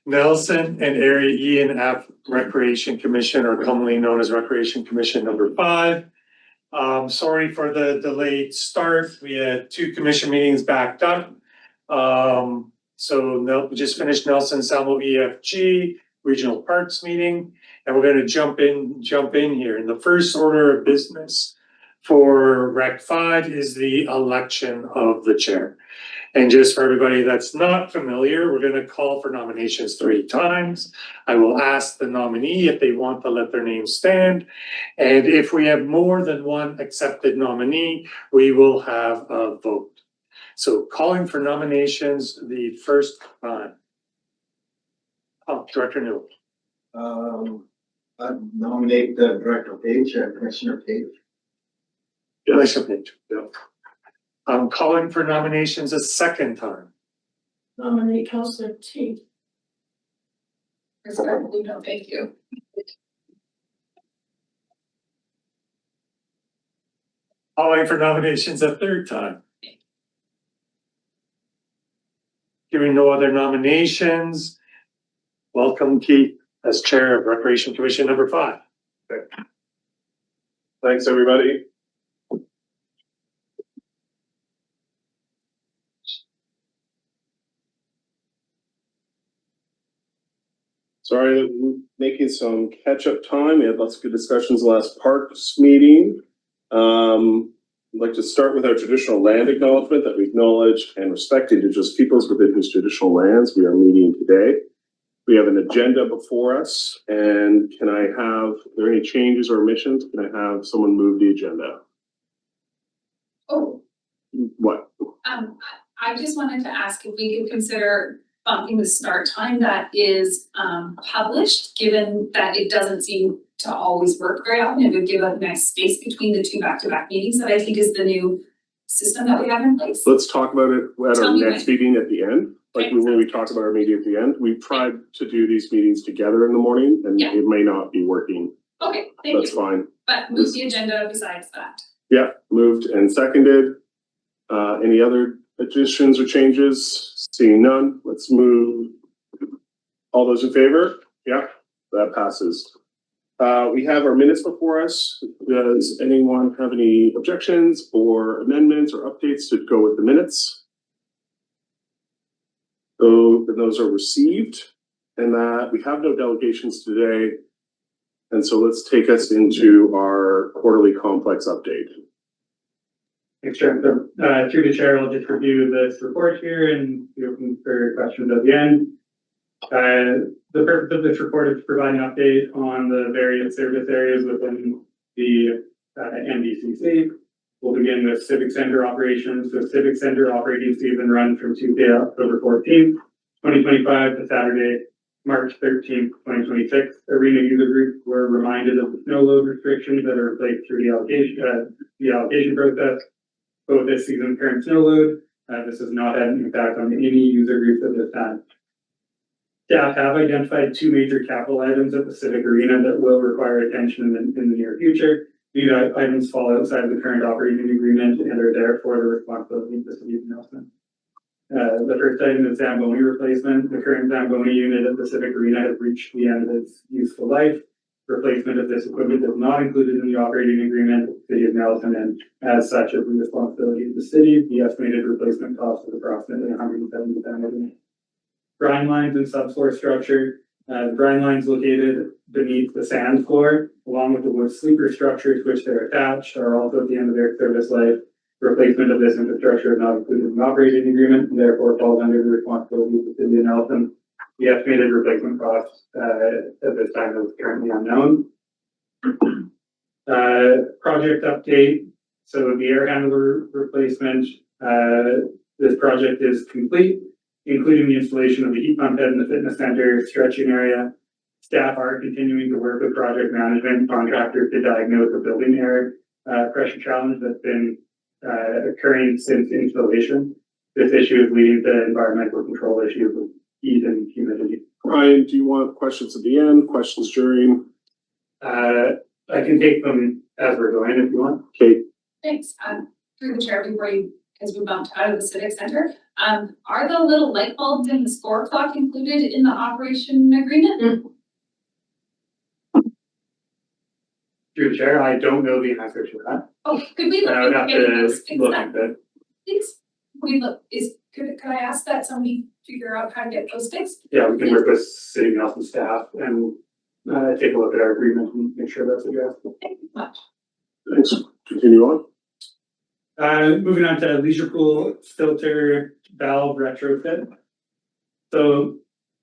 Nelson and Area E and F Recreation Commission, or commonly known as Recreation Commission number 5. Sorry for the delayed start. We had 2 commission meetings backed up. We just finished Nelson Salmo EFG Regional Parks meeting, and we're gonna jump in here. And the first order of business for Rec 5 is the election of the chair. And just for everybody that's not familiar, we're gonna call for nominations 3 times. I will ask the nominee if they want to let their name stand. And if we have more than one accepted nominee, we will have a vote. So calling for nominations the first time. Director Newell. I nominate Director Page and Commissioner Page. Commissioner Page. Yeah. I'm calling for nominations a second time. Nominate Councillor T. Respectfully, no, thank you. Calling for nominations a third time. Hearing no other nominations, welcome Keith as chair of Recreation Commission number 5. Thanks, everybody. Sorry, I'm making some catch-up time. We had lots of good discussions last parks meeting. I'd like to start with our traditional land acknowledgement that we acknowledge and respect Indigenous peoples within whose traditional lands we are meeting today. We have an agenda before us, and are there any changes or omissions? Can I have someone move the agenda? Oh, What? I just wanted to ask if we could consider bumping the start time that is published, given that it doesn't seem to always work very often. It would give a nice space between the 2 back-to-back meetings that I think is the new system that we have in place. Let's talk about it at Tell our me next meeting at the end. Like Okay. when we talk about our meeting at the end, we've tried to do these meetings together in the morning and Yeah. it may not be working. Okay, thank That's you. fine. But move the agenda besides that. Yeah, moved and seconded. Any other additions or changes? Seeing none, let's move. All those in favor? Yeah, that passes. We have our minutes before us. Does anyone have any objections or amendments or updates to go with the minutes? So those are received, and that we have no delegations today. And so let's take us into our quarterly complex update. Thanks, Chair. Through the chair, I'll just review this report here and be open for questions at the end. The purpose of this report is to provide an update on the various service areas within the MDCC. We'll begin with Civic Center operations. The Civic Center operating season runs from Tuesday, October 14th, 2025 to Saturday, March 13th, 2026. Arena user groups were reminded of the snow load restrictions that are in place through the allocation process. Both this season's current snow load, this has not had an impact on any user groups at this time. Staff have identified 2 major capital items at the Civic Arena that will require attention in the near future. These items fall outside of the current operating agreement and are therefore the responsibility of the city of Nelson. The first item is Zamboni replacement. The current Zamboni unit at the Civic Arena has reached the end of its useful life. Replacement of this equipment is not included in the operating agreement with the city of Nelson, and as such is the responsibility of the city. The estimated replacement cost is approximately $170,000. Brine lines and subfloor structure. The brine lines located beneath the sand floor, along with the wood sleeper structures which they're attached, are also at the end of their service life. Replacement of this infrastructure is not included in the operating agreement, and therefore falls under the responsibility of the city of Nelson. The estimated replacement cost at this time is currently unknown. Project update. So the air handler replacement, this project is complete, including the installation of the heat pump head in the fitness center stretching area. Staff are continuing to work with project management contractors to diagnose the building air pressure challenge that's been occurring since installation. This issue is leading to environmental control issues with heat and humidity. Ryan, do you want questions at the end, questions during? I can take them as we're going if you want. Kate? Thanks. Through the chair, before you because we bumped out of the civic center. Are the little light bulbs and the score clock included in the operation agreement? Through the chair, I don't know the answer to that. Oh, could we look I would have into getting to those fixed look up, into it. please? We look, could I ask that somebody figure out how to get those fixed? Yeah, we can work with city council staff and take a look at our agreement and make sure that's addressed. Thank you much. Thanks. Continue on. Moving on to leisure pool filter valve retrofit. So,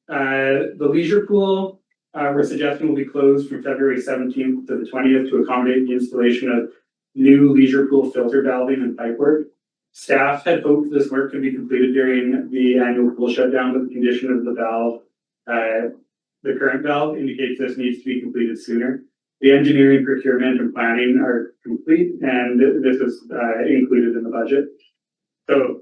the leisure pool, we're suggesting will be closed from February 17th to the 20th to accommodate the installation of new leisure pool filter valving and pipe work. Staff had hoped this work could be completed during the annual pool shutdown, but the condition of the valve, the current valve indicates this needs to be completed sooner. The engineering, procurement, and planning are complete, and this is included in the budget. So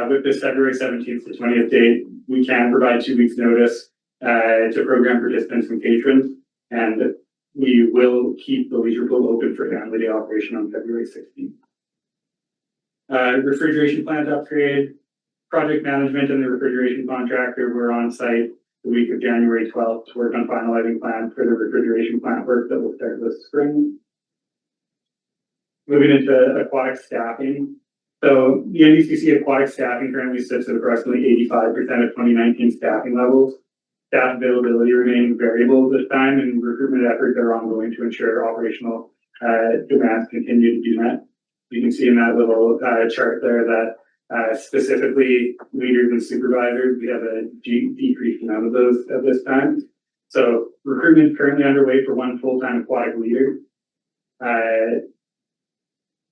with this February 17th to 20th date, we can provide 2 weeks notice to program participants and patrons, and we will keep the leisure pool open for family day operation on February 16th. Refrigeration plant upgrade, project management and the refrigeration contractor were on site the week of January 12th to work on finalizing plans for the refrigeration plant work that will start this spring. Moving into aquatic staffing. So the NDCC aquatic staffing currently sits at approximately 85% of 2019 staffing levels. Staff availability remaining variable this time, and recruitment efforts are ongoing to ensure operational demands continue to be met. You can see in that little chart there that specifically leaders and supervisors, we have a decreased amount of those at this time. So recruitment is currently underway for 1 full-time aquatic leader.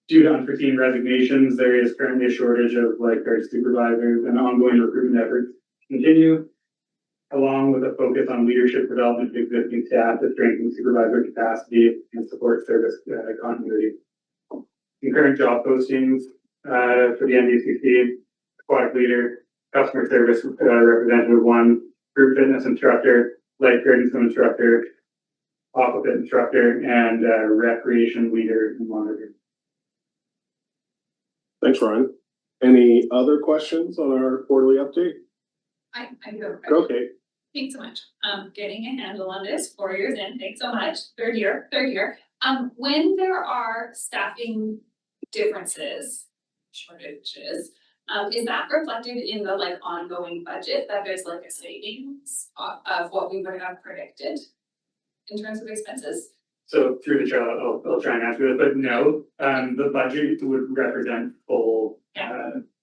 Due to unforeseen resignations, there is currently a shortage of lifeguard supervisors, and ongoing recruitment efforts continue, along with a focus on leadership development of existing staff to strengthen supervisor capacity and support service continuity. Concurrent job postings for the NDCC, aquatic leader, customer service representative 1, group fitness instructor, lifeguard and swim instructor, aquafit instructor, and recreation leader and monitor. Thanks, Ryan. Any other questions on our quarterly update? I do. Okay. Thanks so much. Getting a handle on this, 4 years in, thanks so much. Third year. When there are staffing differences, shortages, is that reflected in the ongoing budget, that there's a savings of what we would have predicted in terms of expenses? So through the chair, I'll try and answer it, but no, the budget would represent full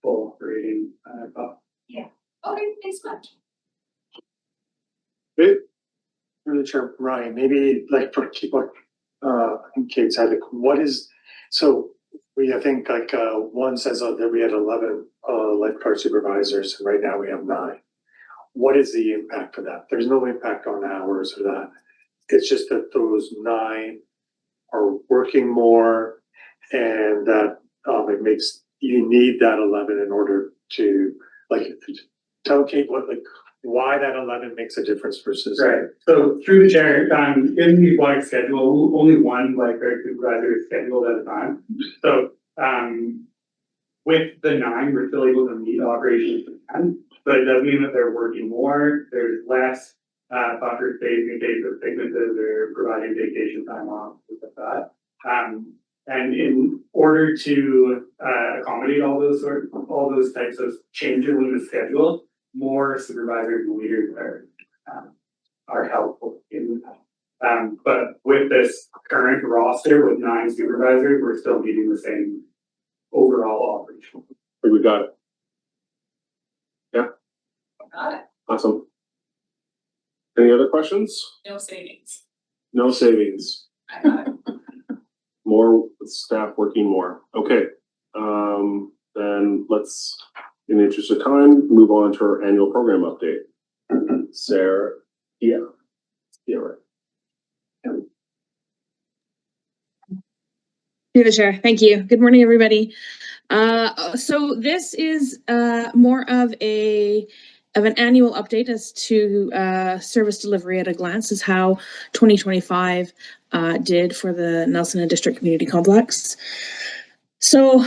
operating cost. Okay, thanks so much. Through the chair, Ryan, maybe for people, I think Kate said, what is, so we, I think one says that we had 11 lifeguard supervisors, and right now we have 9. What is the impact of that? There's no impact on hours or that. It's just that those 9 are working more, and that it makes, you need that 11 in order to tell Kate why that 11 makes a difference versus. Right, so through the chair, in the aquatic schedule, only 1 lifeguard supervisor is scheduled at a time. So, with the 9, we're still able to meet operations plan, but it does mean that they're working more, there's less buffer space in case of sicknesses or providing vacation time off, things like that. And in order to accommodate all those types of changes in the schedule, more supervisors and leaders are helpful in that. But with this current roster with 9 supervisors, we're still meeting the same overall operation. We got it. Got it. Awesome. Any other questions? No savings. No savings. I got it. More staff working more. Okay. Then let's, in the interest of time, move on to our annual program update. Sarah, right. Through the chair. Thank you. Good morning, everybody. So this is more of an annual update as to service delivery at a glance, is how 2025 did for the Nelson and District Community Complex. So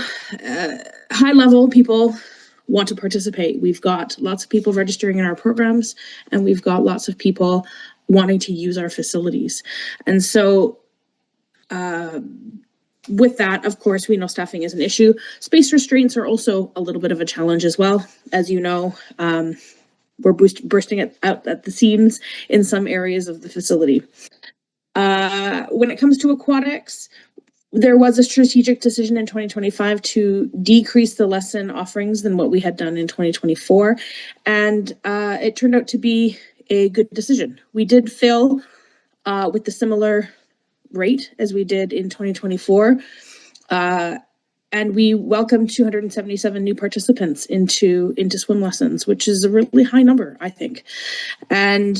high level, people want to participate. We've got lots of people registering in our programs, and we've got lots of people wanting to use our facilities. And so with that, of course, we know staffing is an issue. Space restraints are also a little bit of a challenge as well. As you know, we're bursting out at the seams in some areas of the facility. When it comes to aquatics, there was a strategic decision in 2025 to decrease the lesson offerings than what we had done in 2024. And it turned out to be a good decision. We did fill with the similar rate as we did in 2024. And we welcomed 277 new participants into swim lessons, which is a really high number, I think. And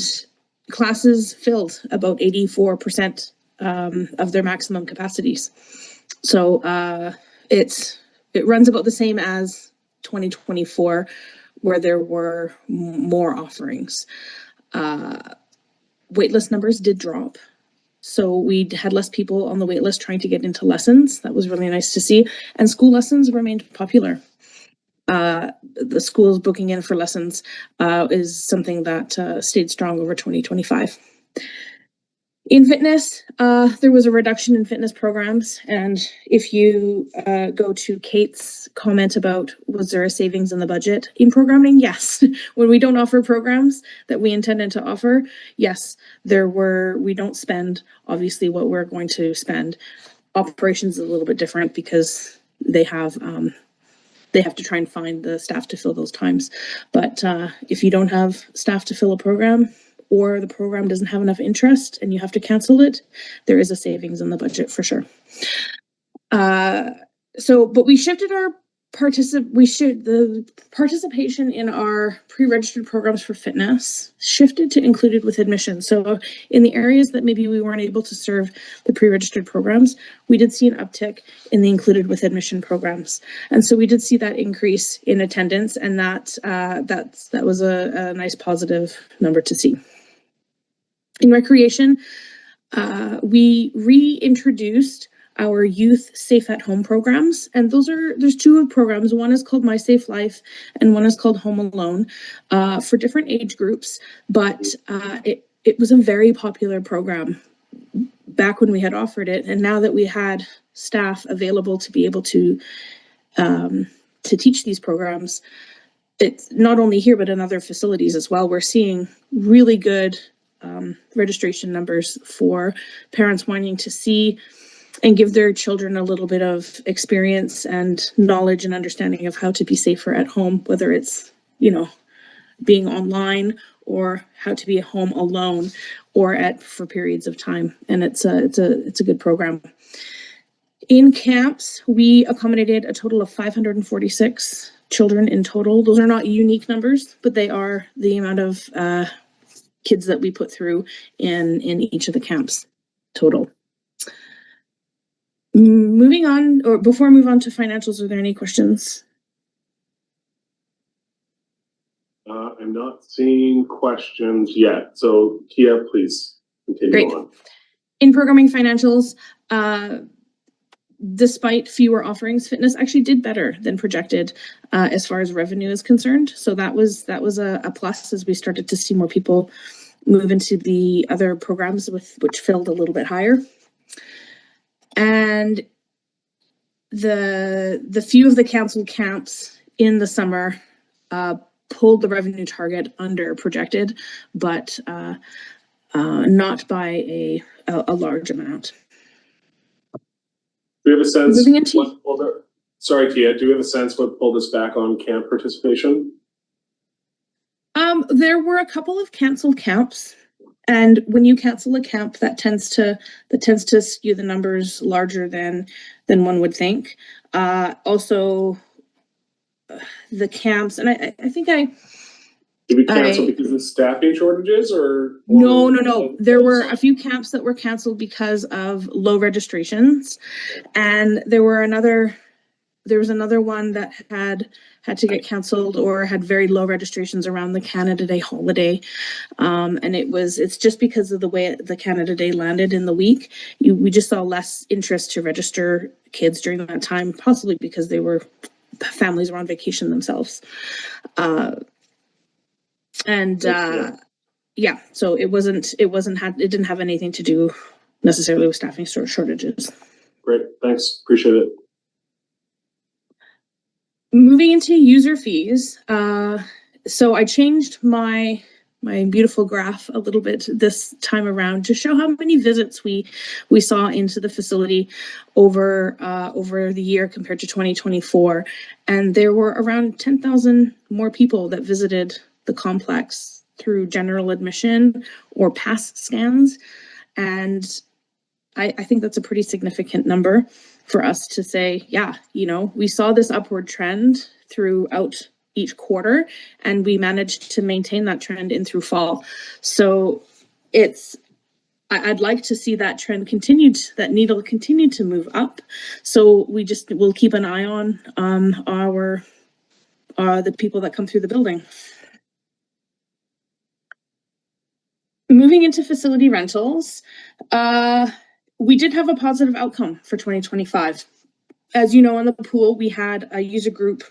classes filled about 84% of their maximum capacities. So it runs about the same as 2024, where there were more offerings. Waitlist numbers did drop. So we had less people on the wait list trying to get into lessons. That was really nice to see. And school lessons remained popular. The schools booking in for lessons is something that stayed strong over 2025. In fitness, there was a reduction in fitness programs. And if you go to Kate's comment about was there a savings in the budget? In programming, yes. When we don't offer programs that we intended to offer, yes, we don't spend obviously what we're going to spend. Operations is a little bit different because they have to try and find the staff to fill those times. But if you don't have staff to fill a program, or the program doesn't have enough interest and you have to cancel it, there is a savings in the budget for sure. But we shifted the participation in our pre-registered programs for fitness shifted to included with admission. So in the areas that maybe we weren't able to serve the pre-registered programs, we did see an uptick in the included with admission programs. And so we did see that increase in attendance, and that was a nice positive number to see. In recreation, we reintroduced our youth safe at home programs, and there's two programs. One is called My Safe Life and one is called Home Alone, for different age groups, but it was a very popular program back when we had offered it, and now that we had staff available to be able to teach these programs, it's not only here but in other facilities as well. We're seeing really good registration numbers for parents wanting to see and give their children a little bit of experience and knowledge and understanding of how to be safer at home, whether it's, being online or how to be at home alone or for periods of time. And it's a good program. In camps, we accommodated a total of 546 children in total. Those are not unique numbers, but they are the amount of kids that we put through in each of the camps total. Moving on, or before I move on to financials, are there any questions? I'm not seeing questions yet. So Kia, please continue Great. on. In programming financials, despite fewer offerings, fitness actually did better than projected as far as revenue is concerned. So that was a plus as we started to see more people move into the other programs which filled a little bit higher. And the few of the canceled camps in the summer pulled the revenue target under projected, but not by a large amount. Do we have a sense Moving into- what pulled it? Sorry, Kia, do we have a sense what pulled us back on camp participation? There were a couple of canceled camps, and when you cancel a camp, that tends to skew the numbers larger than one would think. Also, the camps, and I think Did we cancel because of staffing shortages or? No. There were a few camps that were canceled because of low registrations, and there was another one that had to get canceled or had very low registrations around the Canada Day holiday. And it's just because of the way the Canada Day landed in the week. We just saw less interest to register kids during that time, possibly because they were families were on vacation themselves. Yeah, so it didn't have anything to do necessarily with staffing shortages. Great, thanks, appreciate it. Moving into user fees, so I changed my beautiful graph a little bit this time around to show how many visits we saw into the facility over the year compared to 2024, and there were around 10,000 more people that visited the complex through general admission or pass scans, and I think that's a pretty significant number for us to say, yeah, you know, we saw this upward trend throughout each quarter, and we managed to maintain that trend in through fall. So I'd like to see that trend continued, that needle continue to move up. So we'll keep an eye on the people that come through the building. Moving into facility rentals, we did have a positive outcome for 2025. As you know, in the pool, we had a user group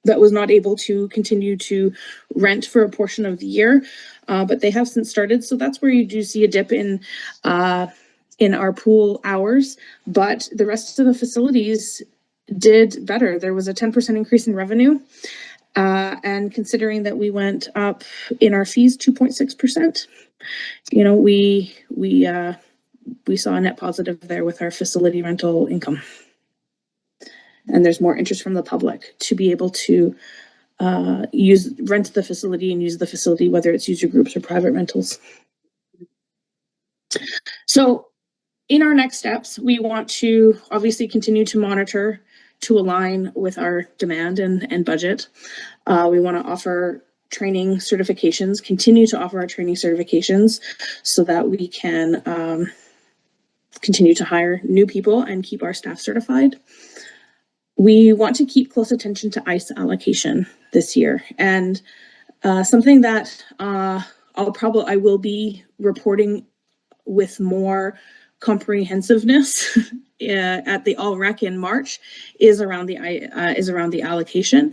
that was not able to continue to rent for a portion of the year, but they have since started. So that's where you do see a dip in our pool hours, but the rest of the facilities did better. There was a 10% increase in revenue, and considering that we went up in our fees 2.6%, you know, we saw a net positive there with our facility rental income. And there's more interest from the public to be able to rent the facility and use the facility, whether it's user groups or private rentals. So in our next steps, we want to obviously continue to monitor to align with our demand and budget. We want to offer training certifications, continue to offer our training certifications so that we can continue to hire new people and keep our staff certified. We want to keep close attention to ICE allocation this year, and something that I will be reporting with more comprehensiveness at the ALREC in March is around the allocation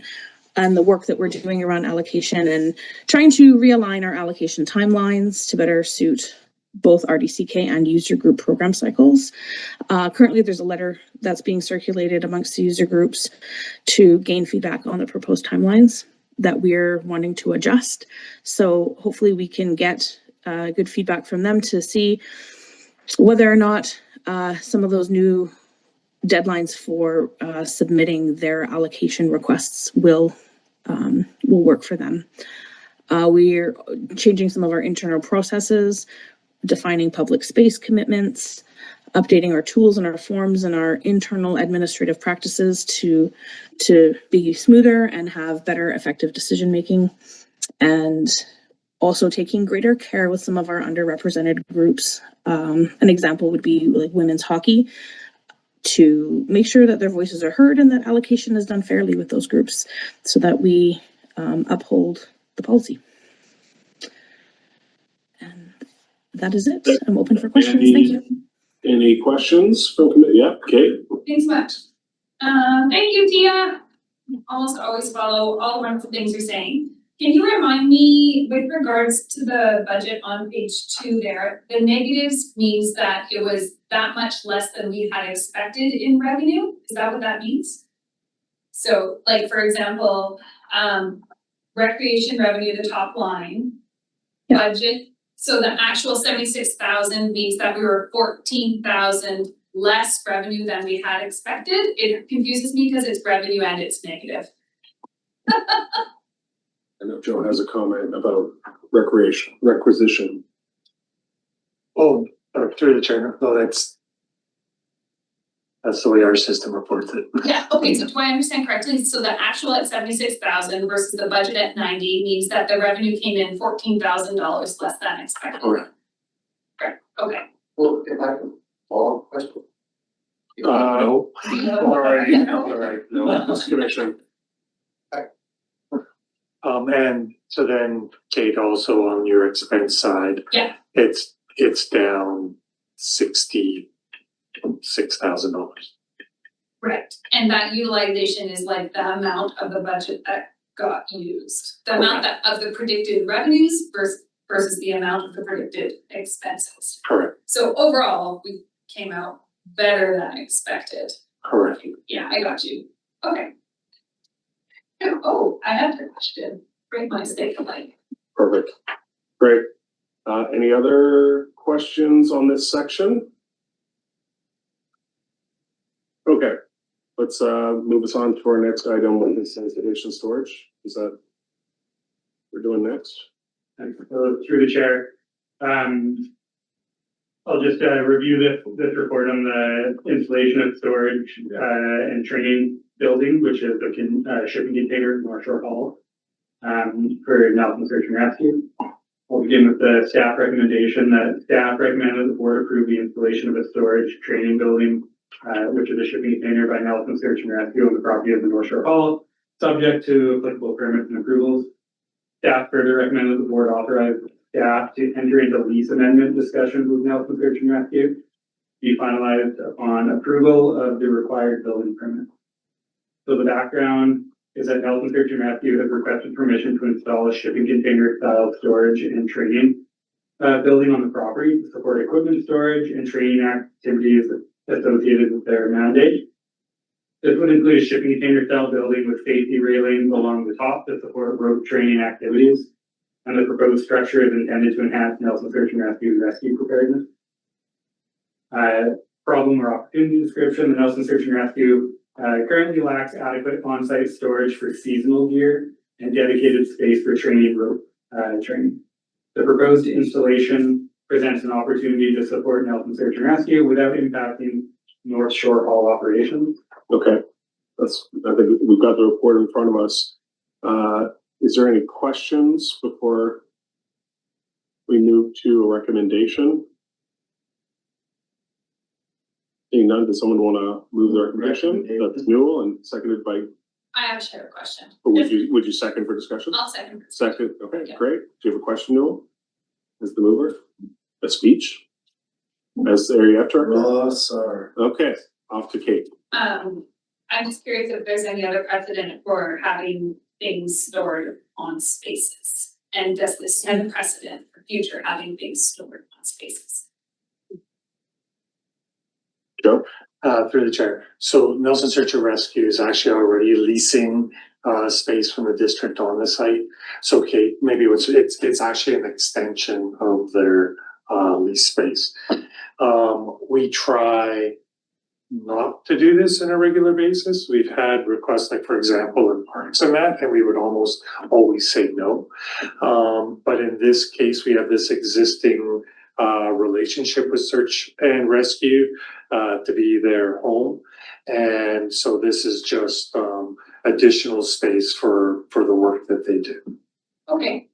and the work that we're doing around allocation and trying to realign our allocation timelines to better suit both RDCK and user group program cycles. Currently, there's a letter that's being circulated amongst the user groups to gain feedback on the proposed timelines that we're wanting to adjust. So hopefully we can get good feedback from them to see whether or not some of those new deadlines for submitting their allocation requests will work for them. We're changing some of our internal processes, defining public space commitments, updating our tools and our forms and our internal administrative practices to be smoother and have better effective decision making, and also taking greater care with some of our underrepresented groups. An example would be like women's hockey, to make sure that their voices are heard and that allocation is done fairly with those groups so that we uphold the policy. And that is it. I'm open for questions. Thank you. Any questions from committee? Yeah, Kate? Thanks so much. Thank you, Tia. Almost always follow all the wonderful things you're saying. Can you remind me, with regards to the budget on page 2 there, the negatives means that it was that much less than we had expected in revenue? Is that what that means? So, like, for example, recreation revenue, the top line, budget. So the actual 76,000 means that we were 14,000 less revenue than we had expected. It confuses me because it's revenue and it's negative. I know Joe has a comment about requisition. Oh, through the chair, no, that's the way our system reports it. Yeah, okay, so do I understand correctly? So the actual at 76,000 versus the budget at 90 means that the revenue came in $14,000 less than expected. Correct. Okay. Well, if I can follow up question. No. Alright, no, disconnection. And so then Kate, also on your expense side. Yeah. It's down $66,000. Right, and that utilization is like the amount of the budget that got used, the amount that of the predicted revenues versus the amount of the predicted expenses. Correct, So overall, we came out better than expected. correct. Yeah, I got you. Okay. Oh, I have a question. Break my mistake, like. Perfect. Great. Any other questions on this section? Okay, let's move us on to our next item, which is installation storage. Is that we're doing next? And so through the chair, I'll just review this report on the installation of storage and training building, which is the shipping container at North Shore Hall for Nelson Search and Rescue. I'll begin with the staff recommendation that staff recommended the board approve the installation of a storage training building, which is a shipping container by Nelson Search and Rescue on the property of the North Shore Hall, subject to applicable permits and approvals. Staff further recommended the board authorize staff to enter into lease amendment discussions with Nelson Search and Rescue, be finalized upon approval of the required building permit. So the background is that Nelson Search and Rescue has requested permission to install a shipping container style storage and training building on the property to support equipment storage and training activities associated with their mandate. This would include a shipping container style building with safety railings along the top to support rope training activities. And the proposed structure is intended to enhance Nelson Search and rescue preparedness. Problem or opportunity description: the Nelson Search and Rescue currently lacks adequate on-site storage for seasonal gear and dedicated space for training rope training. The proposed installation presents an opportunity to support Nelson Search and Rescue without impacting North Shore Hall operations. Okay, I think we've got the report in front of us. Is there any questions before we move to a recommendation? Seeing none, does someone want to move the recommendation? That's Newell and seconded by, I have a share question. or would you second for discussion? I'll second. Second, okay, Yeah. great. Do you have a question, Newell? As the mover? A speech? As the area director? Sir. Okay, off to Kate. I'm just curious if there's any other precedent for having things stored on spaces. And does this set a precedent for future having things stored on spaces? Joe? Through the chair. So Nelson Search and Rescue is actually already leasing space from the district on the site. So Kate, maybe it's actually an extension of their lease space. We try not to do this on a regular basis. We've had requests, like for example, in parks and that, and we would almost always say no. But in this case, we have this existing relationship with Search and Rescue to be their home. And so this is just additional space for the work that they do. Okay,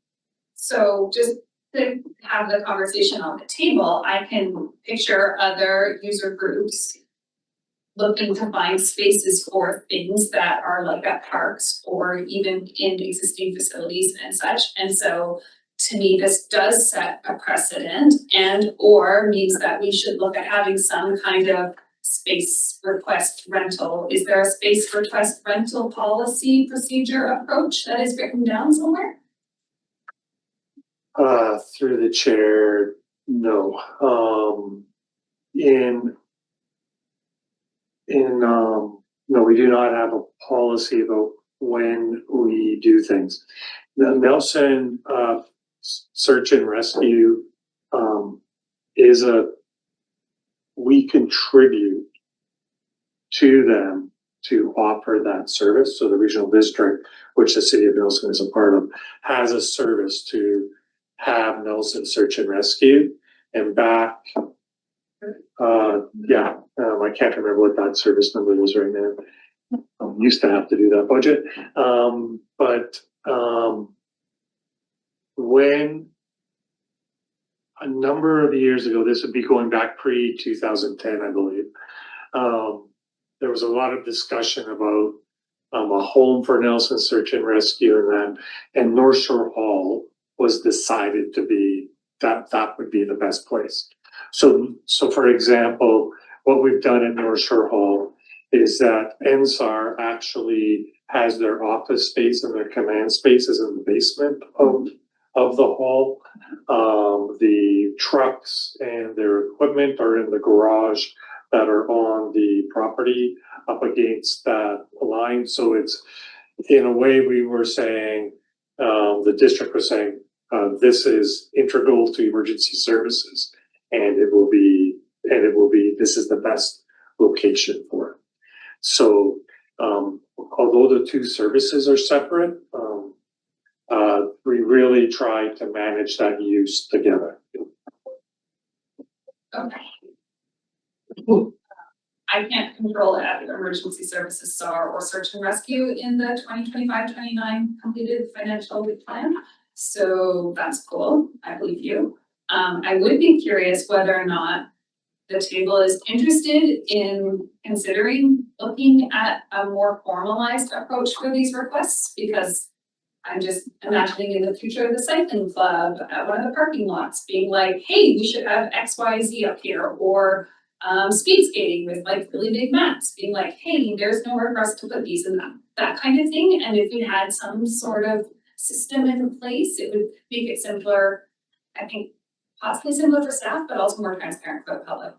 so just to have the conversation on the table, I can picture other user groups looking to find spaces for things that are like at parks or even in existing facilities and such. And so to me, this does set a precedent and or means that we should look at having some kind of space request rental. Is there a space request rental policy procedure approach that is written down somewhere? Through the chair, no. No, we do not have a policy about when we do things. The Nelson Search and Rescue we contribute to them to offer that service. So the regional district, which the city of Nelson is a part of, has a service to have Nelson Search and Rescue. And back, I can't remember what that service number is right now. Used to have to do that budget. When a number of years ago, this would be going back pre-2010, I believe, there was a lot of discussion about a home for Nelson Search and Rescue, and North Shore Hall was decided to be that would be the best place. So for example, what we've done at North Shore Hall is that NSAR actually has their office space and their command spaces in the basement of the hall. The trucks and their equipment are in the garage that are on the property up against that line. So it's, in a way, we were saying, the district was saying, this is integral to emergency services, and this is the best location for it. So, although the two services are separate, we really try to manage that use together. Okay. I can't control if emergency services SAR or search and rescue in the 2025-29 completed financial plan. So that's cool. I believe you. I would be curious whether or not the table is interested in considering looking at a more formalized approach for these requests, because I'm just imagining in the future of the cycling club at one of the parking lots being like, hey, we should have X, Y, Z up here, or speed skating with like really big mats, being like, hey, there's nowhere for us to put these in that kind of thing. And if we had some sort of system in place, it would make it simpler, I think, possibly simpler for staff, but also more transparent for the public.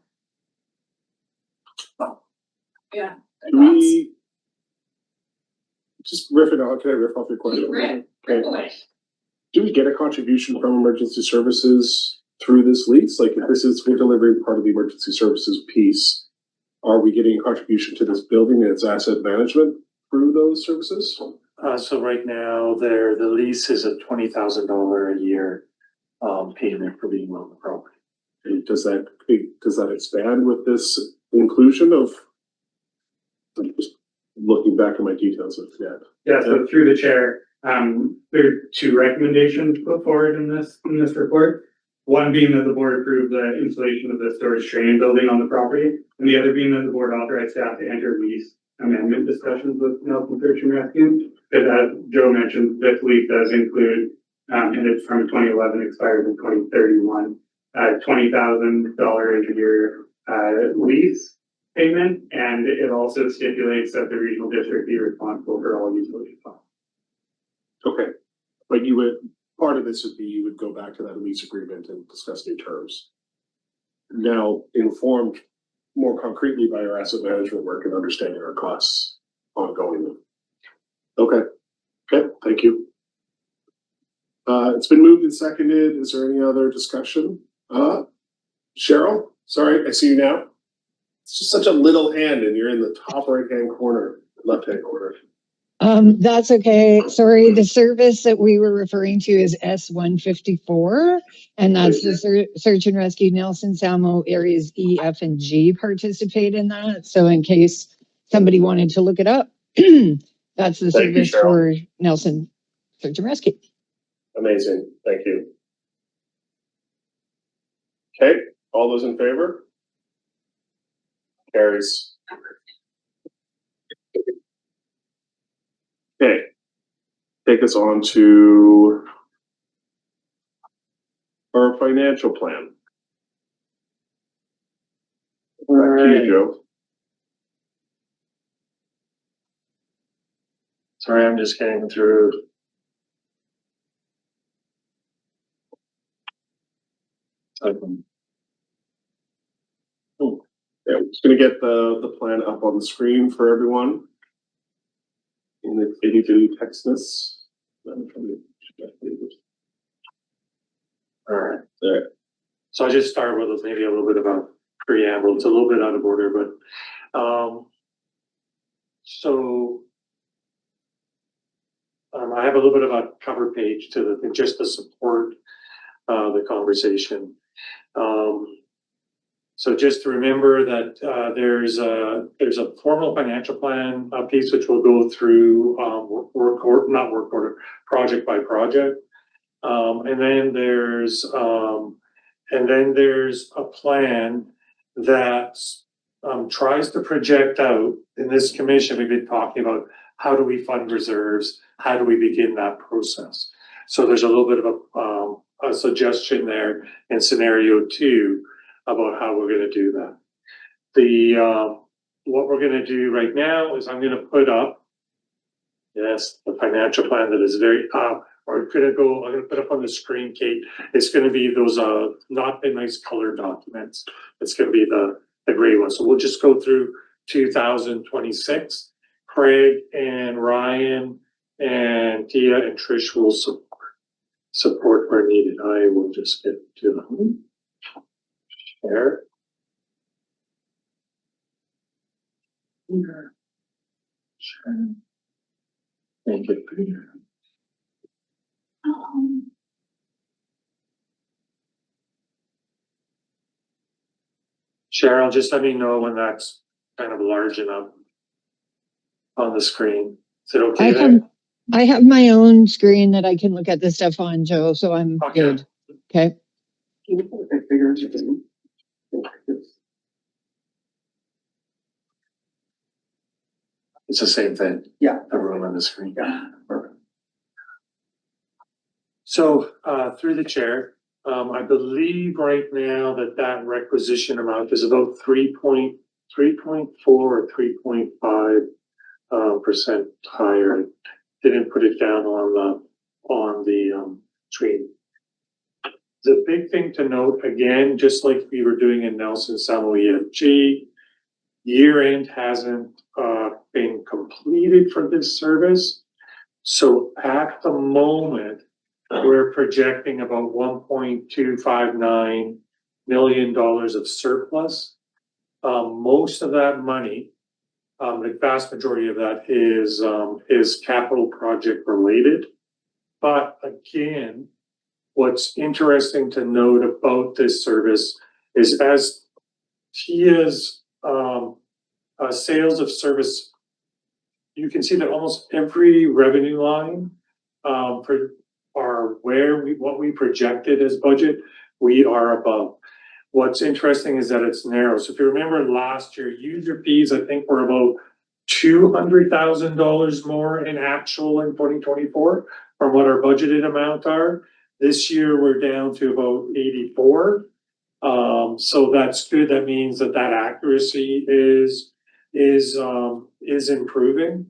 Yeah. Do we just riff it out? Can I riff off your question? Rip Okay. away. Do we get a contribution from emergency services through this lease? Like, if this is, we're delivering part of the emergency services piece, are we getting a contribution to this building and its asset management through those services? So right now, the lease is a $20,000 a year payment for being on the property. And does that expand with this inclusion of? I'm just looking back at my details of that. Yeah, so through the chair, there are two recommendations put forward in this report. One being that the board approve the installation of the storage training building on the property, and the other being that the board authorize staff to enter lease amendment discussions with Nelson Search and Rescue. Because as Joe mentioned, this lease does include, and it's from 2011, expires in 2031, $20,000 a year lease payment, and it also stipulates that the regional district be responsible for all utility costs. Okay, but part of this would be, you would go back to that lease agreement and discuss new terms. Now, informed more concretely by our asset management work and understanding our costs ongoing. Okay, thank you. It's been moved and seconded. Is there any other discussion? Cheryl, sorry, I see you now. It's just such a little hand and you're in the top right-hand corner, left-hand corner. That's okay. Sorry, the service that we were referring to is S154, and that's the search and rescue. Nelson Samo areas E, F, and G participate in that. So in case somebody wanted to look it up, that's the Thank you, service Cheryl. for Nelson Search and Rescue. Amazing, thank you. Okay, all those in favor? Carries. Okay, take us on to our financial plan. Back to you, Joe. Sorry, I'm just getting through. Yeah, I'm just gonna get the plan up on the screen for everyone. In the itty-bitty textness. All right. So I just start with maybe a little bit about preamble. It's a little bit out of order, but I have a little bit of a cover page to just to support the conversation. So just to remember that there's a formal financial plan piece which will go through not work order, project by project, and then there's a plan that tries to project out. In this commission, we've been talking about how do we fund reserves, how do we begin that process. So there's a little bit of a suggestion there in scenario 2 about how we're going to do that. what we're gonna do right now is I'm gonna put up. Yes, the financial plan that is very, I'm gonna put up on the screen, Kate, it's gonna be those, not the nice color documents. It's gonna be the gray one, so we'll just go through 2026. Craig and Ryan and Tia and Trish will support where needed. I will just get to them. Share. Here. Share. Make it bigger. Cheryl, just let me know when that's kind of large enough on the screen. Is it okay there? I have my own screen that I can look at this stuff on, Joe, so I'm Okay. good. Okay. Can you put a figure into the? It's the same thing. Yeah. Everyone on the screen. Yeah, perfect. So, through the chair, I believe right now that requisition amount is about 3.4 or 3.5% higher. Didn't put it down on the screen. The big thing to note, again, just like we were doing in Nelson Samo EFG, year end hasn't been completed for this service. So at the moment, we're projecting about $1.259 million of surplus. Most of that money, the vast majority of that is capital project related. But again, what's interesting to note about this service is as Tia's sales of service, you can see that almost every revenue line what we projected as budget, we are above. What's interesting is that it's narrow. So if you remember last year, user fees, I think were about $200,000 more in actual in 2024 from what our budgeted amount are. This year, we're down to about 84. So that's good. That means that accuracy is improving.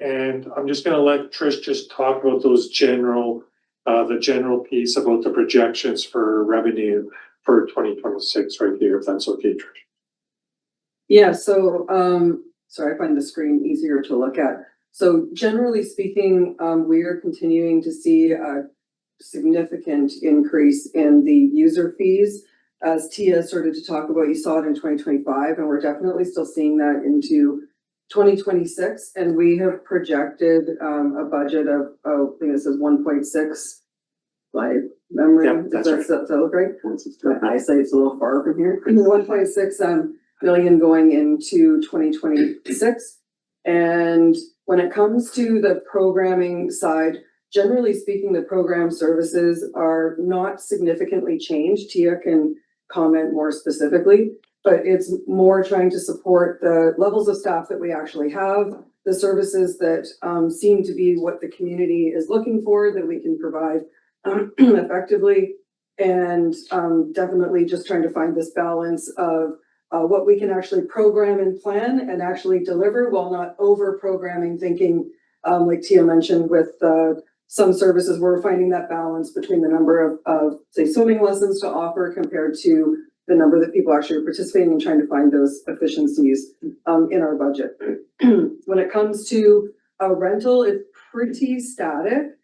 And I'm just gonna let Trish just talk about those the general piece about the projections for revenue for 2026 right here, if that's okay, Trish. Yeah, so, sorry, I find the screen easier to look at. So generally speaking, we are continuing to see a significant increase in the user fees. As Tia started to talk about, you saw it in 2025, and we're definitely still seeing that into 2026. And we have projected a budget of, I think it says 1.6 by memory. Yeah, that's Does that look right? My eyesight's a little far from here. 1.6 million going into 2026. And when it comes to the programming side, generally speaking, the program services are not significantly changed. Tia can comment more specifically, but it's more trying to support the levels of staff that we actually have, the services that seem to be what the community is looking for, that we can provide effectively, and definitely just trying to find this balance of what we can actually program and plan and actually deliver while not over programming, thinking like Tia mentioned with some services, we're finding that balance between the number of say swimming lessons to offer compared to the number that people actually are participating and trying to find those efficiencies in our budget. When it comes to a rental, it's pretty static.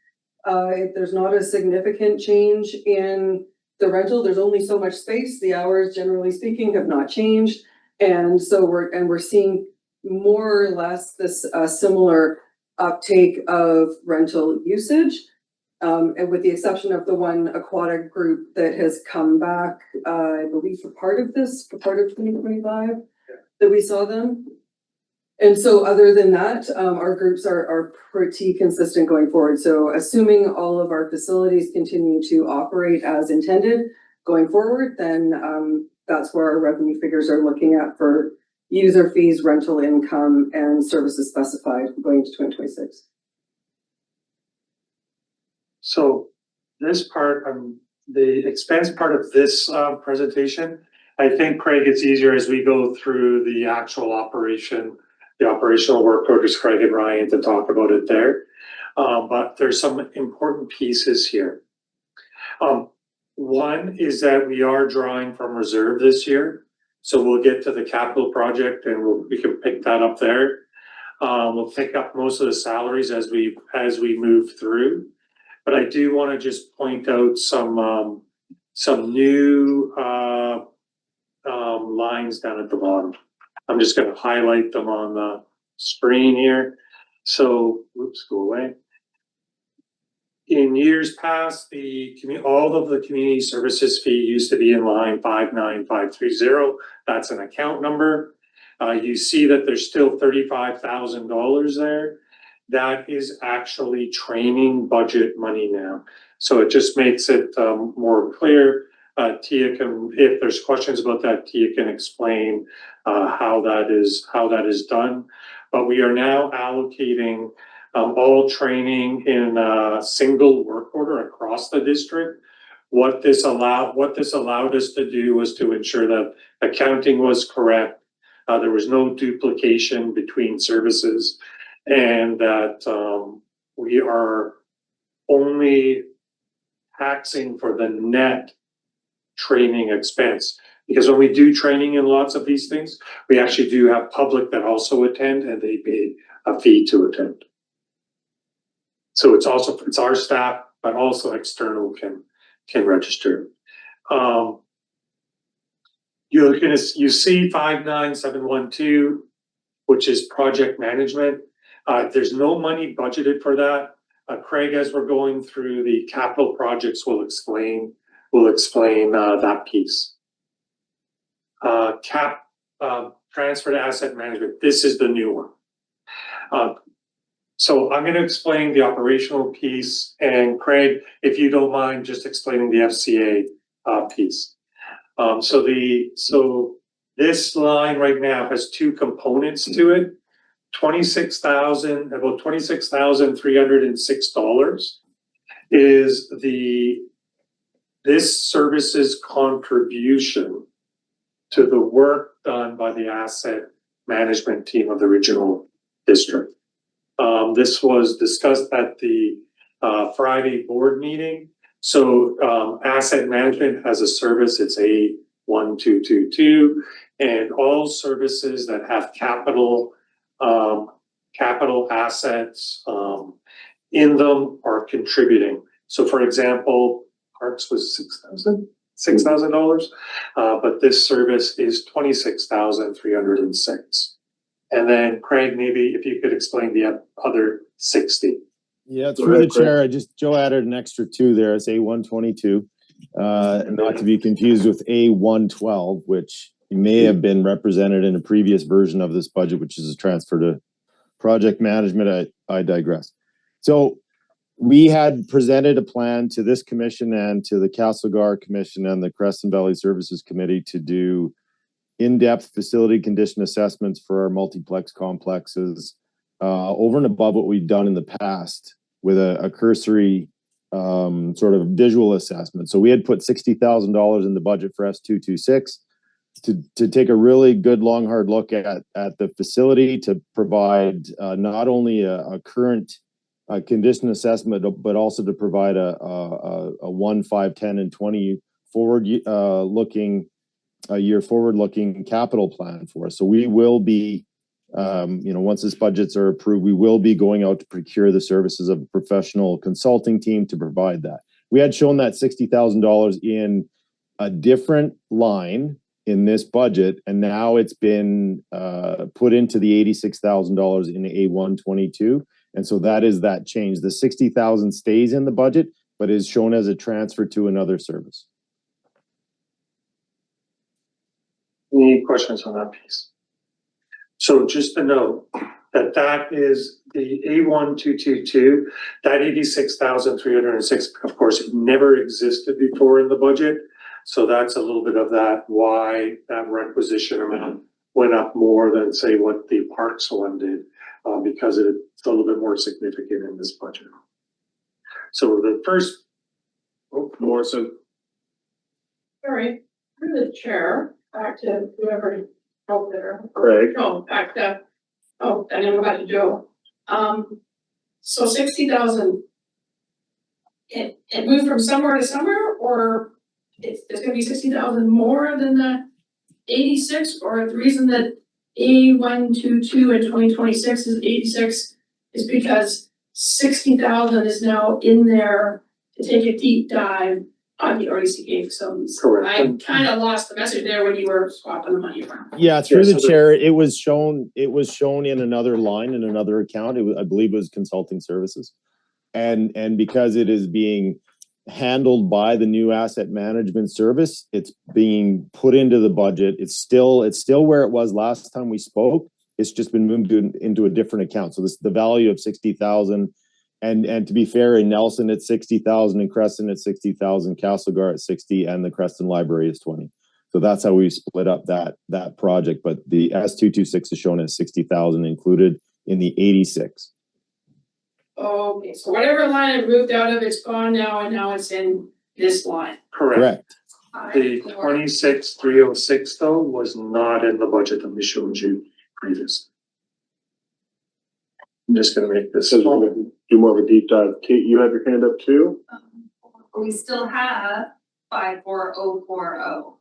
There's not a significant change in the rental. There's only so much space. The hours, generally speaking, have not changed. And so we're seeing more or less this similar uptake of rental usage. And with the exception of the one aquatic group that has come back, I believe for part of 2025 that we saw them. And so other than that, our groups are pretty consistent going forward. So assuming all of our facilities continue to operate as intended going forward, then that's where our revenue figures are looking at for user fees, rental income, and services specified going into 2026. So this part, the expense part of this presentation, I think, Craig, it's easier as we go through the actual operation, the operational work orders, Craig and Ryan, to talk about it there. But there's some important pieces here. One is that we are drawing from reserve this year. So we'll get to the capital project and we can pick that up there. We'll pick up most of the salaries as we move through. But I do want to just point out some new lines down at the bottom. I'm just going to highlight them on the screen here. So, whoops, go away. In years past, all of the community services fee used to be in line 59530. That's an account number. You see that there's still $35,000 there. That is actually training budget money now. So it just makes it more clear. Tia can, if there's questions about that, Tia can explain how that is done. But we are now allocating all training in a single work order across the district. What this allowed us to do was to ensure that accounting was correct. There was no duplication between services, and that we are only taxing for the net training expense. Because when we do training in lots of these things, we actually do have public that also attend, and they pay a fee to attend. So it's our staff, but also external can register. You see 59712, which is project management. There's no money budgeted for that. Craig, as we're going through the capital projects, will explain that piece. Transfer to asset management. This is the new one. So I'm going to explain the operational piece, and Craig, if you don't mind, just explaining the FCA piece. So this line right now has two components to it. About $26,306 is this service's contribution to the work done by the asset management team of the regional district. This was discussed at the Friday board meeting. So asset management has a service, it's A1222, and all services that have capital assets in them are contributing. So for example, Parks was $6,000, but this service is $26,306. And then Craig, maybe if you could explain the other 60. Yeah, through the chair, Joe added an extra 2 there. It's A122, not to be confused with A112, which may have been represented in a previous version of this budget, which is a transfer to project management. I digress. So we had presented a plan to this commission and to the Castlegar Commission and the Crescent Valley Services Committee to do in-depth facility condition assessments for our multiplex complexes over and above what we've done in the past with a cursory sort of visual assessment. So we had put $60,000 in the budget for S226 to take a really good long hard look at the facility, to provide not only a current condition assessment, but also to provide a 1, 5, 10, and 20 forward looking capital plan for us. So we will be, once this budgets are approved, we will be going out to procure the services of a professional consulting team to provide that. We had shown that $60,000 in a different line in this budget, and now it's been put into the $86,000 in A122. And so that is that change. The $60,000 stays in the budget, but is shown as a transfer to another service. Any questions on that piece? So just to know that is the A1222, that 86,306, of course, it never existed before in the budget. So that's a little bit of that, why that requisition amount went up more than, say, what the Parks one did, because it's a little bit more significant in this budget. So the first, Morrison. All right, through the chair, back to whoever out there. Craig. No, back to, oh, I never got to Joe. So 60,000. It moved from somewhere to somewhere, or it's gonna be 60,000 more than the 86, or the reason that A122 in 2026 is 86 is because 60,000 is now in there to take a deep dive on the RDCA facilities. Correct. I kind of lost the message there when you were swapping the money around. Yeah, through Yeah, the so chair, it was shown in another line in another account. I believe it was consulting services. And because it is being handled by the new asset management service, it's being put into the budget. It's still where it was last time we spoke. It's just been moved into a different account. So the value of 60,000, and to be fair, in Nelson it's 60,000, in Creston it's 60,000, Castlegar at 60, and the Creston Library is 20. So that's how we split up that project. But the S226 is shown as 60,000 included in the 86. Okay, so whatever line it moved out of, it's gone now, and now it's in this line. Correct. Five, The four. 26,306 though was not in the budget that we showed you previously. I'm just gonna make this. So we're gonna do more of a deep dive. Kate, you have your hand up too? We still have 54040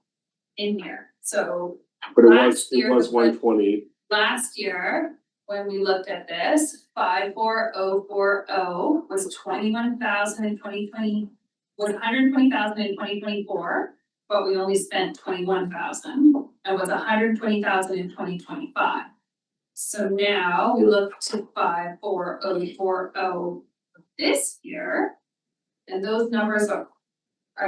in here, so But it Last was year was 120. last year, when we looked at this, 54040 was 21,000 in 2020, 120,000 in 2024, but we only spent 21,000, and was 120,000 in 2025. So now we look to 54040 this year, and those numbers are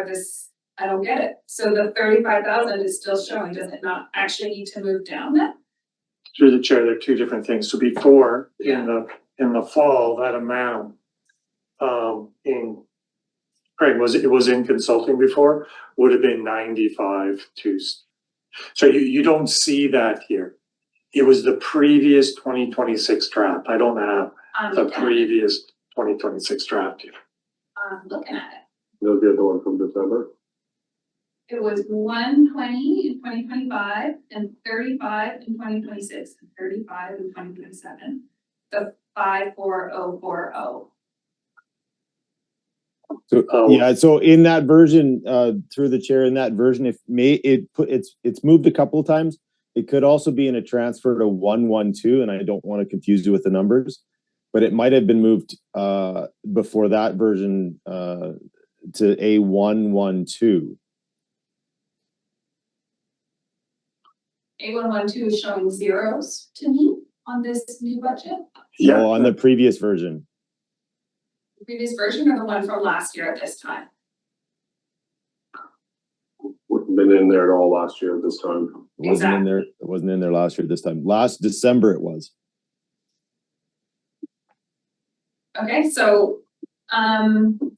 this, I don't get it. So the 35,000 is still showing, does it not actually need to move down then? Through the chair, there are two different things. So before, in the fall, that amount, Craig, it was in consulting before, would have been 95 to, so you don't see that here. It was the previous 2026 draft. I don't have the previous 2026 draft here. I'm looking at it. They'll get the one from December. It was 120 in 2025 and 35 in 2026 and 35 in 2027. The 54040. So yeah, so in that version, through the chair, in that version, it's moved a couple of times. It could also be in a transfer to 112, and I don't want to confuse you with the numbers, but it might have been moved before that version to A112. A112 is showing zeros to me on this new budget. Yeah. Oh, on the previous version. The previous version or the one from last year at this time? Wouldn't been in there at all last year at this time. It wasn't in there. It wasn't in there last year this time. Last December it was. Okay, so, could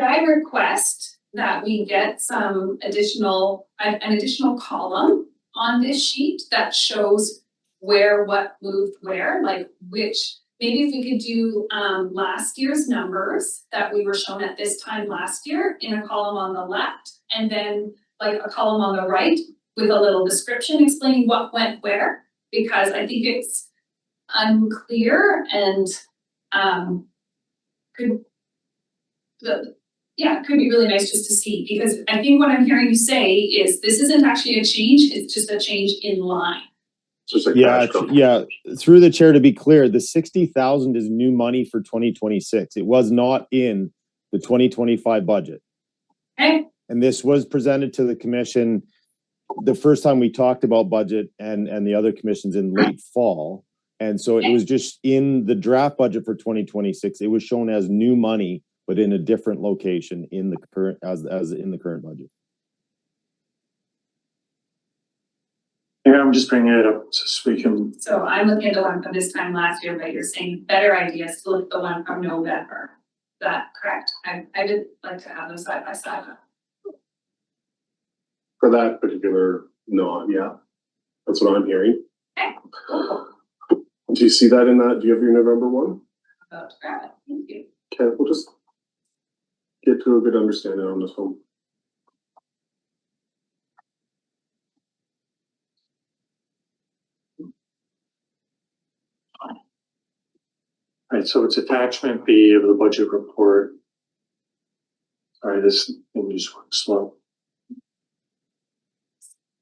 I request that we get some additional, an additional column on this sheet that shows where what moved where, like which, maybe if we could do, last year's numbers that we were shown at this time last year in a column on the left, and then like a column on the right with a little description explaining what went where, because I think it's unclear and could be really nice just to see, because I think what I'm hearing you say is this isn't actually a change, it's just a change in line. Just like Yeah, cash cow. yeah. Through the chair, to be clear, the 60,000 is new money for 2026. It was not in the 2025 budget. Okay, And this was presented to the commission the first time we talked about budget and the other commissions in late fall. And so it was just in the draft budget for 2026. It was shown as new money, but in a different location in the current, as in the current budget. Yeah, I'm just bringing it up so we can, so I'm looking at the one from this time last year, but you're saying better idea is to look at the one from November. Is that correct? I did like to have them side by side. For that particular, no, yeah. That's what I'm hearing. Okay. Do you see that in that? Do you have your November one? About to grab it, thank you. Okay, we'll just get to a good understanding on this one. Right, so it's attachment B of the budget report. Sorry, this thing just works slow.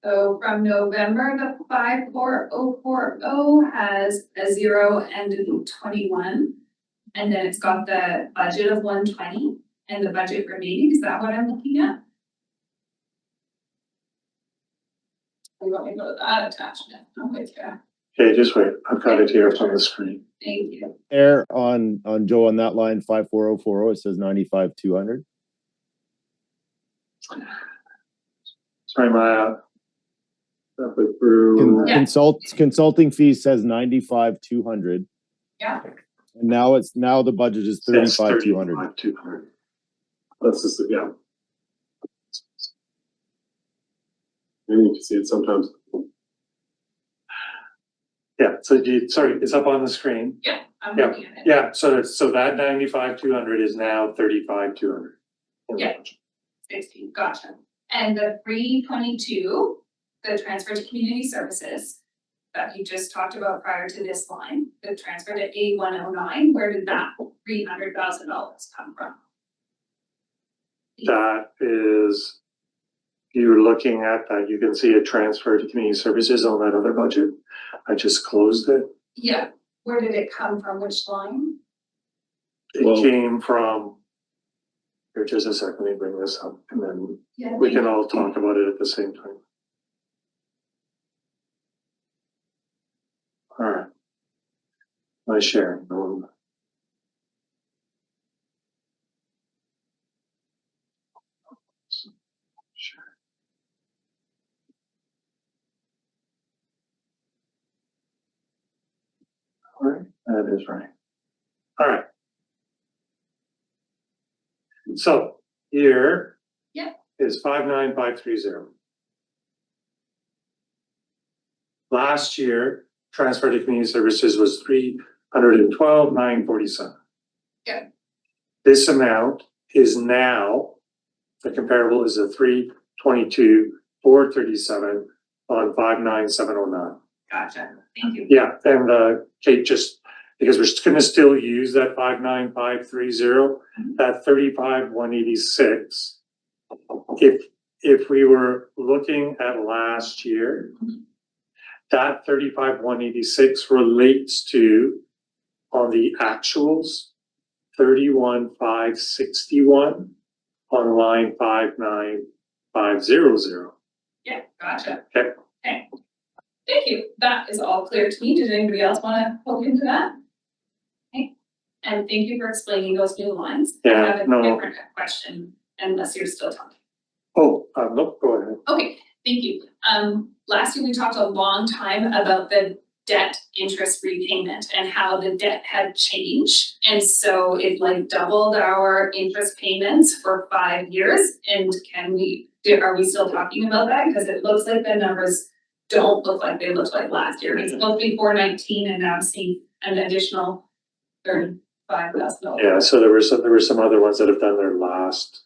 So from November, the 54040 has a 0 and a 21. And then it's got the budget of 120 and the budget remaining. Is that what I'm looking at? Or you want me to go to that attachment? I'm with you. Okay, just wait, I've got it here on the screen. Thank you. There on Joe on that line, 54040, it says 95,200. Sorry, Maya. Halfway through. Yeah. Consulting fees says 95,200. Yeah. And now the budget is 35,200. 35,200. That's just, yeah. Maybe you can see it sometimes. Yeah, so sorry, it's up on the screen. Yeah, I'm Yeah. looking at it. Yeah, so that 95,200 is now 35,200. Yeah. 16, gotcha. And the 322, the transfer to community services that you just talked about prior to this line, the transfer to A109, where did that $300,000 come from? That is, you're looking at that, you can see a transfer to community services on that other budget. I just closed it. Yeah, where did it come from? Which line? It came from, here, just a second, let me bring this up and then Yeah, we can all talk about it at the same time. All right. My sharing. All right, that is right. All right. So here. Yeah. Is 59530. Last year, transfer to community services was 312,947. Yeah. This amount is now, the comparable is a 322,437 on 59709. Gotcha, thank you. Yeah, and Kate, just because we're gonna still use that 59530, that 35,186. If we were looking at last year, that 35,186 relates to, on the actuals, 31,561 on line 59500. Yeah, gotcha. Okay. Okay. Thank you. That is all clear to me. Did anybody else want to poke into that? Okay. And thank you for explaining those new lines. Yeah, I have a no. different question unless you're still talking. Oh, no, go ahead. Okay, thank you. Last year we talked a long time about the debt interest repayment and how the debt had changed. And so it like doubled our interest payments for 5 years. And are we still talking about that? Because it looks like the numbers don't look like they looked like last year. It's supposed to be 419 and now I'm seeing an additional $35,000. Yeah, so there were some other ones that have done their last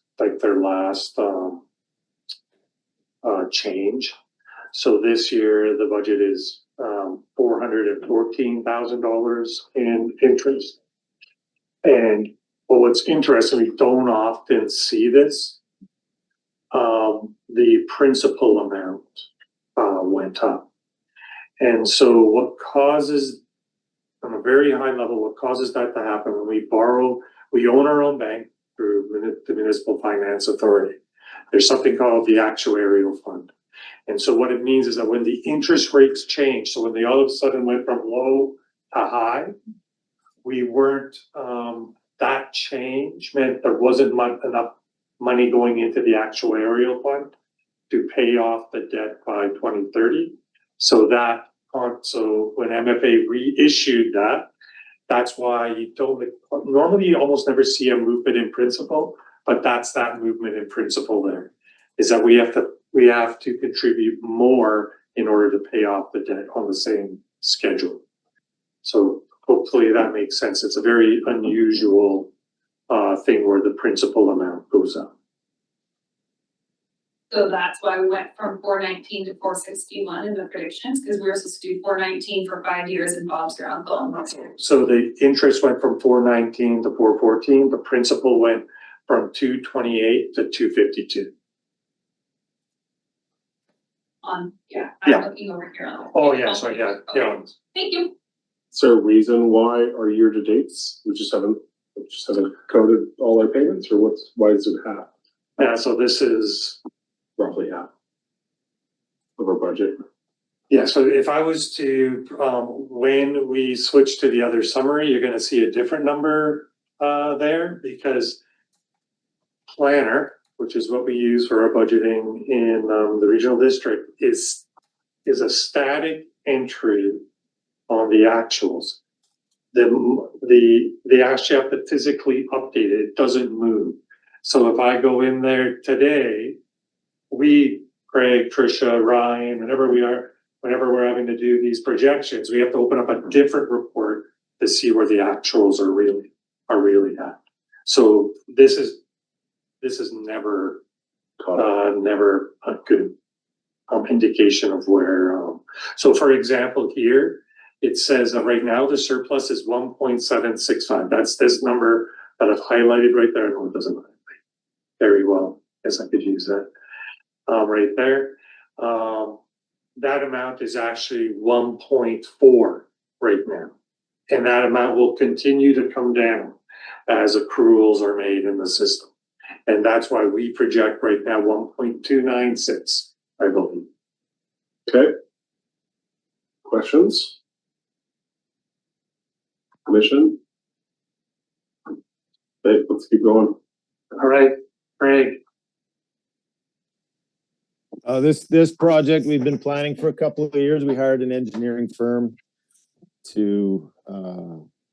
change. So this year, the budget is $414,000 in interest. And what's interesting, we don't often see this. The principal amount went up. And so what causes, on a very high level, what causes that to happen when we borrow, we own our own bank through the Municipal Finance Authority. There's something called the actuarial fund. And so what it means is that when the interest rates change, so when they all of a sudden went from low to high, we weren't, that change meant there wasn't enough money going into the actuarial fund to pay off the debt by 2030. So when MFA reissued that, that's why you don't, normally you almost never see a movement in principle, but that's that movement in principle there, is that we have to contribute more in order to pay off the debt on the same schedule. So hopefully that makes sense. It's a very unusual thing where the principal amount goes up. So that's why we went from 419 to 461 in the predictions, because we were supposed to do 419 for 5 years and Bob's your uncle and what's your. So the interest went from 419 to 414, the principal went from 228 to 252. Yeah, Yeah. I'm looking over here on. Oh, yeah, sorry, yeah, yeah. Thank you. Is there a reason why our year to dates, we just haven't coded all our payments, or why is it half, Yeah, so this is, roughly half of our budget? yeah, so if I was to, when we switch to the other summary, you're gonna see a different number there, because planner, which is what we use for our budgeting in the regional district, is a static entry on the actuals. They actually have to physically update it, it doesn't move. So if I go in there today, Craig, Tricia, Ryan, whenever we're having to do these projections, we have to open up a different report to see where the actuals are really at. So this is never a good indication of where, so for example, here, it says that right now the surplus is 1.765. That's this number that I've highlighted right there. No, it doesn't highlight very well. Guess I could use that right there. That amount is actually 1.4 right now. And that amount will continue to come down as accruals are made in the system. And that's why we project right now 1.296, I believe. Okay. Questions? Commission? Okay, let's keep going. All right, Craig. This project we've been planning for a couple of years. We hired an engineering firm to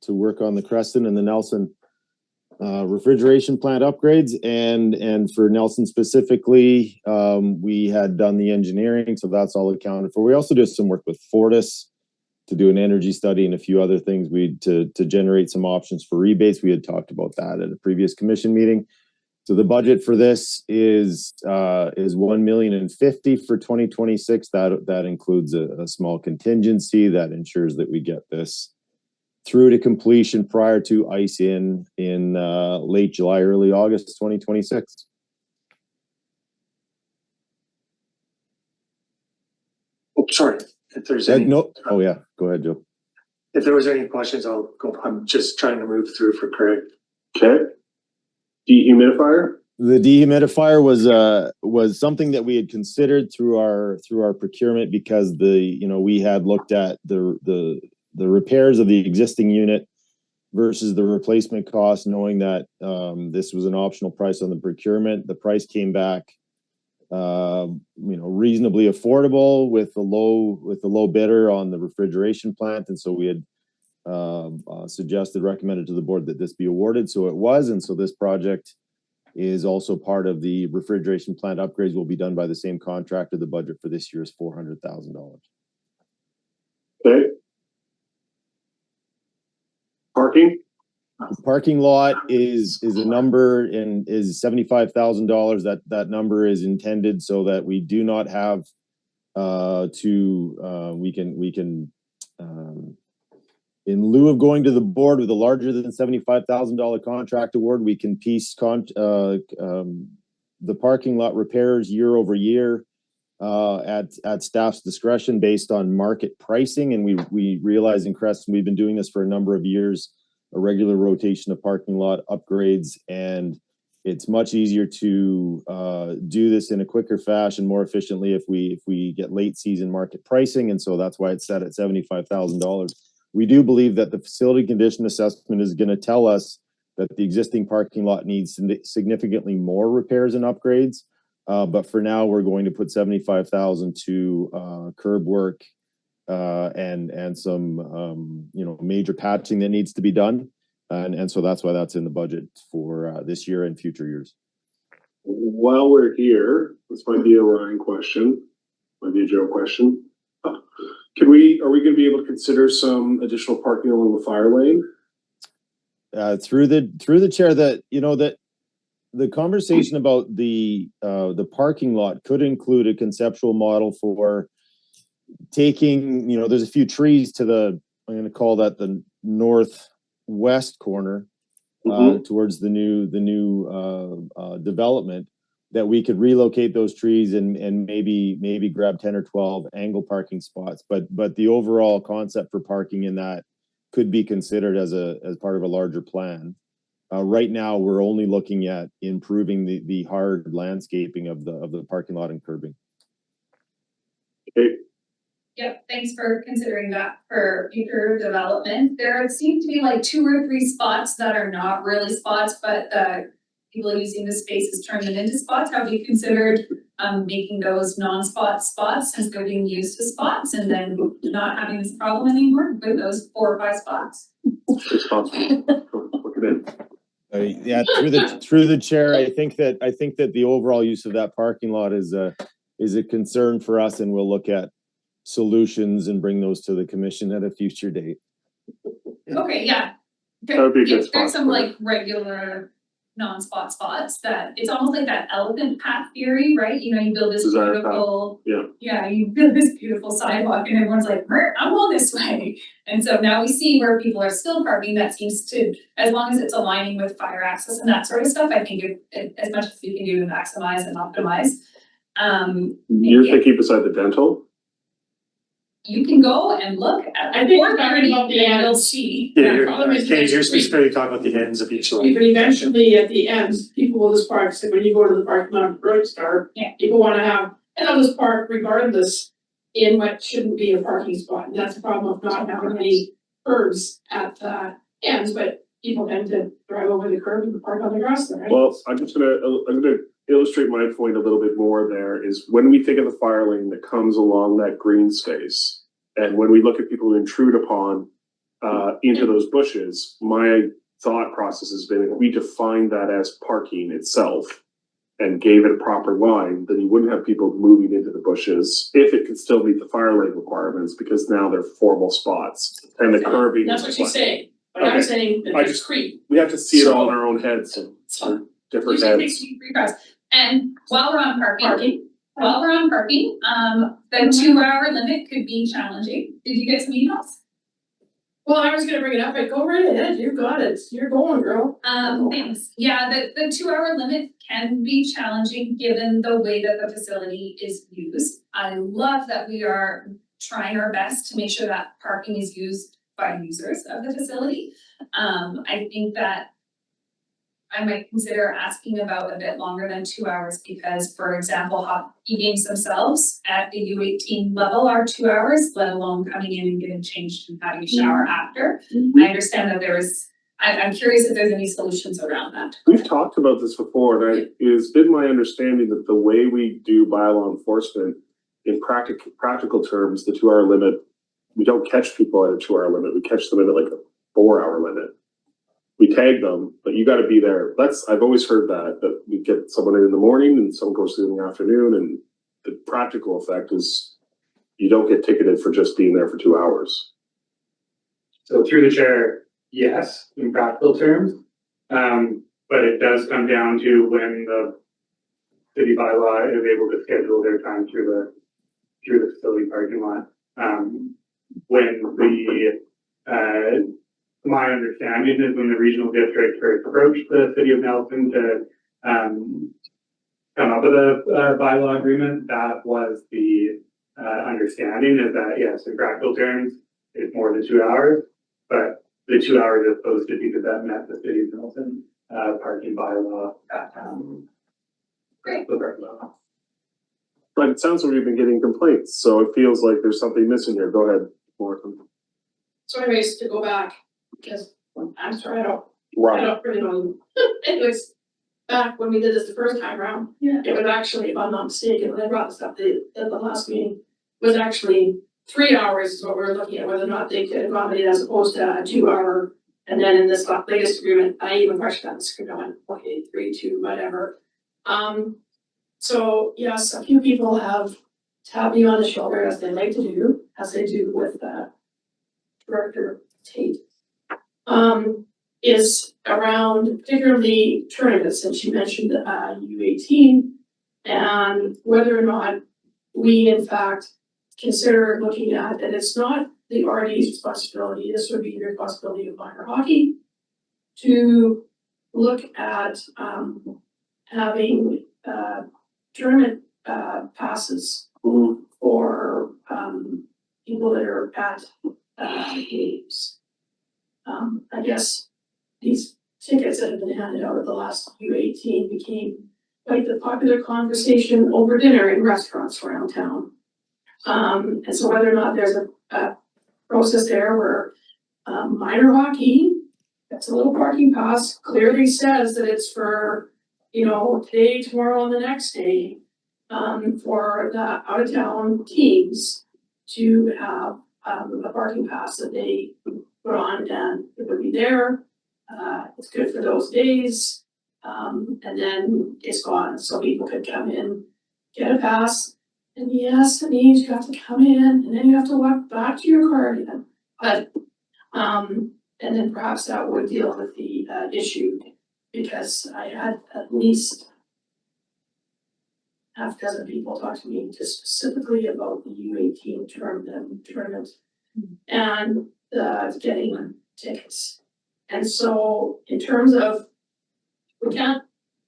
work on the Creston and the Nelson refrigeration plant upgrades, and for Nelson specifically, we had done the engineering, so that's all accounted for. We also did some work with Fortis to do an energy study and a few other things. To generate some options for rebates. We had talked about that at a previous commission meeting. So the budget for this is $1.05 million for 2026. That includes a small contingency that ensures that we get this through to completion prior to ice in late July, early August 2026. Oh, sorry, if there's any, Oh yeah, go ahead, Joe. if there was any questions, I'll go. I'm just trying to move through for Craig. Okay. Dehumidifier? The dehumidifier was something that we had considered through our procurement, because we had looked at the repairs of the existing unit versus the replacement cost, knowing that this was an optional price on the procurement. The price came back reasonably affordable with the low bidder on the refrigeration plant, and so we had recommended to the board that this be awarded, so it was. And so this project is also part of the refrigeration plant upgrades, will be done by the same contractor. The budget for this year is $400,000. Okay. Parking lot is a number and is $75,000. That number is intended so that we do not have we can in lieu of going to the board with a larger than $75,000 contract award, we can piece the parking lot repairs year over year at staff's discretion based on market pricing. And we realize in Creston, we've been doing this for a number of years, a regular rotation of parking lot upgrades, and it's much easier to do this in a quicker fashion, more efficiently if we get late season market pricing. And so that's why it's set at $75,000. We do believe that the facility condition assessment is going to tell us that the existing parking lot needs significantly more repairs and upgrades. But for now, we're going to put $75,000 to curb work and some major patching that needs to be done. And so that's why that's in the budget for this year and future years. While we're here, this might be a Ryan question, might be a Joe question. Are we going to be able to consider some additional parking along the fire lane? Through the chair, that the conversation about the parking lot could include a conceptual model for taking, there's a few trees to I'm gonna call that the northwest corner, towards the new development, that we could relocate those trees and maybe grab 10 or 12 angle parking spots. But the overall concept for parking in that could be considered as part of a larger plan. Right now, we're only looking at improving the hard landscaping of the parking lot and curbing. Okay, Yep, thanks for considering that for future development. There seem to be like 2 or 3 spots that are not really spots, but people using the spaces turn them into spots. Have you considered making those non-spot spots since they're being used as spots, and then not having this problem anymore with those 4 or 5 spots? responsible. Look at it. Yeah, through the chair, I think that the overall use of that parking lot is a concern for us, and we'll look at solutions and bring those to the commission at a future date. Okay, yeah. That would be a good If spot there's some for it. like regular non-spot spots that, it's almost like that elephant path theory, right? You build this Desire path, beautiful. yeah. Yeah, you build this beautiful sidewalk and everyone's like, I'm going this way. And so now we see where people are still parking. That seems to, as long as it's aligning with fire access and that sort of stuff, I think as much as we can do to maximize and optimize. You're yeah. thinking beside the dental? You can go and look at. I think we're talking about the and you'll ends. see. Yeah, problem is Kate, you're next week. specifically talking about the ends of each line. But eventually, at the end, people will just park, so when you go to the parking lot of Road Star, Yeah. people wanna have, and they'll just park regardless in what shouldn't be a parking spot, and that's the problem of not having any curbs at the ends, but people tend to drive over the curb and park on the grass there, right? Well, I'm gonna illustrate my point a little bit more there is when we think of the fire lane that comes along that green space, and when we look at people who intrude upon into those bushes, my thought process has been if we define that as parking itself and gave it a proper line, then you wouldn't have people moving into the bushes if it could still meet the fire lane requirements, because now they're formal spots and the curbing. That's what she's saying, but I'm Okay. saying that I it's just- creep. We have to see it all in our own heads, So, different Usually heads. takes you 3 cars. And while we're on parking, the 2-hour limit could be challenging. Did you get some emails? well, I was gonna bring it up, but go right ahead, you got it, you're going, girl. Thanks. Yeah, the 2-hour limit can be challenging given the way that the facility is used. I love that we are trying our best to make sure that parking is used by users of the facility. I think that I might consider asking about a bit longer than 2 hours because, for example, hot e-games themselves at the U18 level are 2 hours, let alone coming in and getting changed and having a shower after. I understand that I'm curious if there's any solutions around that. We've talked about this before, and it has been my understanding that the way we do bylaw enforcement, in practical terms, the 2-hour limit, we don't catch people at a 2-hour limit, we catch them at like a 4-hour limit. We tag them, but you gotta be there. I've always heard that we get someone in the morning and someone goes through in the afternoon, and the practical effect is you don't get ticketed for just being there for 2 hours. So through the chair, yes, in practical terms. But it does come down to when the city bylaw is able to schedule their time through the facility parking lot. When my understanding is when the regional district first approached the city of Nelson to come up with a bylaw agreement, that was the understanding is that, yes, in practical terms, it's more than 2 hours, but the 2 hours is supposed to be that met the city of Nelson parking bylaw. Great. The parking bylaw. But it sounds like we've been getting complaints, so it feels like there's something missing here. Go ahead, Morrison. So anyways, to go back, because I'm sorry, I don't really know. Anyways, back when we did this the first time around, Yeah. it was actually, if I'm not mistaken, when I brought this up at the last meeting, was actually 3 hours is what we were looking at, whether or not they could accommodate as opposed to a 2-hour. And then in this latest agreement, I even questioned that script, I went, okay, 3, 2, whatever. So yes, a few people have tapped me on the shoulder as they like to do, as they do with Director Tate. is around particularly tournaments, and she mentioned, U18. And whether or not we in fact consider looking at, and it's not the RD's responsibility, this would be the responsibility of minor hockey, to look at, having, tournament, passes for, people that are at, games. I guess these tickets that have been handed out at the last U18 became quite the popular conversation over dinner in restaurants around town. And so whether or not there's a process there where, minor hockey, that's a little parking pass, clearly says that it's for, you know, today, tomorrow, and the next day, for the out of town teams to have, a parking pass that they put on, and it would be there. It's good for those days, and then it's gone, so people could come in, get a pass, and yes, it means you have to come in, and then you have to walk back to your car again. But, and then perhaps that would deal with the, issue, because I had at least half a dozen people talk to me just specifically about the U18 tournament and getting tickets. And so in terms of, we can't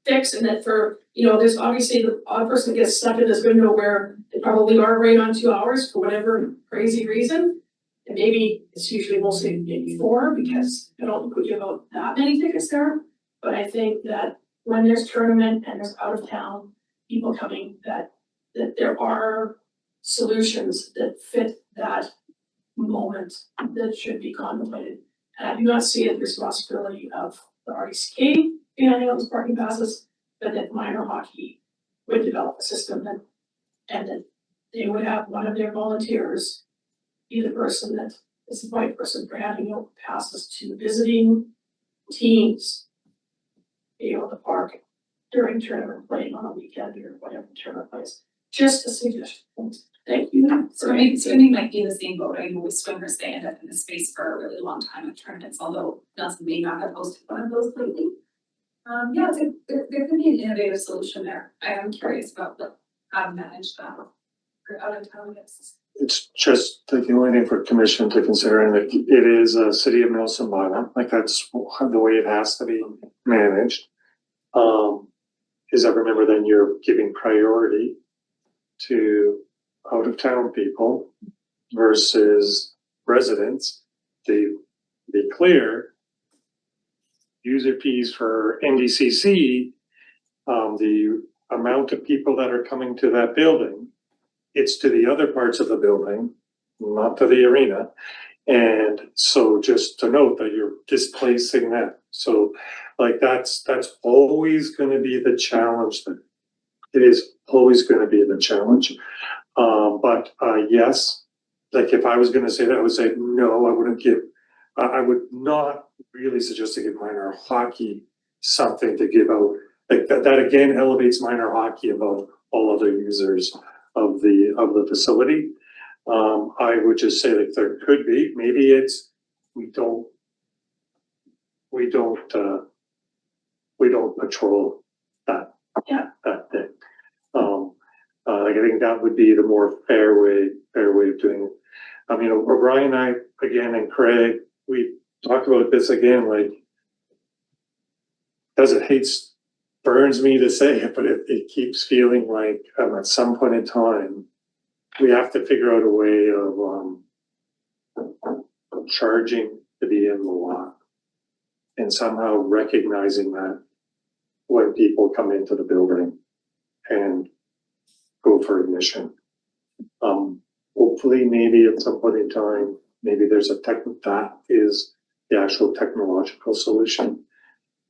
fix, and that for, you know, there's obviously the odd person gets stuck in this window where they probably are right on 2 hours for whatever crazy reason. And maybe it's usually mostly maybe 4, because I don't think we give out that many tickets there. But I think that when there's tournament and there's out of town people coming, that there are solutions that fit that moment that should be contemplated. And I do not see it the responsibility of the RDCK handing out those parking passes, but that minor hockey would develop a system that, and that they would have one of their volunteers be the person that is the point person for handing out passes to visiting teams, be able to park during tournament playing on a weekend or whatever tournament plays. Just a suggestion. Thank you. Swimming might be in the same boat. I know swimmers, they end up in the space for a really long time at tournaments, although Nelson may not have hosted one of those lately. Yeah, there could be an innovative solution there. I am curious about how to manage that for out of town guests. It's just the only thing for commission to consider, and it is a city of Nelson bylaw, like that's the way it has to be managed. Is that, remember, then you're giving priority to out of town people versus residents. To be clear, user fees for NDCC, the amount of people that are coming to that building, it's to the other parts of the building, not to the arena. And so just to note that you're displacing that. So like that's always gonna be the challenge. That it is always gonna be the challenge. But yes, like if I was gonna say that, I would say, no, I wouldn't give, I would not really suggest to give minor hockey something to give out. Like that again elevates minor hockey above all other users of the facility. I would just say that there could be, maybe it's, we don't patrol that, that thing. Like I think that would be the more fair way of doing it. I mean, O'Brien and I, again, and Craig, we talked about this again, like, burns me to say it, but it keeps feeling like at some point in time, we have to figure out a way of charging to be in the lot and somehow recognizing that when people come into the building and go for admission. Hopefully, maybe at some point in time, maybe there's that is the actual technological solution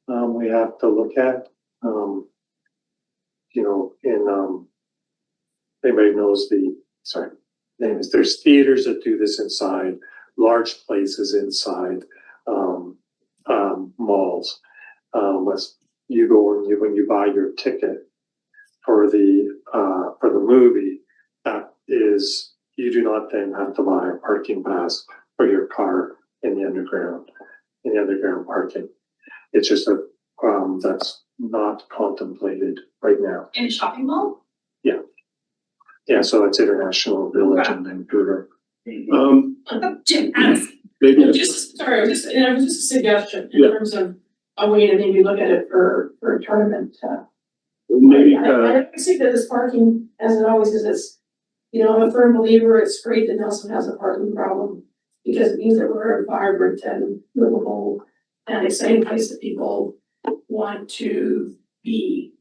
we have to look at. You know, anybody knows there's theaters that do this inside, large places inside malls. You go when you buy your ticket for the movie, that is, you do not then have to buy a parking pass for your car in the underground. any underground parking. It's just a, that's not contemplated right now. In a shopping mall? Yeah, so it's International Village in Vancouver. Jim, ask. Maybe, Sorry, it was just a suggestion in Yeah. terms of a way to maybe look at it for a tournament. maybe, I think that this parking, as it always is, you know, I'm a firm believer, it's great that Nelson has a parking problem. Because it means that we're a vibrant and livable and exciting place that people want to be.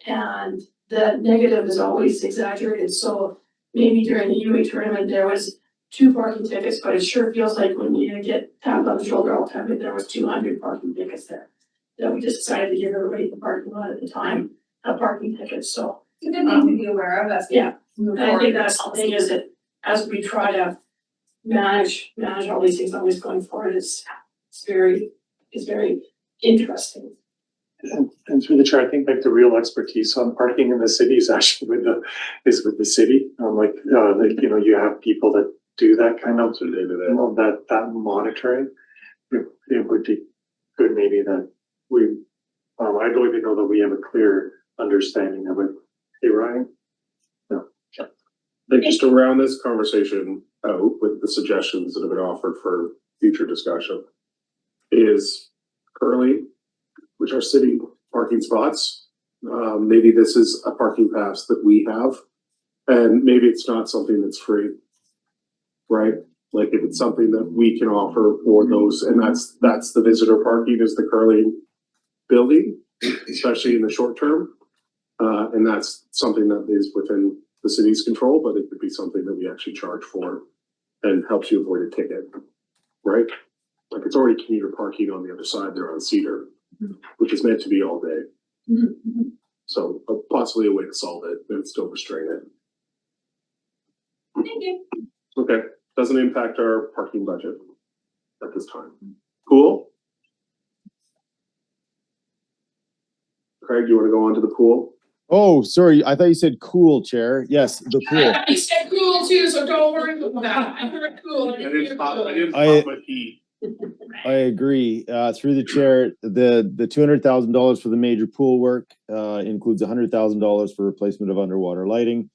And the negative is always exaggerated, so maybe during the UA tournament, there was 2 parking tickets, but it sure feels like when you get tapped on the shoulder all the time, that there was 200 parking tickets there. That we just decided to give everybody at the parking lot at the time, a parking ticket, so. It's a good thing to be aware of as we Yeah, move and I forward. think that's the thing is that as we try to manage all these things always going forward, it's very interesting. And through the chair, I think like the real expertise on parking in the city is actually with the city. Like, you know, you have people that do that kind of, that monitoring. It would be good maybe that we, I don't even know that we have a clear understanding of it. Hey, Ryan? I think just to round this conversation out with the suggestions that have been offered for future discussion is currently, which are city parking spots. Maybe this is a parking pass that we have, and maybe it's not something that's free, right? Like if it's something that we can offer for those, and that's the visitor parking is the curling building, especially in the short term. And that's something that is within the city's control, but it could be something that we actually charge for and helps you avoid a ticket, right? Like it's already commuter parking on the other side there on Cedar, which is meant to be all day. So possibly a way to solve it, but still restrain it. Thank you. Okay, doesn't impact our parking budget at this time. Cool? Craig, do you wanna go on to the pool? Oh, sorry, I thought you said cool, Chair. Yes, the pool. I said cool too, so don't worry about that. I heard cool. I didn't pop with heat. I agree. Through the chair, the $200,000 for the major pool work includes $100,000 for replacement of underwater lighting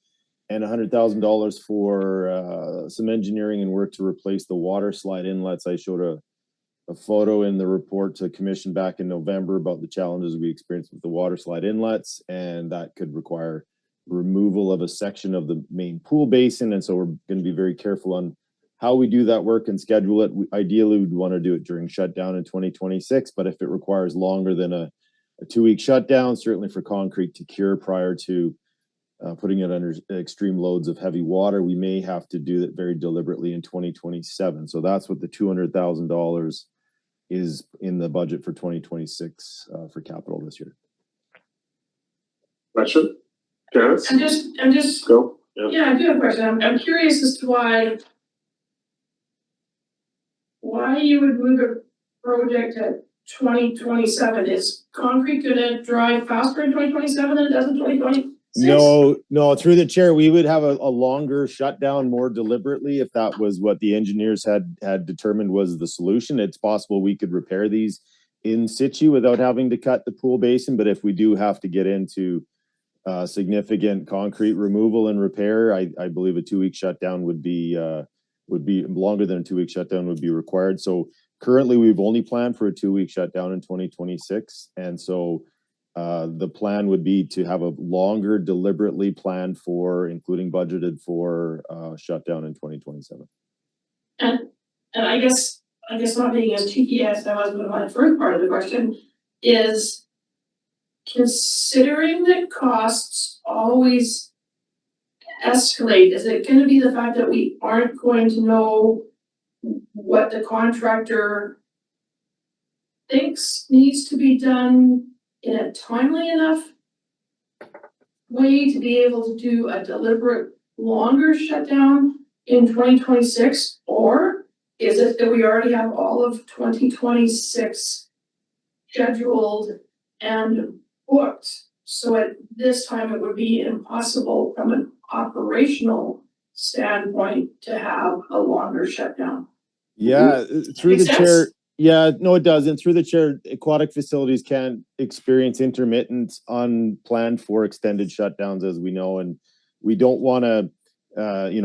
and $100,000 for some engineering and work to replace the water slide inlets. I showed a photo in the report to commission back in November about the challenges we experienced with the water slide inlets, and that could require removal of a section of the main pool basin. And so we're going to be very careful on how we do that work and schedule it. Ideally, we'd want to do it during shutdown in 2026, but if it requires longer than a 2-week shutdown, certainly for concrete to cure prior to putting it under extreme loads of heavy water, we may have to do that very deliberately in 2027. So that's what the $200,000 is in the budget for 2026 for capital this year. Question? Janice? I'm just, Go. yeah, I do have a question. I'm curious as to why you would move a project to 2027. Is concrete gonna drive faster in 2027 than it does in 2026? No, through the chair, we would have a longer shutdown more deliberately if that was what the engineers had determined was the solution. It's possible we could repair these in situ without having to cut the pool basin, but if we do have to get into significant concrete removal and repair, I believe a 2-week shutdown would be longer than a 2-week shutdown would be required. So currently we've only planned for a 2-week shutdown in 2026. And so the plan would be to have a longer deliberately planned for, including budgeted for shutdown in 2027. And I guess not being as cheeky as that was with my first part of the question is considering that costs always escalate, is it gonna be the fact that we aren't going to know what the contractor thinks needs to be done in a timely enough way to be able to do a deliberate longer shutdown in 2026? Or is it that we already have all of 2026 scheduled and booked? So at this time, it would be impossible from an operational standpoint to have a longer shutdown. Yeah, through Makes the chair, sense? Yeah, no, it does. And through the chair, aquatic facilities can experience intermittent, unplanned for extended shutdowns, as we know, and we don't want to,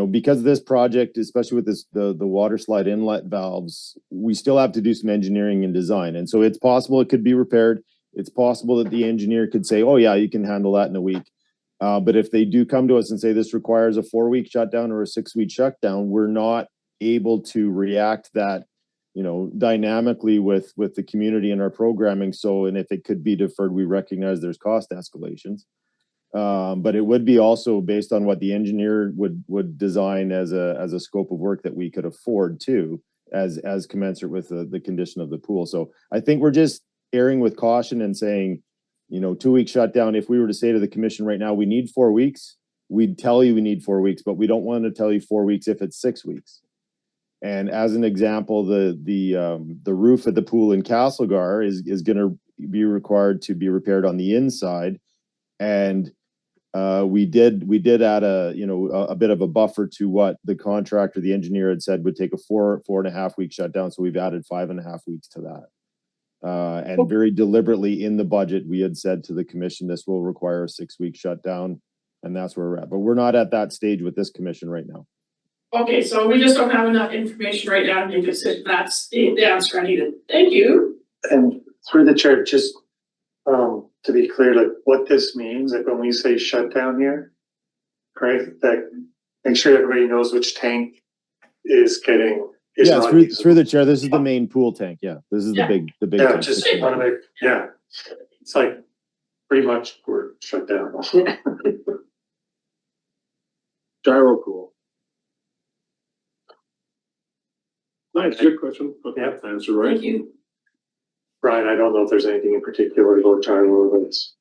because of this project, especially with the water slide inlet valves, we still have to do some engineering and design. And so it's possible it could be repaired. It's possible that the engineer could say, oh yeah, you can handle that in a week. But if they do come to us and say this requires a 4-week shutdown or a 6-week shutdown, we're not able to react that dynamically with the community and our programming. So, and if it could be deferred, we recognize there's cost escalations. But it would be also based on what the engineer would design as a scope of work that we could afford to, as commensurate with the condition of the pool. So I think we're just erring with caution and saying, 2-week shutdown. If we were to say to the commission right now, we need 4 weeks, we'd tell you we need 4 weeks, but we don't want to tell you 4 weeks if it's 6 weeks. And as an example, the roof at the pool in Castlegar is going to be required to be repaired on the inside, and we did add a bit of a buffer to what the contractor, the engineer, had said would take a 4.5 week shutdown. So we've added 5.5 weeks to that, and very deliberately in the budget we had said to the commission this will require a 6-week shutdown, and that's where we're at. But we're not at that stage with this commission right now. Okay, so we just don't have enough information right now to make a decision. That's the answer I needed. Thank you. And through the chair, just to be clear, like what this means, like when we say shutdown here, right? That make sure everybody knows which tank is getting. Yeah, not through the chair. This is the main pool tank. Yeah, this is the big Yeah, tank. just want to make, yeah. It's like pretty much we're shut down. Gyro pool. Nice, good question. Okay, Yep. answer right. Thank you. Brian, I don't know if there's anything in particular about gyro events.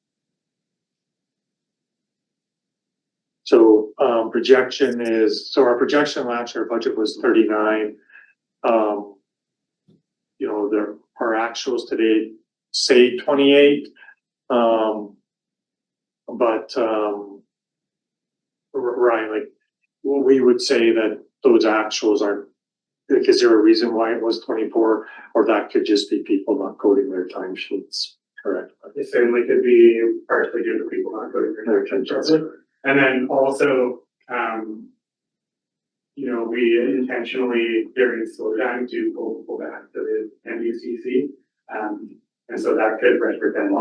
So projection is, so our projection last year budget was 39. Our actuals today say 28. But Ryan, like we would say that those actuals aren't. Like, is there a reason why it was 24, or that could just be people not coding their timesheets? Correct. It certainly could be partially due to people not coding their timesheets. And then also, we intentionally during slowdown do pull people back to the NUCC. And so that could represent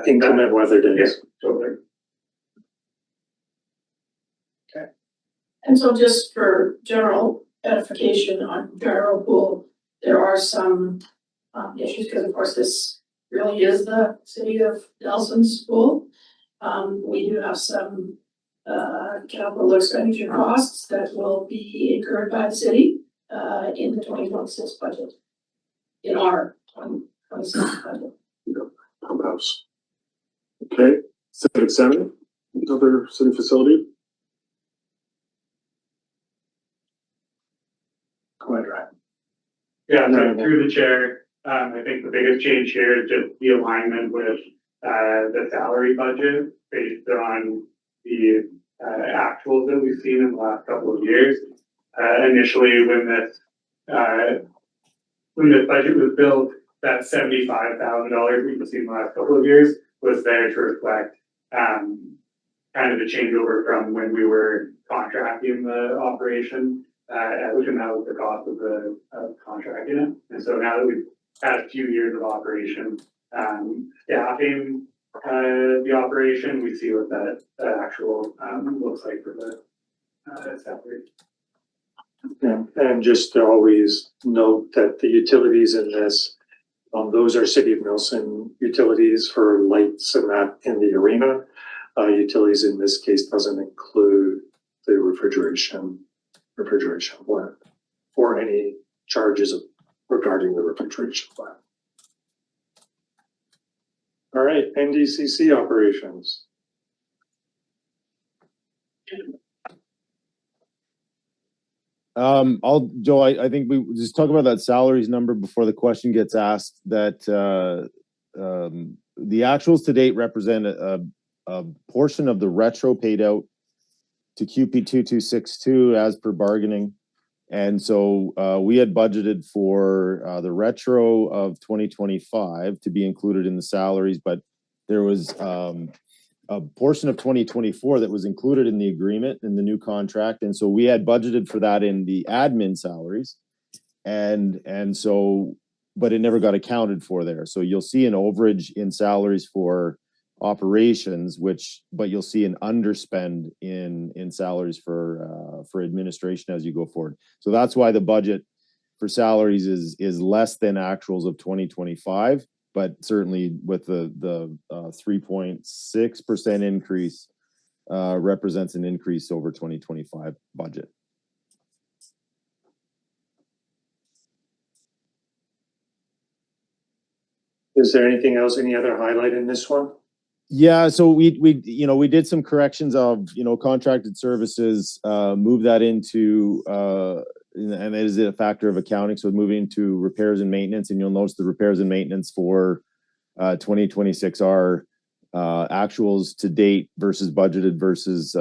Inclement weather days. Yes, totally. And so just for general edification on gyro pool, there are some issues because of course this really is the city of Nelson's pool. We do have some capital expenditure costs that will be incurred by the city in the 2026 budget. In our 2026 budget. Pump house. Okay, civic center, another city facility. Go ahead, Ryan. Yeah, so through the chair, I think the biggest change here is just the alignment with the salary budget based on the actuals that we've seen in the last couple of years. Initially, when this budget was built, that $75,000 we've seen the last couple of years was there to reflect kind of the changeover from when we were contracting the operation. And that was the cost of contracting it. And so now that we've had a few years of operation, staffing the operation, we see what that actual looks like for the salary. Yeah, and just to always note that the utilities in this, those are City of Nelson utilities for lights and that in the arena. Utilities in this case doesn't include the refrigeration plant or any charges regarding the refrigeration plant. All right, NDCC operations. Joe, I think we just talk about that salaries number before the question gets asked. That the actuals to date represent a portion of the retro paid out to QP 2262 as per bargaining. And so we had budgeted for the retro of 2025 to be included in the salaries, but there was a portion of 2024 that was included in the agreement in the new contract. And so we had budgeted for that in the admin salaries. And so, but it never got accounted for there. So you'll see an overage in salaries for operations, but you'll see an underspend in salaries for administration as you go forward. So that's why the budget for salaries is less than actuals of 2025, but certainly with the 3.6% increase represents an increase over 2025 budget. Is there anything else, any other highlight in this one? Yeah, so we did some corrections of, contracted services, move that into, and that is a factor of accounting. So moving to repairs and maintenance, and you'll notice the repairs and maintenance for 2026 are actuals to date versus budgeted versus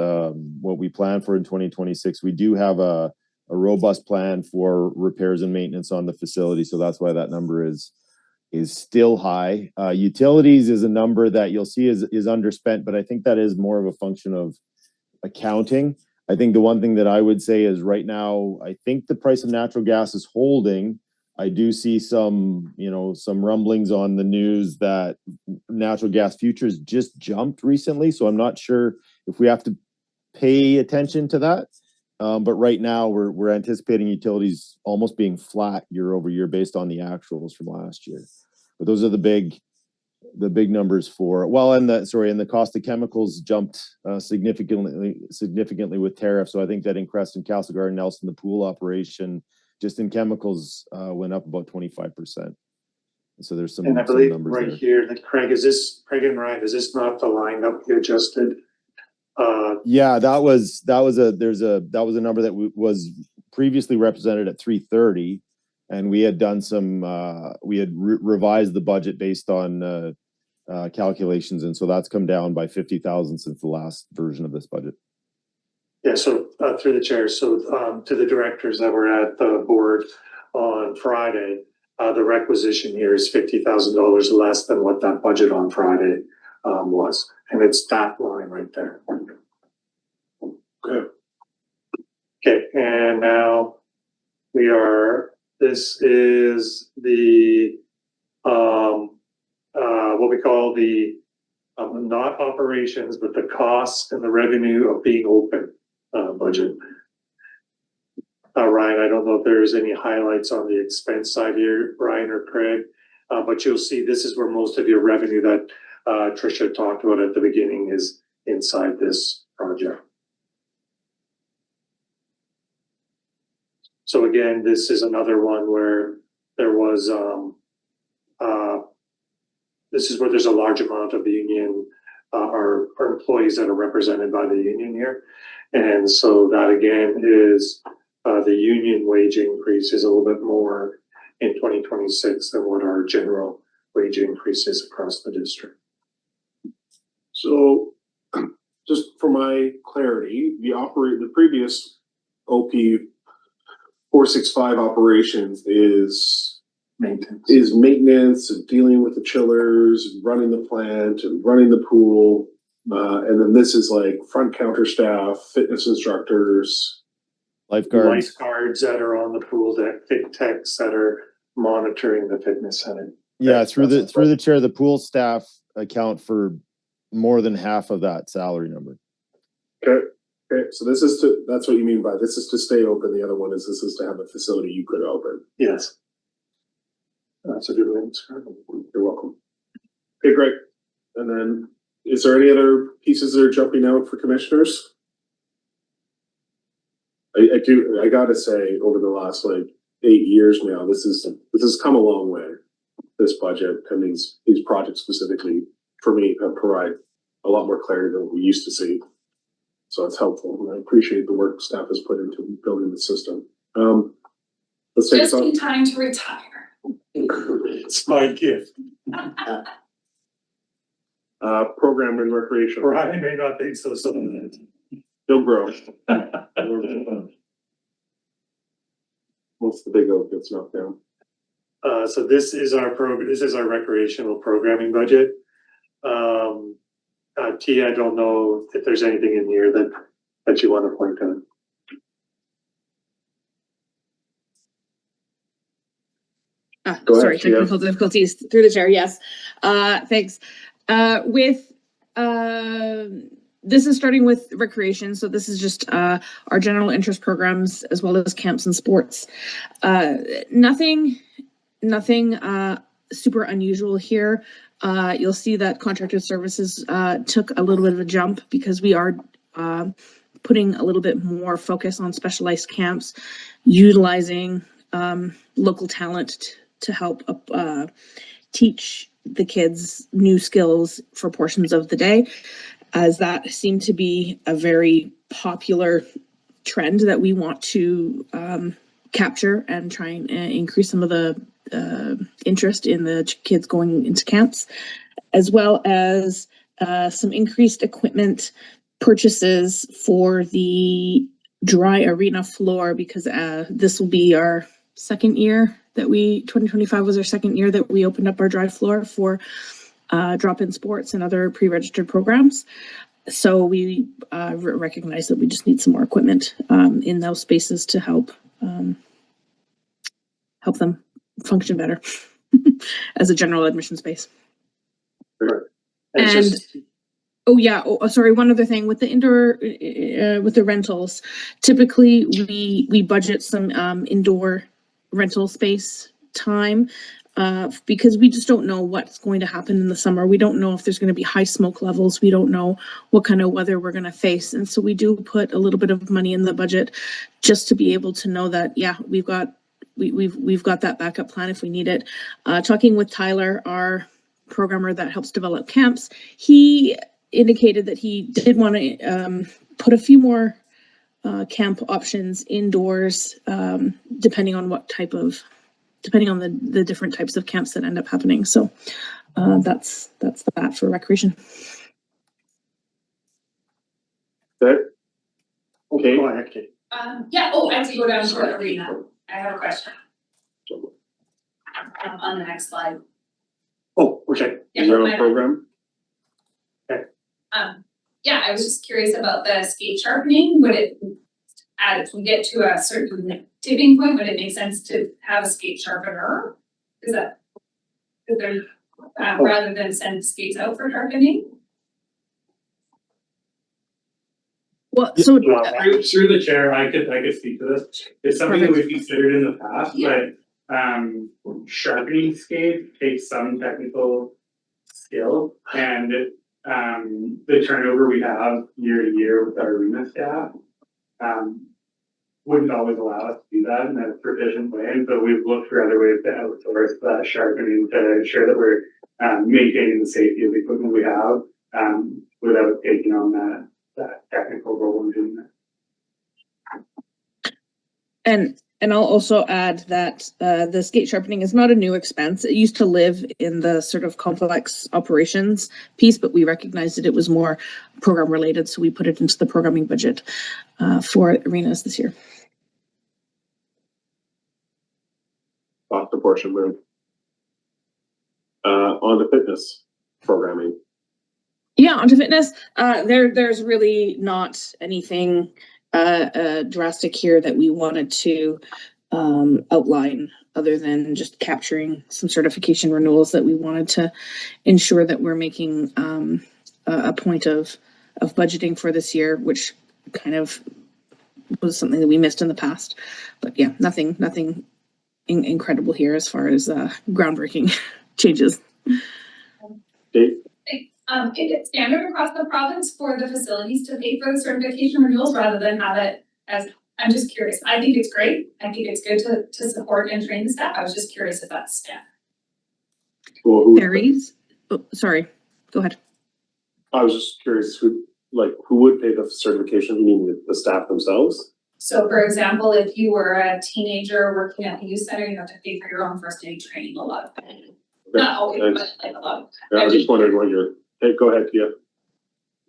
what we plan for in 2026. We do have a robust plan for repairs and maintenance on the facility. So that's why that number is still high. Utilities is a number that you'll see is underspent, but I think that is more of a function of accounting. I think the one thing that I would say is right now, I think the price of natural gas is holding. I do see some rumblings on the news that natural gas futures just jumped recently. So I'm not sure if we have to pay attention to that. But right now we're anticipating utilities almost being flat year over year based on the actuals from last year. But those are the big numbers for, and the cost of chemicals jumped significantly with tariffs. So I think that in Creston, Castlegar, Nelson, the pool operation just in chemicals went up about 25%. So there's some, and I believe numbers right there. here that Craig and Ryan, is this not the line that we adjusted? Yeah, that was a number that was previously represented at 330, and we had done some revised the budget based on calculations, and so that's come down by 50,000 since the last version of this budget. Yeah, so through the chair, so to the directors that were at the board on Friday, the requisition here is $50,000 less than what that budget on Friday was, and it's that line right there. Okay. Okay, and now this is the what we call the not operations, but the cost and the revenue of being open budget. Ryan, I don't know if there's any highlights on the expense side here, Ryan or Craig, but you'll see this is where most of your revenue that Tricia talked about at the beginning is inside this project. So again, this is another one where there was, this is where there's a large amount of the union, or employees that are represented by the union here. And so that again is, the union wage increase is a little bit more in 2026 than what our general wage increase is across the district. So just for my clarity, the previous OP 465 operations is maintenance and dealing with the chillers and running the plant and running the pool. And then this is like front counter staff, fitness instructors, Lifeguards. Lifeguards that are on the pool deck, fit techs that are monitoring the fitness center. Yeah, through the chair, the pool staff account for more than half of that salary number. Okay, so that's what you mean by this is to stay open. The other one is this is to have a facility you could open. Yes. That's a good way to describe it. You're welcome. Okay, great. And then is there any other pieces that are jumping out for commissioners? I gotta say, over the last 8 years now, this has come a long way. This budget and these projects specifically for me have provided a lot more clarity than what we used to see. So it's helpful, and I appreciate the work staff has put into building the system. Let's take Just some in time to retire. It's my gift. program and recreation. Ryan may not think so, Bill Grow. Once the big oak gets knocked down. So this is our recreational programming budget. T, I don't know if there's anything in here that you want to point out. Go ahead, Sorry, Tia. technical difficulties through the chair, yes. Thanks. This is starting with recreation, so this is just our general interest programs as well as camps and sports. Nothing super unusual here. You'll see that contracted services took a little bit of a jump because we are putting a little bit more focus on specialized camps, utilizing local talent to help teach the kids new skills for portions of the day, as that seemed to be a very popular trend that we want to capture and try and increase some of the interest in the kids going into camps, as well as some increased equipment purchases for the dry arena floor, because this will be our second year that 2025 was our second year that we opened up our dry floor for drop-in sports and other pre-registered programs. So we recognize that we just need some more equipment in those spaces to help them function better as a general admission space. And sorry, one other thing with the indoor, with the rentals, typically we budget some indoor rental space time because we just don't know what's going to happen in the summer. We don't know if there's going to be high smoke levels. We don't know what kind of weather we're going to face. And so we do put a little bit of money in the budget just to be able to know that, yeah, we've got that backup plan if we need it. Talking with Tyler, our programmer that helps develop camps, he indicated that he did want to put a few more camp options indoors, depending on the different types of camps that end up happening. So that's that for recreation. Okay. Okay. Go ahead, Kate. As you go down to the arena, I have a question. On the next slide. Oh, okay. Is there a program? I was just curious about the skate sharpening. Would it, as we get to a certain tipping point, would it make sense to have a skate sharpener? Rather than send skates out for sharpening? Well, so Through the chair, I could speak to this. It's something that we've considered in the past, but sharpening skate takes some technical skill, and the turnover we have year to year with our arena staff wouldn't always allow us to do that in a proficient way. And so we've looked for other ways to outsource that sharpening to ensure that we're maintaining the safety of the equipment we have without taking on that technical role in doing that. And I'll also add that the skate sharpening is not a new expense. It used to live in the sort of complex operations piece, but we recognized that it was more program related, so we put it into the programming budget for arenas this year. Off the portion move. On the fitness programming. Yeah, onto fitness. There's really not anything drastic here that we wanted to outline, other than just capturing some certification renewals that we wanted to ensure that we're making a point of budgeting for this year, which kind of was something that we missed in the past. But yeah, nothing incredible here as far as groundbreaking changes. Dave? Is it standard across the province for the facilities to pay for the certification renewals rather than have it as, I'm just curious. I think it's great. I think it's good to support and train the staff. I was just curious if that's standard. Well, Varies. Oh, sorry, go ahead. I was just curious who would pay the certification? You mean the staff themselves? So for example, if you were a teenager working at the youth center, you have to pay for your own first aid training a lot of time. Not always, but like a lot of time. I was just wondering what hey, go ahead, Tia.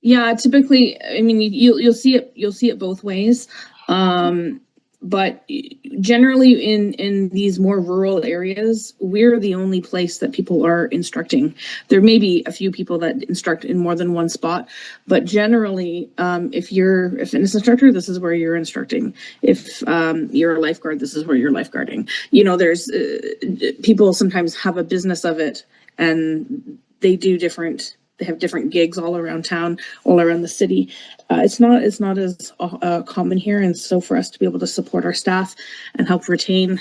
Yeah, typically, I mean, you'll see it both ways. but generally in these more rural areas, we're the only place that people are instructing. There may be a few people that instruct in more than one spot, but generally, if you're a fitness instructor, this is where you're instructing. If you're a lifeguard, this is where you're lifeguarding. You know, there's people sometimes have a business of it, and they have different gigs all around town, all around the city. It's not as common here, and so for us to be able to support our staff and help retain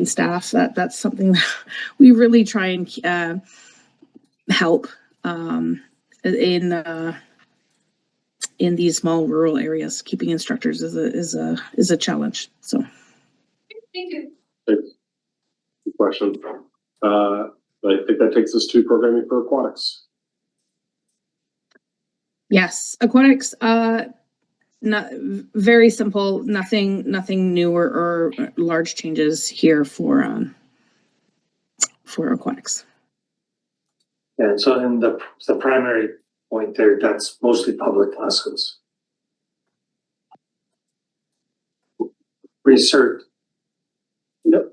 staff, that's something that we really try and help in these small rural areas. Keeping instructors is a challenge. So, Thank you. Good question. I think that takes us to programming for aquatics. yes, aquatics. Not very simple. Nothing new or large changes here for aquatics. And so in the primary point there, that's mostly public lessons. Research. Yep.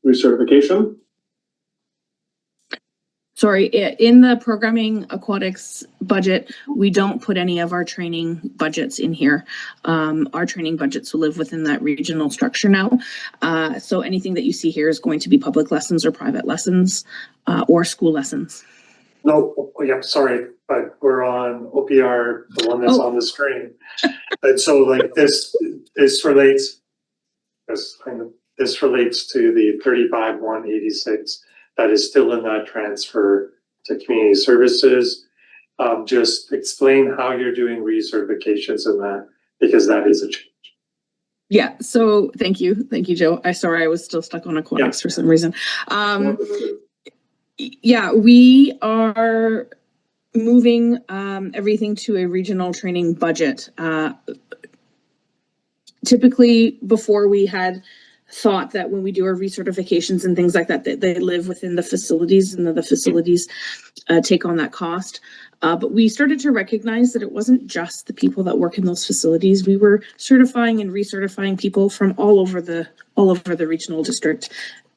Recertification. Sorry, in the programming aquatics budget, we don't put any of our training budgets in here. Our training budgets will live within that regional structure now. So anything that you see here is going to be public lessons or private lessons or school lessons. No, yeah, sorry, but we're on OPR, the one that's on the screen. And so like this relates to the 35,186 that is still in that transfer to community services. Just explain how you're doing recertifications in that, because that is a change. Yeah, so thank you, Joe. I was still stuck on aquatics for some reason. Yeah, we are moving everything to a regional training budget. Typically, before we had thought that when we do our recertifications and things like that, they live within the facilities and the facilities take on that cost. But we started to recognize that it wasn't just the people that work in those facilities. We were certifying and recertifying people from all over the regional district.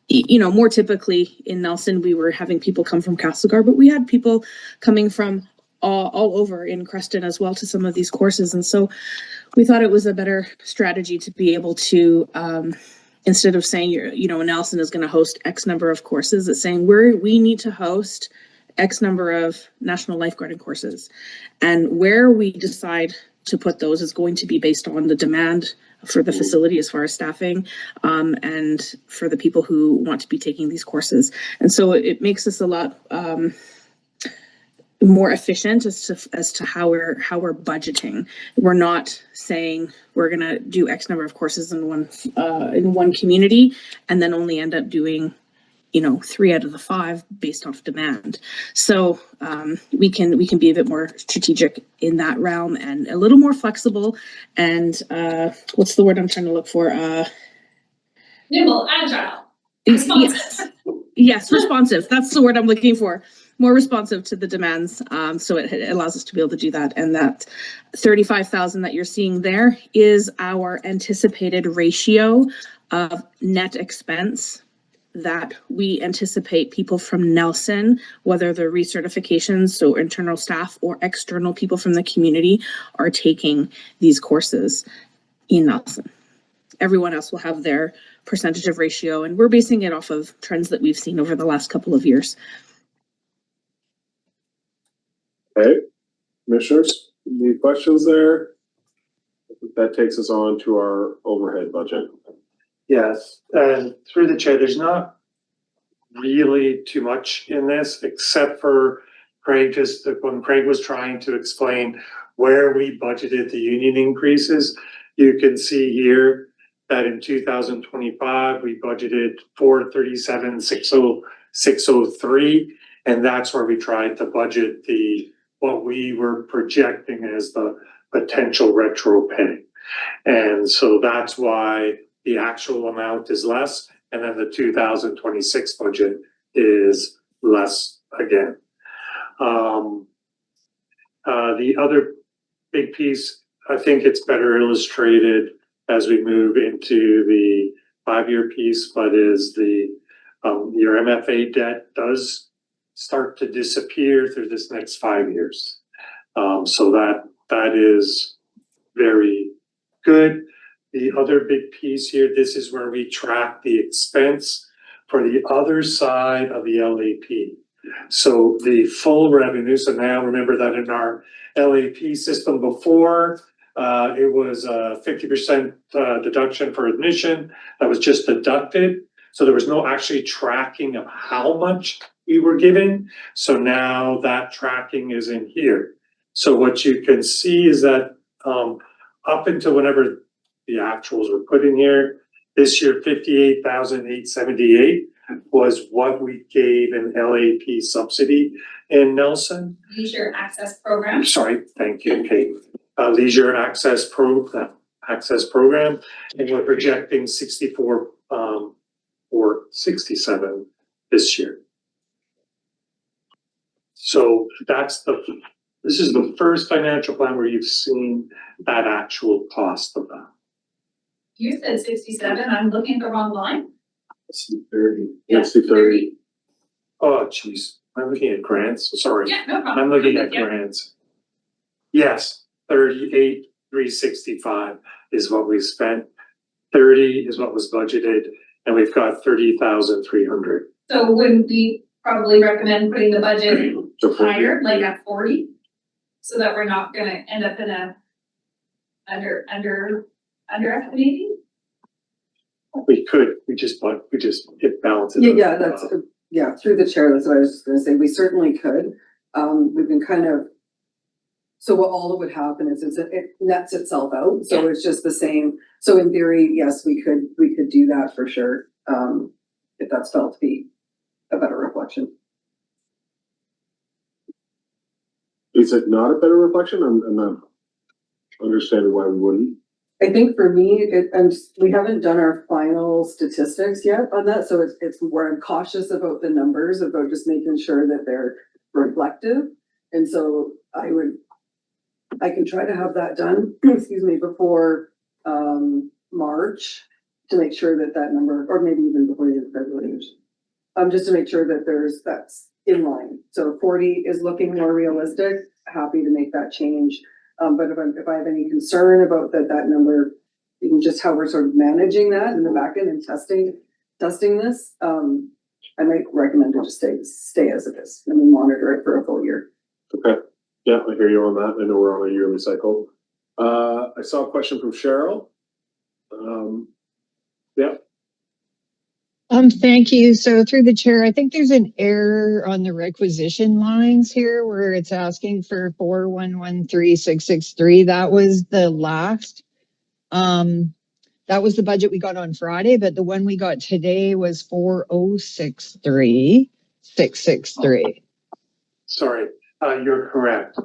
You know, more typically in Nelson, we were having people come from Castlegar, but we had people coming from all over in Creston as well to some of these courses. And so we thought it was a better strategy to be able to, instead of saying, Nelson is going to host X number of courses, it's saying we need to host X number of national lifeguarding courses. And where we decide to put those is going to be based on the demand for the facility as far as staffing, and for the people who want to be taking these courses. And so it makes us a lot more efficient as to how we're budgeting. We're not saying we're gonna do X number of courses in one community and then only end up doing 3 out of the 5 based off demand. So we can be a bit more strategic in that realm and a little more flexible. And what's the word I'm trying to look for? Nimble, agile, responsive. Yes, responsive. That's the word I'm looking for. More responsive to the demands. So it allows us to be able to do that. And that 35,000 that you're seeing there is our anticipated ratio of net expense that we anticipate people from Nelson, whether they're recertifications, so internal staff or external people from the community, are taking these courses in Nelson. Everyone else will have their percentage of ratio, and we're basing it off of trends that we've seen over the last couple of years. Okay, commissioners, any questions there? I think that takes us on to our overhead budget. Yes, and through the chair, there's not really too much in this, except for Craig, just when Craig was trying to explain where we budgeted the union increases. You can see here that in 2025, we budgeted 437,603, and that's where we tried to budget what we were projecting as the potential retro pay. And so that's why the actual amount is less, and then the 2026 budget is less again. The other big piece, I think it's better illustrated as we move into the 5-year piece, but is your MFA debt does start to disappear through this next 5 years. So that is very good. The other big piece here, this is where we track the expense for the other side of the LAP. So the full revenue, so now remember that in our LAP system before, it was a 50% deduction for admission that was just deducted. So there was no actually tracking of how much we were giving. So now that tracking is in here. So what you can see is that up until whenever the actuals were put in here, this year 58,878 was what we gave in LAP subsidy in Nelson. Leisure access program. I'm sorry, thank you, Kate. Leisure access program, and we're projecting 64 or 67 this year. So this is the first financial plan where you've seen that actual cost of that. You said 67, I'm looking at the wrong line. 30. Yeah, 30. Oh, geez, I'm looking at grants, sorry. Yeah, no problem. I'm looking at Yeah. grants. Yes, 38,365 is what we spent. 30 is what was budgeted, and we've got 30,300. So wouldn't we probably recommend putting the budget higher, like at 40? So that we're not gonna end up in a underestimating? We could, it balances. Yeah, that's, yeah, through the chair, that's what I was just gonna say, we certainly could. We've been kind of, so what all that would happen is it nets itself out, so it's just the same. So in theory, yes, we could do that for sure, if that's felt to be a better reflection. Is it not a better reflection? I'm not understanding why we wouldn't. I think for me, we haven't done our final statistics yet on that, so it's where I'm cautious about the numbers, about just making sure that they're reflective. And so I can try to have that done, excuse me, before March to make sure that number, or maybe even before the end of February. Just to make sure that that's in line. So 40 is looking more realistic, happy to make that change. But if I have any concern about that number, even just how we're sort of managing that in the back end and testing this, I might recommend to just stay as it is and we monitor it for a full year. Okay. Yeah, I hear you on that. I know we're on a yearly cycle. I saw a question from Cheryl. Yeah. Thank you. So through the chair, I think there's an error on the requisition lines here where it's asking for 4113663. That was the last. That was the budget we got on Friday, but the one we got today was 4063663. Sorry, you're correct.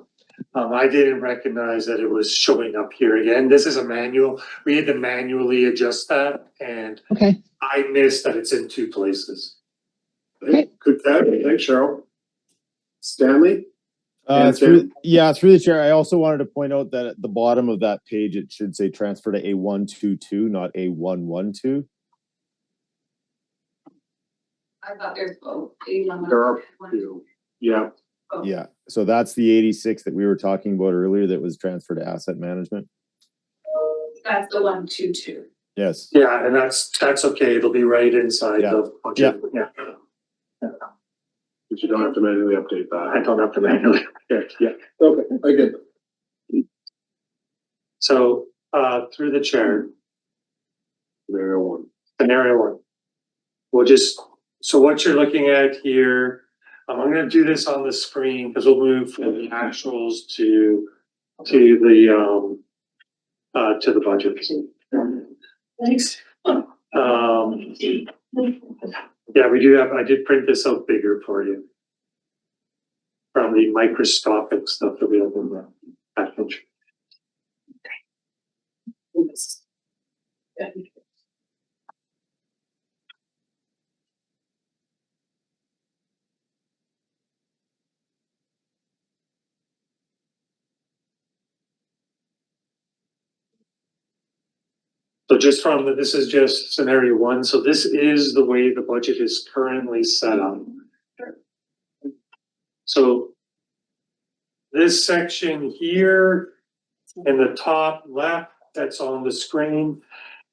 I didn't recognize that it was showing up here again. This is a manual. We had to manually adjust that, and Okay. I missed that it's in two places. Okay. Good catch. Thanks, Cheryl. Stanley? Through the chair, I also wanted to point out that at the bottom of that page, it should say transfer to A122, not A112. I thought there's both. There are two. Yeah. Yeah, so that's the 86 that we were talking about earlier that was transferred to asset management. That's the 122. Yes. Yeah, and that's okay. It'll be right inside Yeah. the budget. Yeah. But you don't have to manually update that. I don't have to manually. Yeah. Okay, I get that. So, through the chair, Scenario one. scenario one. So what you're looking at here, I'm gonna do this on the screen because we'll move from the actuals to the budget. Thanks. Yeah, I did print this out bigger for you. From the microscopic stuff that we have in the package. So just this is just scenario one, so this is the way the budget is currently set up. So this section here in the top left, that's on the screen,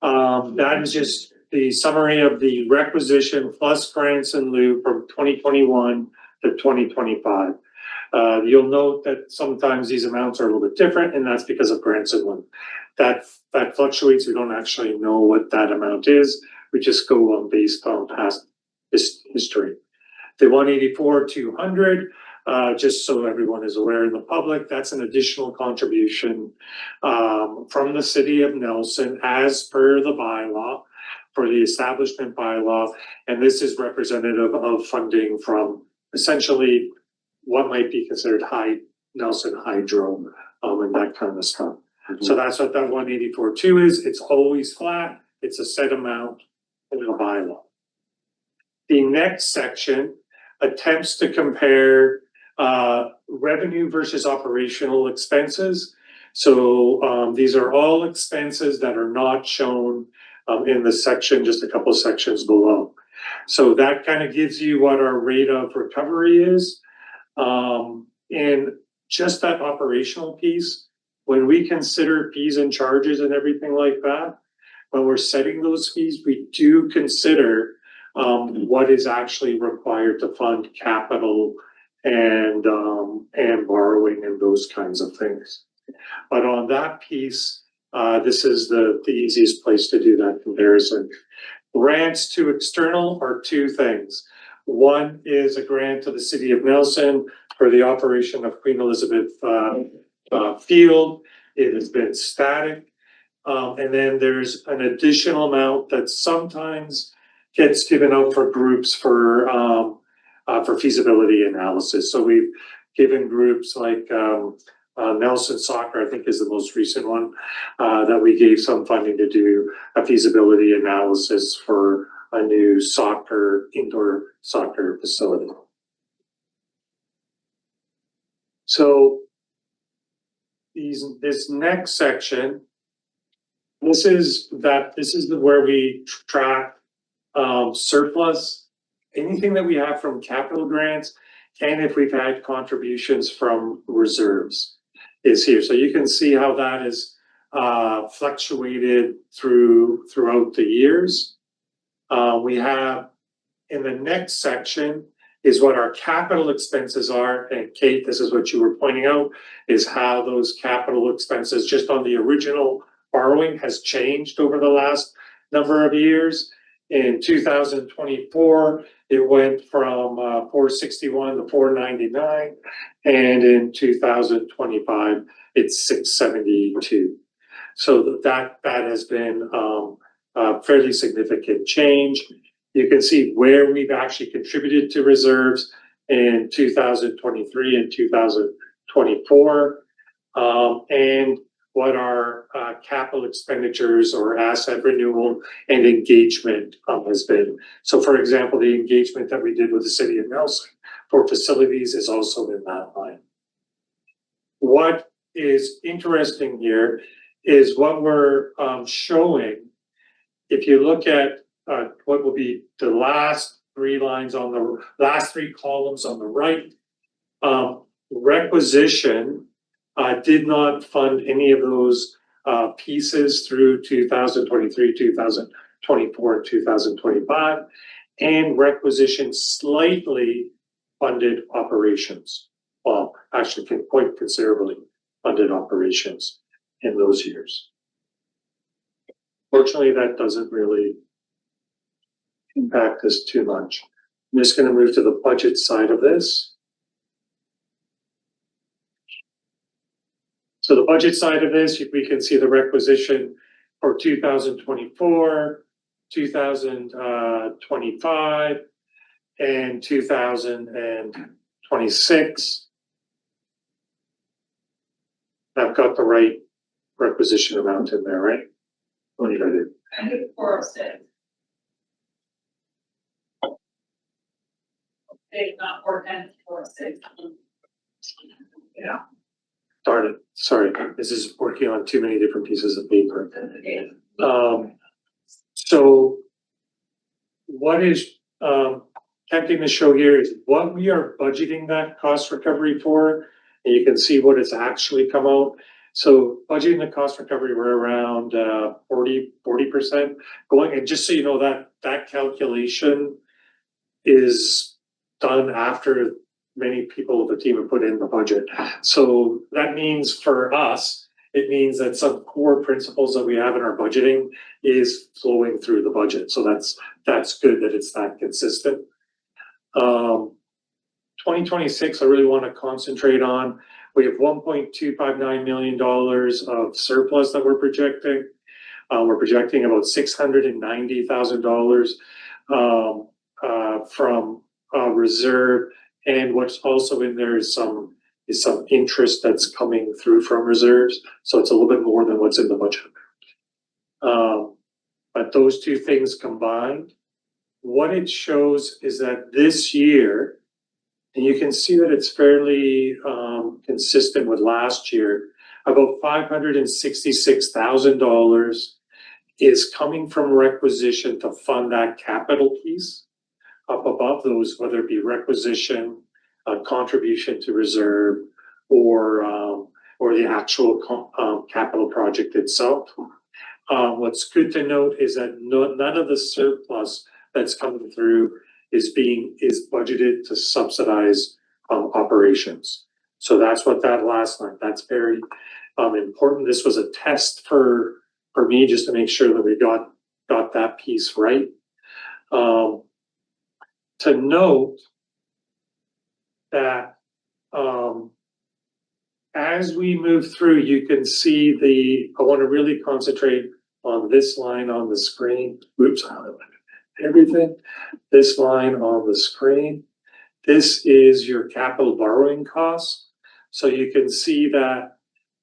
that is just the summary of the requisition plus grants in lieu from 2021 to 2025. You'll note that sometimes these amounts are a little bit different, and that's because of grants in lieu. That fluctuates. We don't actually know what that amount is. We just go on based on past history. The 184,200, just so everyone is aware in the public, that's an additional contribution from the city of Nelson as per the bylaw for the establishment bylaw. And this is representative of funding from essentially what might be considered Nelson Hydro and that kind of stuff. So that's what that 184.2 is. It's always flat. It's a set amount in the bylaw. The next section attempts to compare revenue versus operational expenses. So these are all expenses that are not shown in the section, just a couple sections below. So that kind of gives you what our rate of recovery is. And just that operational piece, when we consider fees and charges and everything like that, when we're setting those fees, we do consider what is actually required to fund capital and borrowing and those kinds of things. But on that piece, this is the easiest place to do that comparison. Grants to external are two things. One is a grant to the city of Nelson for the operation of Queen Elizabeth Field. It has been static. And then there's an additional amount that sometimes gets given out for groups for feasibility analysis. So we've given groups like Nelson Soccer, I think is the most recent one, that we gave some funding to do a feasibility analysis for a new indoor soccer facility. So this next section, this is where we track surplus, anything that we have from capital grants, and if we've had contributions from reserves is here. So you can see how that is fluctuated throughout the years. We have in the next section is what our capital expenses are. And Kate, this is what you were pointing out, is how those capital expenses just on the original borrowing has changed over the last number of years. In 2024, it went from 461 to 499, and in 2025, it's 672. So that has been a fairly significant change. You can see where we've actually contributed to reserves in 2023 and 2024, and what our capital expenditures or asset renewal and engagement has been. So for example, the engagement that we did with the city of Nelson for facilities is also in that line. What is interesting here is what we're showing. If you look at what will be the last three lines on the last three columns on the right, requisition did not fund any of those pieces through 2023, 2024, and 2025, and requisition slightly funded operations. Well, actually quite considerably funded operations in those years. Fortunately, that doesn't really impact us too much. I'm just going to move to the budget side of this. So the budget side of this, we can see the requisition for 2024, 2025, and 2026. I've got the right requisition amount in there, right? What did I do? I think 406. It's not 410, 406. Yeah. Darn it. Sorry, this is working on too many different pieces of paper. So what is, tempting to show here is what we are budgeting that cost recovery for. And you can see what it's actually come out. So budgeting the cost recovery, we're around 40% going, and just so you know, that calculation is done after many people of the team have put in the budget. So that means for us, it means that some core principles that we have in our budgeting is flowing through the budget. So that's good that it's that consistent. 2026, I really want to concentrate on. We have $1.259 million of surplus that we're projecting. We're projecting about $690,000 from reserve, and what's also in there is some interest that's coming through from reserves. So it's a little bit more than what's in the budget. But those two things combined, what it shows is that this year, and you can see that it's fairly consistent with last year, about $566,000 is coming from requisition to fund that capital piece up above those, whether it be requisition, contribution to reserve, or the actual capital project itself. What's good to note is that none of the surplus that's coming through is budgeted to subsidize operations. So that's what that last line, that's very important. This was a test for me just to make sure that we got that piece right. To note that as we move through, you can see I want to really concentrate on this line on the screen. Oops, everything. This line on the screen. This is your capital borrowing costs. So you can see that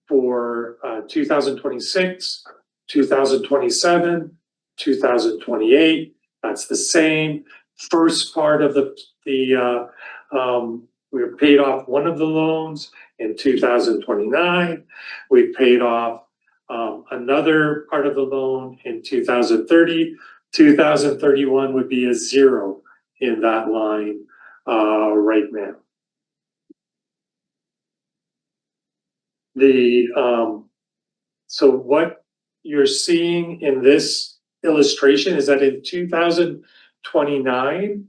for 2026, 2027, 2028, that's the same. First part of we paid off one of the loans in 2029. We paid off another part of the loan in 2030. 2031 would be a zero in that line right now. So what you're seeing in this illustration is that in 2029,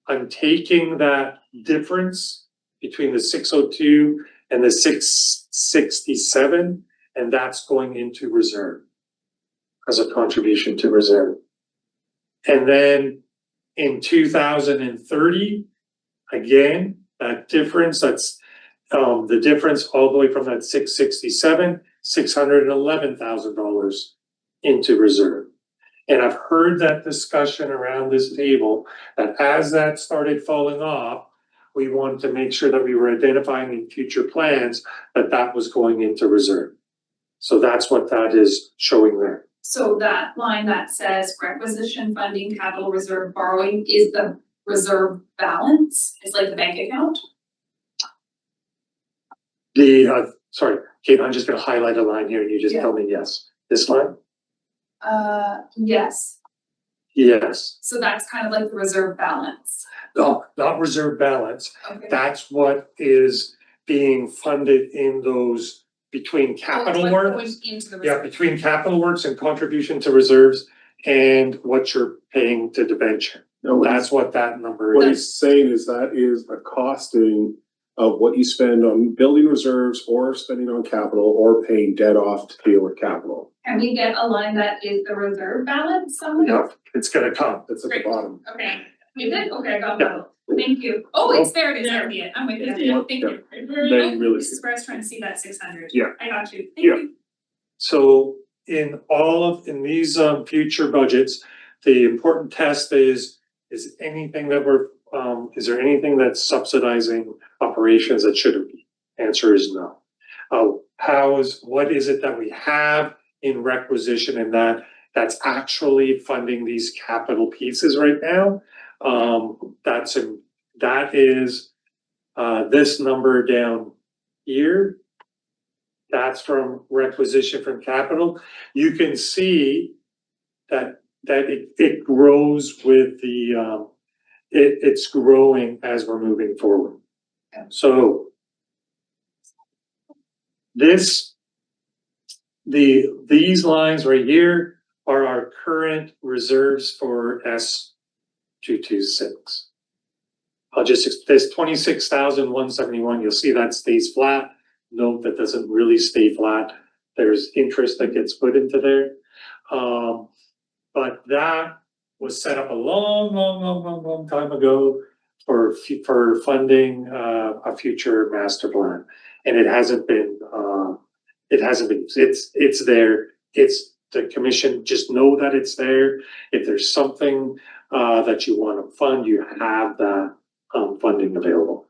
I'm taking that difference between the 602 and the 667, and that's going into reserve as a contribution to reserve. And then in 2030, again, that difference, that's the difference all the way from that 667, $611,000 into reserve. And I've heard that discussion around this table that as that started falling off, we wanted to make sure that we were identifying in future plans that was going into reserve. So that's what that is showing there. So that line that says requisition funding capital reserve borrowing is the reserve balance, it's like the bank account? Sorry, Kate, I'm just gonna highlight a line here and you just tell me yes. This line? Yes, Yes. so that's kind of like the reserve balance. No, not reserve balance. Okay. That's what is being funded in those between capital Going works. into the Yeah, reserve. between capital works and contribution to reserves and what you're paying to debenture. No, That's what that number what is. he's saying is that is a costing of what you spend on building reserves or spending on capital or paying debt off to deal with capital. Can we get a line that is the reserve balance somewhere? Yeah, it's gonna come. That's at the Great. bottom. Okay, is it? Okay, I got Yeah. that. Thank you. Oh, it's there, it is, I see it. I'm with you. Thank you. They really- This is where I was trying to see that 600. Yeah. I got you. Yeah. Thank you. So in these future budgets, the important test is anything that is there anything that's subsidizing operations that shouldn't be? Answer is no. What is it that we have in requisition and that's actually funding these capital pieces right now? That is this number down here. that's from requisition from capital. You can see that it grows with the, it's growing as we're moving forward. So these lines right here are our current reserves for S 226. There's 26,171, you'll see that stays flat. Note that doesn't really stay flat. There's interest that gets put into there. But that was set up a long time ago for funding a future master plan. And it hasn't been, it's there. It's the commission, just know that it's there. If there's something that you want to fund, you have that funding available.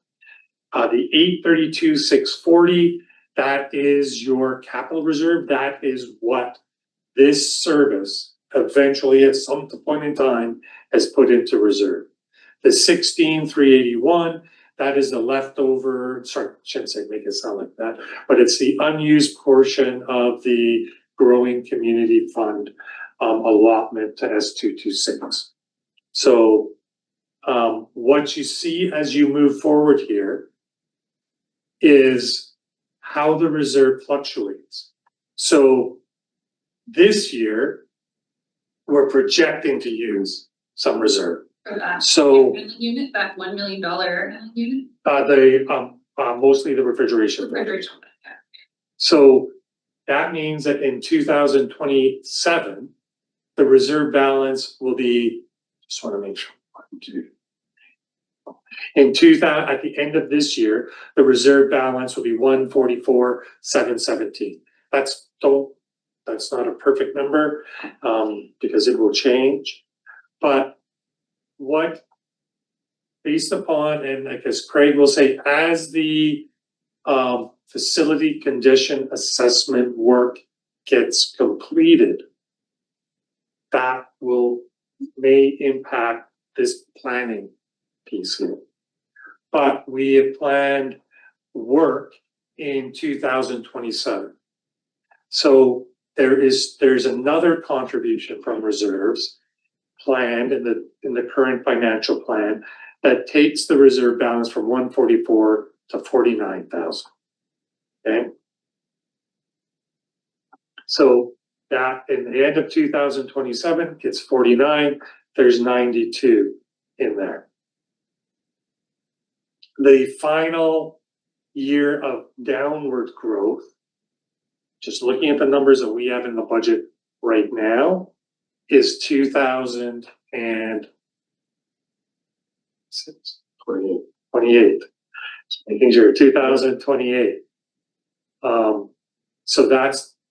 The 832,640, that is your capital reserve. That is what this service eventually at some point in time has put into reserve. The 16,381, that is the leftover, sorry, I shouldn't say make it sound like that, but it's the unused portion of the growing community fund allotment to S226. So what you see as you move forward here is how the reserve fluctuates. So this year, we're projecting to use some reserve. For that So unit, that $1 million unit, mostly the refrigeration. refrigeration. So that means that in 2027, the reserve balance will be, just want to make sure. At the end of this year, the reserve balance will be 144,717. That's not a perfect number, because it will change. But based upon, and I guess Craig will say, as the facility condition assessment work gets completed, that may impact this planning piece here. But we have planned work in 2027. So there's another contribution from reserves planned in the current financial plan that takes the reserve balance from 144 to 49,000. Okay. So that in the end of 2027, it's 49, there's 92 in there. The final year of downward growth, just looking at the numbers that we have in the budget right now, is 2028. Making sure 2028. So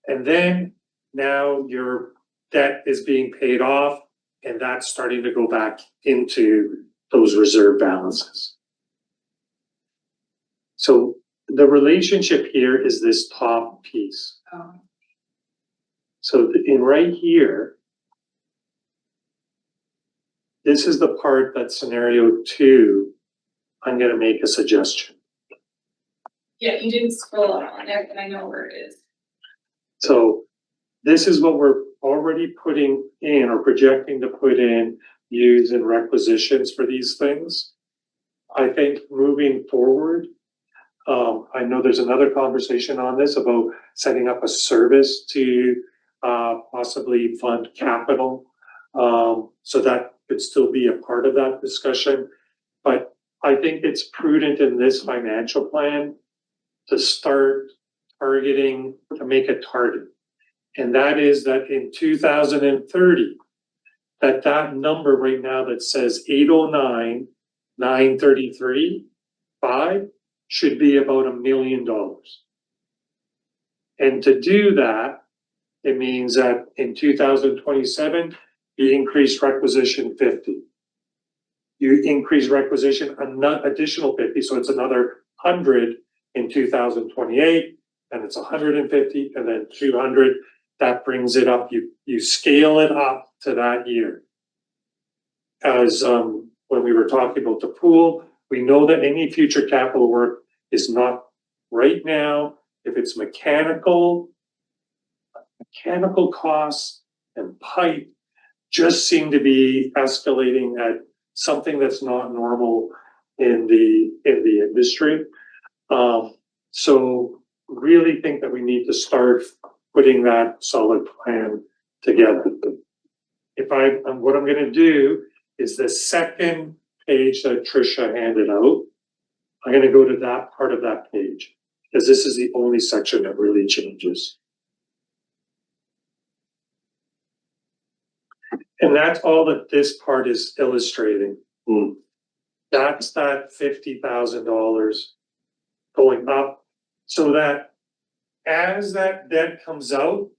and then now your debt is being paid off, and that's starting to go back into those reserve balances. So the relationship here is this top piece. So in right here, this is the part that scenario 2, I'm going to make a suggestion. Yeah, you didn't scroll up on there, and I know where it is. So this is what we're already putting in or projecting to put in, use in requisitions for these things. I think moving forward, I know there's another conversation on this about setting up a service to possibly fund capital. So that could still be a part of that discussion. But I think it's prudent in this financial plan to start targeting, to make a target. And that is that in 2030, that number right now that says 809,933.5 should be about $1 million. And to do that, it means that in 2027, you increase requisition 50. You increase requisition additional 50, so it's another 100 in 2028, and it's 150, and then 200. That brings it up. You scale it up to that year. As when we were talking about the pool, we know that any future capital work is not right now. if it's mechanical costs and pipe just seem to be escalating at something that's not normal in the industry. So really think that we need to start putting that solid plan together. What I'm gonna do is the second page that Tricia handed out. I'm gonna go to that part of that page, because this is the only section that really changes. And that's all that this part is illustrating. That's that $50,000 going up, so that as that debt comes out,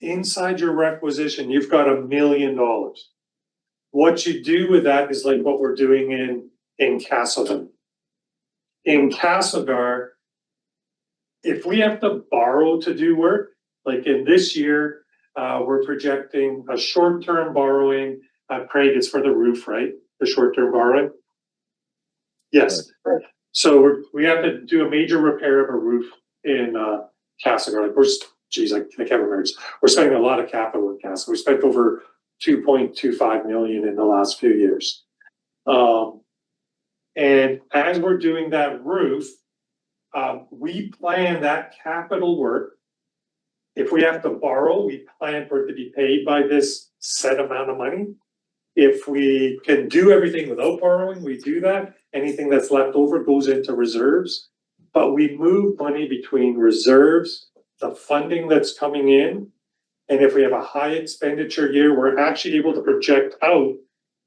inside your requisition, you've got $1 million. What you do with that is like what we're doing in Castlegar. In Castlegar, if we have to borrow to do work, like in this year, we're projecting a short-term borrowing. Craig, it's for the roof, right? The short-term borrowing? Yes. So we have to do a major repair of a roof in Castlegar. Like I can't remember. We're spending a lot of capital in Castlegar. We spent over 2.25 million in the last few years. And as we're doing that roof, we plan that capital work. If we have to borrow, we plan for it to be paid by this set amount of money. If we can do everything without borrowing, we do that. Anything that's left over goes into reserves. But we move money between reserves, the funding that's coming in. And if we have a high expenditure year, we're actually able to project out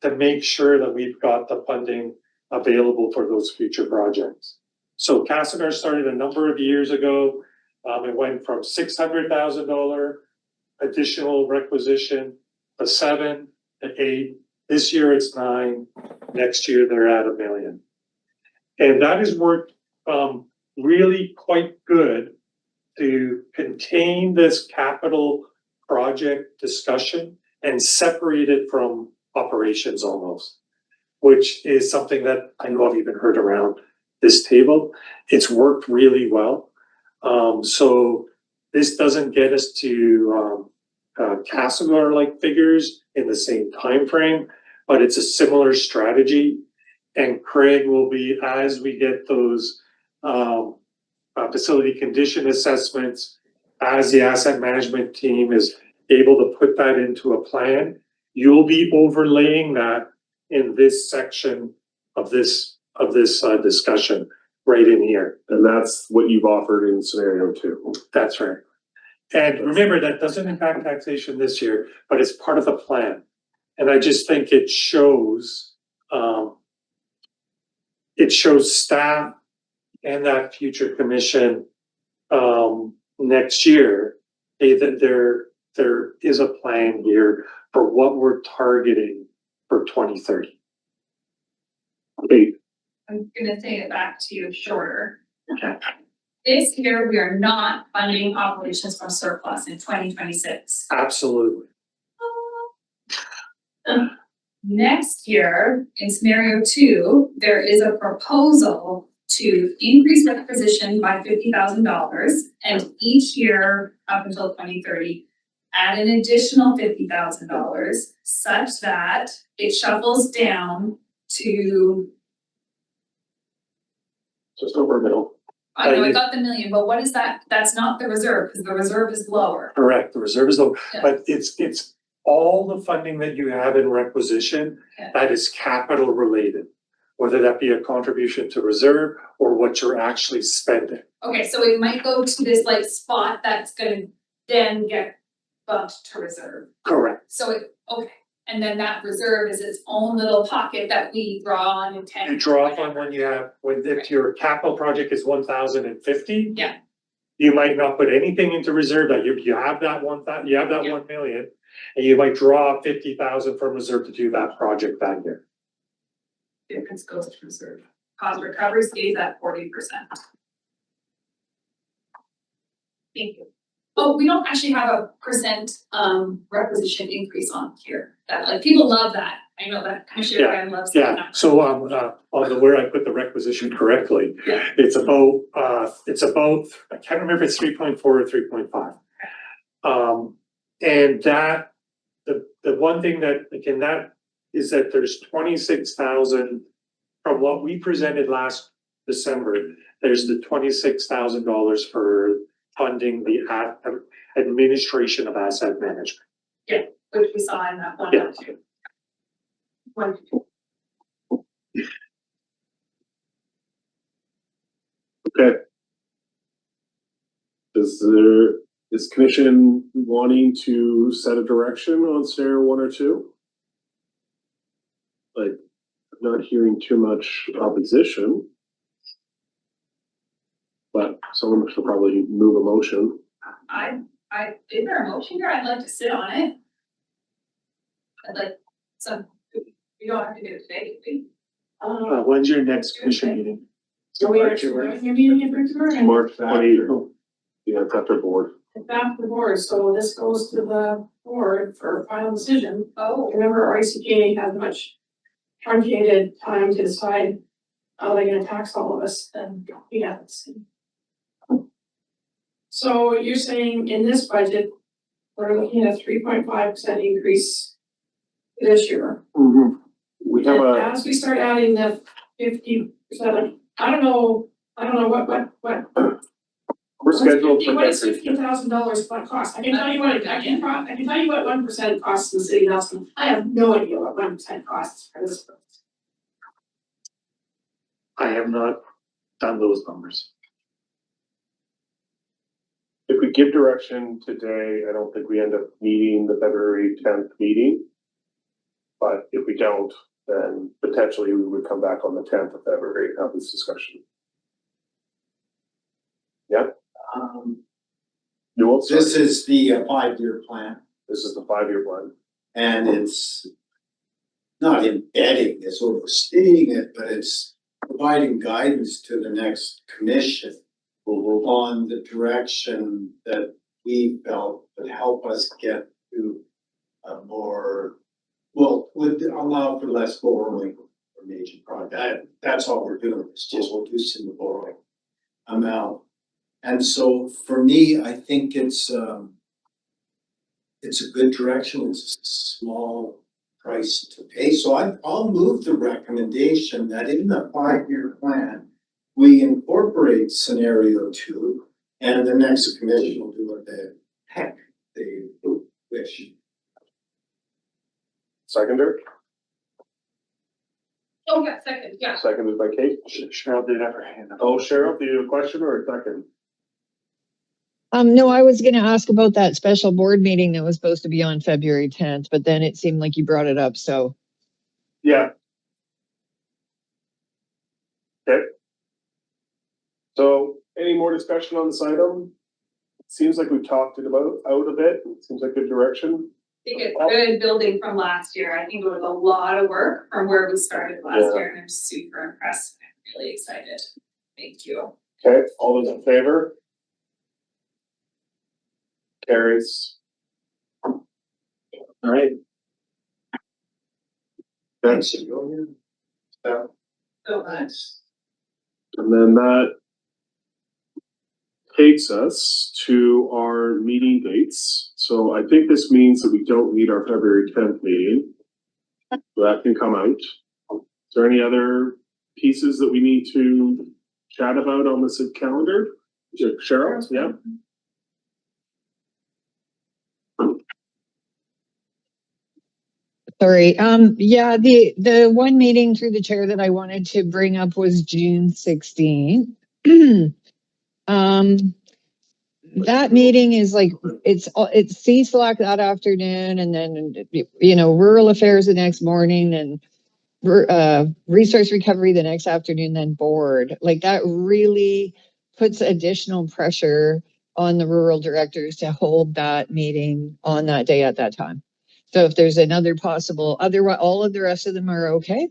to make sure that we've got the funding available for those future projects. So Castlegar started a number of years ago. It went from $600,000 additional requisition to 7 to 8. This year it's 9. Next year they're at $1 million. And that has worked really quite good to contain this capital project discussion and separate it from operations almost, which is something that I know I've even heard around this table. It's worked really well. So this doesn't get us to Castlegar-like figures in the same time frame, but it's a similar strategy. And Craig will be, as we get those facility condition assessments, as the asset management team is able to put that into a plan, you'll be overlaying that in this section of this discussion right in here. And that's what you've offered in scenario 2. That's right. And remember, that doesn't impact taxation this year, but it's part of the plan. And I just think it shows staff and that future commission next year, that there is a plan here for what we're targeting for 2030. Great. I'm gonna say it back to you shorter. Okay. This year, we are not funding operations from surplus in 2026. Absolutely. Next year, in scenario 2, there is a proposal to increase requisition by $50,000, and each year up until 2030, add an additional $50,000, such that it shuffles down to, Just over a middle. I know I got the million, but what is that? That's not the reserve, because the reserve is lower. Correct. The reserve is low, Yeah. but it's all the funding that you have in requisition Okay. that is capital related, whether that be a contribution to reserve or what you're actually spending. Okay, so it might go to this like spot that's gonna then get bumped to reserve. Correct. So okay, and then that reserve is its own little pocket that we draw on in 10. You draw upon when you have, if your capital project is 1,050. Yeah. You might not put anything into reserve, that you have that 1 million, and you might draw 50,000 from reserve to do that project that year. Difference goes to reserve. Cost recovery stays at 40%. Thank you. Oh, we don't actually have a percent requisition increase on here. That, like, people love that. I know that Commissioner Yeah, Graham loves that Yeah, number. so, on the, where I put the requisition correctly, Yeah. it's about, I can't remember if it's 3.4 or 3.5. And that, the one thing that, again, that is that there's 26,000 from what we presented last December, there's the $26,000 for funding the administration of asset management. Which we saw in that one. Yeah. One. Okay. Is commission wanting to set a direction on stair 1 or 2? Like, I'm not hearing too much opposition. But someone should probably move a motion. Is there a motion here? I'd like to sit on it. I'd like some, we don't have to do it today, do we? When's your next commission meeting? So we actually having a meeting in Vancouver and March 20, yeah, it's after board. it's back to the board, so this goes to the board for final decision. Oh, Remember, our ICPA has much truncated time to decide how they're gonna tax all of us, and we haven't seen. So you're saying in this budget, we're looking at a 3.5% increase this year. We have And a, as we start adding the 50%, I don't know what. we're scheduled for What is next week. $15,000 what cost? I can tell you what I can tell you what 1% costs in the city of Nelson. I have no idea what 1% costs for this. I have not done those numbers. If we give direction today, I don't think we end up meeting the February 10th meeting. But if we don't, then potentially we would come back on the 10th of February and have this discussion. Yeah, Newell, sorry. This is the 5-year plan, This is the 5-year plan. and it's not embedding, it's overstating it, but it's providing guidance to the next commission on the direction that we felt would help us get to a more, well, would allow for less borrowing for major projects. That's all we're doing, is just reducing the borrowing amount. And so for me, I think it's a good direction. It's a small price to pay. So I'll move the recommendation that in the 5-year plan, we incorporate scenario 2, and the next commission will do what the heck they wish. Seconder, Oh, yeah, second, yeah. seconded by Kate. Cheryl did have her hand up. Oh, Cheryl, do you have a question or a second? No, I was gonna ask about that special board meeting that was supposed to be on February 10th, but then it seemed like you brought it up, so. Yeah. Okay. So any more discussion on this item? Seems like we've talked it out a bit. Seems like good direction. I think it's good building from last year. I think it was a lot of work from where we started last year, and I'm super impressed. I'm really excited. Thank you. Okay, all those in favor? Carries. All right, Thanks. So nice. And then that takes us to our meeting dates. So I think this means that we don't need our February 10th meeting. So that can come out. Is there any other pieces that we need to chat about on this calendar? Cheryl, yeah? Sorry, yeah, the one meeting through the chair that I wanted to bring up was June 16th. That meeting is like, it's CSLAC that afternoon, and then, rural affairs the next morning, and resource recovery the next afternoon, then board. Like, that really puts additional pressure on the rural directors to hold that meeting on that day at that time. So if there's another possible, otherwise, all of the rest of them are okay.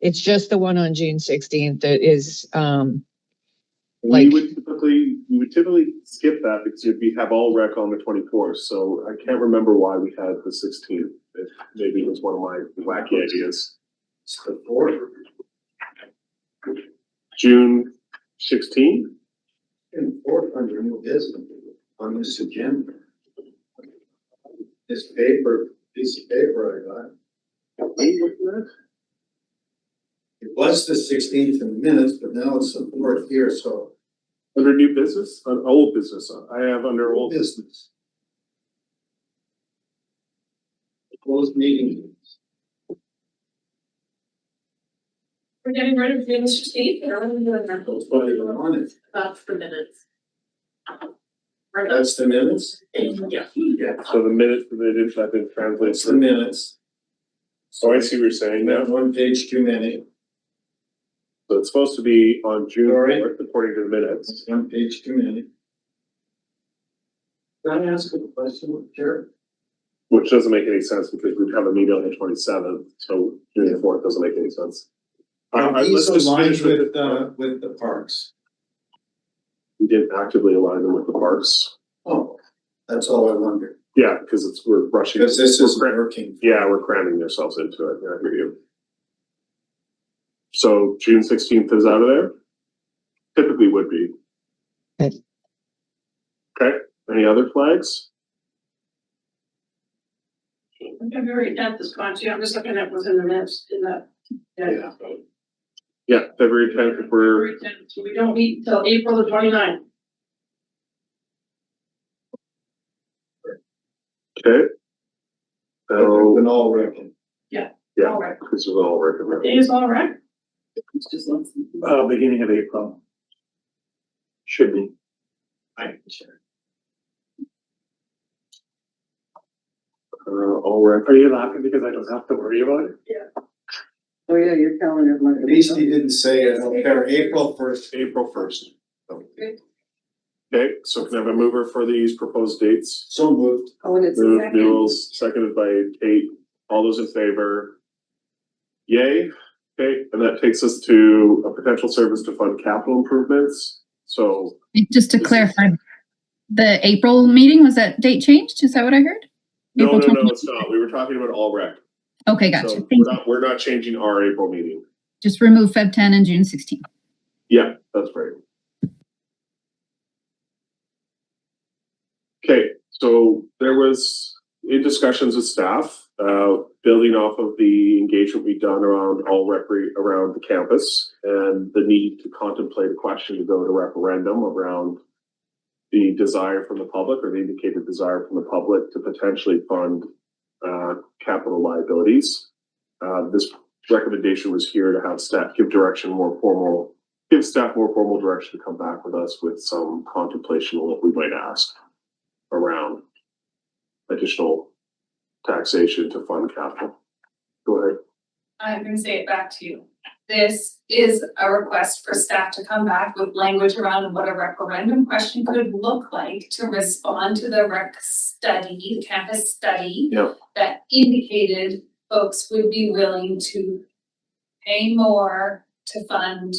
It's just the one on June 16th that is, We would we typically skip that because we have all rec on the 24th, so I can't remember why we had the 16th. Maybe it was one of my wacky ideas. It's the fourth. June 16th? And fourth under new business on this agenda. This piece of paper I got. It was the 16th in the minutes, but now it's the fourth here, so Under new business, old business, I have under old. business. Closed meeting. We're getting rid of June 16th, or what are we doing now? What is on it? That's the minutes. Right, That's the minutes? yeah. Yeah. So the minutes, they didn't, that didn't translate. It's the minutes. So I see what you're saying now. One page too many. So it's supposed to be on June Sorry. 4th, according to the minutes. One page too many. Can I ask a question, Jared? Which doesn't make any sense because we'd have a meeting on the 27th, so June 4th doesn't make any sense. Let's These just aligned finish with it. with the parks. We didn't actively align them with the parks. Oh, that's all I wondered, Yeah, because we're rushing. because this is we're cram- working. Yeah, we're cramming ourselves into it. Yeah, I hear you. So June 16th is out of there? Typically would be. Okay. Okay, any other flags? February 10th is fine, too. I'm just looking at what's in the minutes, in the. Yeah. Yeah, February 10th, if we're, February 10th, so we don't meet until April the 29th. okay. So, An all reckon. yeah, All right. this is all recommended. Day is all right. It's just lots. Beginning of April. Should be. I can share. All right. Are you laughing because I don't have to worry about it? Oh, yeah, your calendar might. At least he didn't say it, okay, April 1st. April 1st. Okay, so can I have a mover for these proposed dates? So moved. Oh, and it's a Move second. Newell's, seconded by Kate. All those in favor? Yay. Okay, and that takes us to a potential service to fund capital improvements. So Just to clarify, the April meeting, was that date changed? Is that what I heard? no, April no, 20 it's not. We were talking about all rec. Okay, gotcha. So Thank we're you. we're not changing our April meeting. Just remove Feb 10 and June 16th. Yeah, that's right. Okay, so there was, in discussions with staff, building off of the engagement we've done around around the campus and the need to contemplate a question to go to referendum around the desire from the public or the indicated desire from the public to potentially fund capital liabilities. This recommendation was here to have staff give staff more formal direction to come back with us with some contemplation of what we might ask around additional taxation to fund capital. Go ahead. I'm gonna say it back to you. This is a request for staff to come back with language around what a referendum question could look like to respond to the rec study, the campus study. Yeah. That indicated folks would be willing to pay more to fund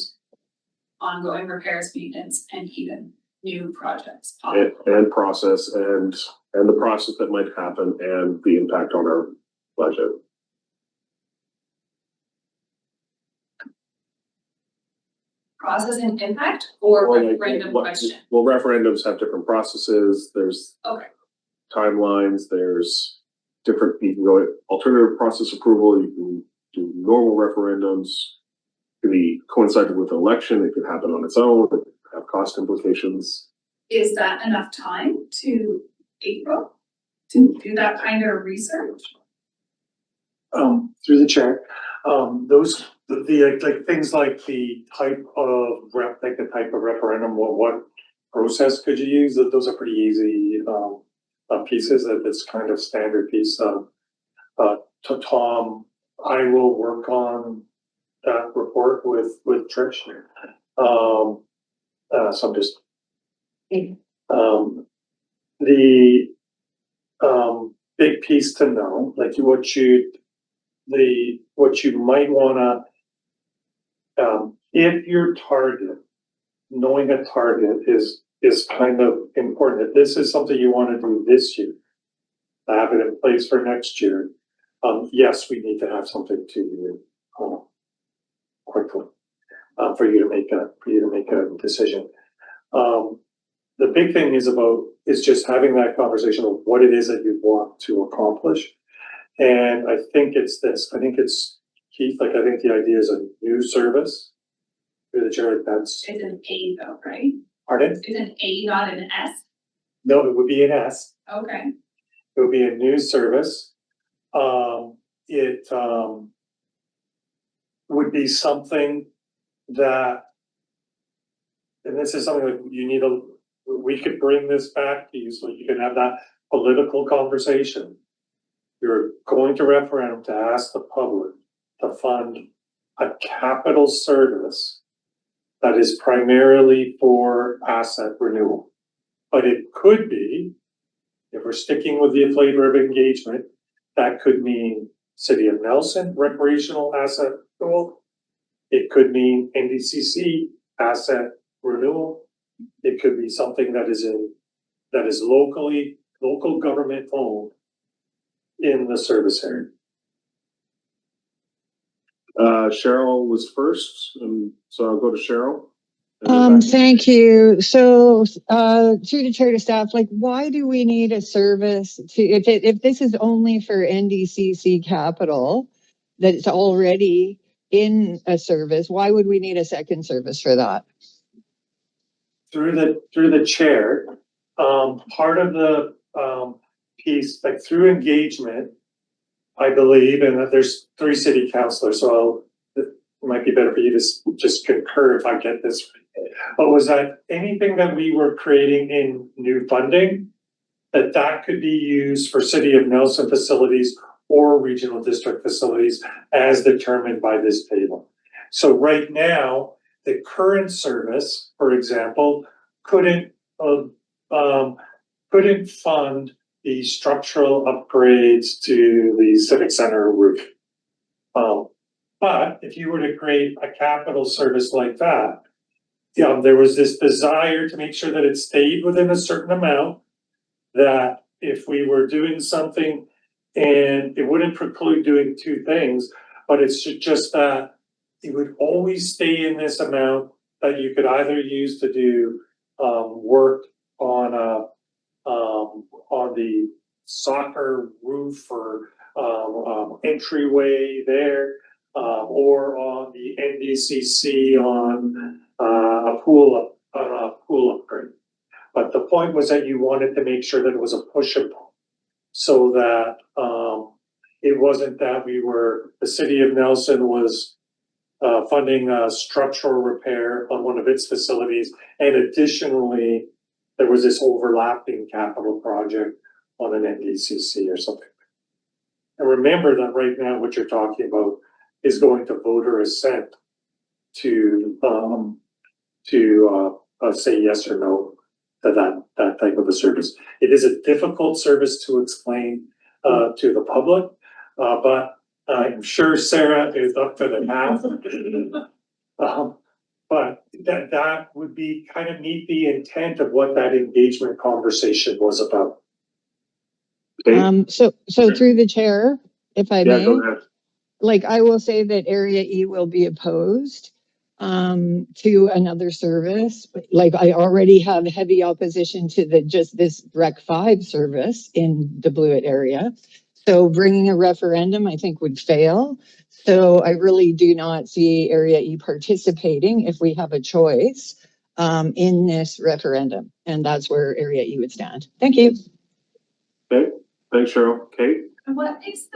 ongoing repairs, maintenance, and even new projects. And process and the process that might happen and the impact on our budget. Process and impact or Well, like, referendum what- question? Well, referendums have different processes, there's Okay. timelines, there's different, you can go alternative process approval, you can do normal referendums. It could be coincided with an election, it could happen on its own, it could have cost implications. Is that enough time to April to do that kind of research? Through the chair, those, like, things like the type of the type of referendum, what process could you use? Those are pretty easy, pieces of this kind of standard piece. To Tom, I will work on that report with Trish. So I'm just. The, big piece to know, like what you might wanna, if your target, knowing a target is is kind of important. If this is something you wanna do this year, to have it in place for next year, yes, we need to have something to you, quickly, for you to make a decision. The big thing is just having that conversation of what it is that you want to accomplish. And I think it's this, I think it's Keith, like, I think the idea is a new service. Through the chair, that's, It's an A though, right? pardon? It's an A, not an S. No, it would be an S. Okay. It would be a new service. It would be something that, and this is something that we could bring this back to you, so you can have that political conversation. You're going to referendum to ask the public to fund a capital service that is primarily for asset renewal. But it could be, if we're sticking with the flavor of engagement, that could mean City of Nelson recreational asset renewal. It could mean NDCC asset renewal. It could be something that is local government owned in the service area. Cheryl was first, so I'll go to Cheryl. and then back- Thank you. So, through the chair to staff, like, why do we need a service if this is only for NDCC capital, that it's already in a service, why would we need a second service for that? Through the chair, part of the, piece, like through engagement, I believe, and that there's 3 city councilors, so it might be better for you to just concur if I get this right. But was that anything that we were creating in new funding, that could be used for City of Nelson facilities or regional district facilities as determined by this table. So right now, the current service, for example, couldn't fund the structural upgrades to the Civic Center roof. But if you were to create a capital service like that, there was this desire to make sure that it stayed within a certain amount, that if we were doing something, and it wouldn't preclude doing 2 things, but it's just that it would always stay in this amount that you could either use to do work on the soccer roof or entryway there, or on the NDCC on a pool upgrade. But the point was that you wanted to make sure that it was a push and pull, so that it wasn't that the City of Nelson was funding a structural repair on one of its facilities, and additionally, there was this overlapping capital project on an NDCC or something. And remember that right now, what you're talking about is going to voter assent to say yes or no to that type of a service. It is a difficult service to explain to the public, but I'm sure Sarah is up to the math. But that would be kind of meet the intent of what that engagement conversation was about. So through the chair, if I Yeah, may, go ahead. like, I will say that Area E will be opposed to another service. Like, I already have heavy opposition to this Rec 5 service in the Blewett area. So bringing a referendum, I think, would fail. So I really do not see Area E participating if we have a choice in this referendum. And that's where Area E would stand. Thank you. Okay, thanks, Cheryl. Kate? What is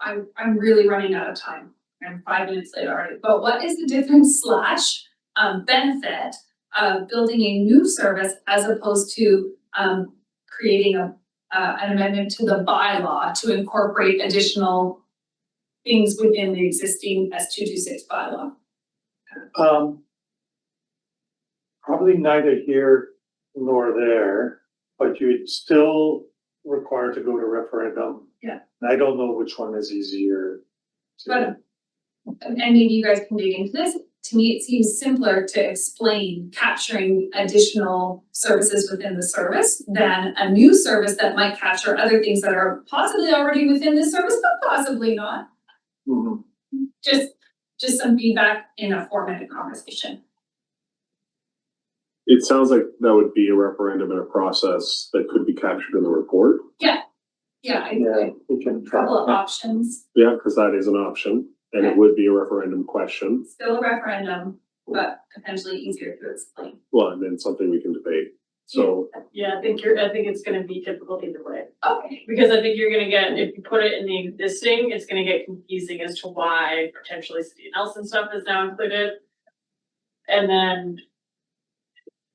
I'm really running out of time. I'm 5 minutes late already, but what is the difference / benefit of building a new service as opposed to creating an amendment to the bylaw to incorporate additional things within the existing S226 bylaw? Probably neither here nor there, but you'd still require to go to referendum. Yeah. And I don't know which one is easier. But, and maybe you guys can dig into this, to me, it seems simpler to explain capturing additional services within the service than a new service that might capture other things that are possibly already within the service, but possibly not. Mhm. Just some feedback in a 4-minute conversation. It sounds like that would be a referendum and a process that could be captured in the report. Yeah, Yeah, we can a try. couple of options, Yeah, because that is an option, and it would be a referendum question. still a referendum, but potentially easier to explain. Well, and then something we can debate. So, Yeah, I think it's gonna be difficult either way. Okay. Because I think you're gonna get, if you put it in the existing, it's gonna get confusing as to why potentially City of Nelson stuff is now included. And then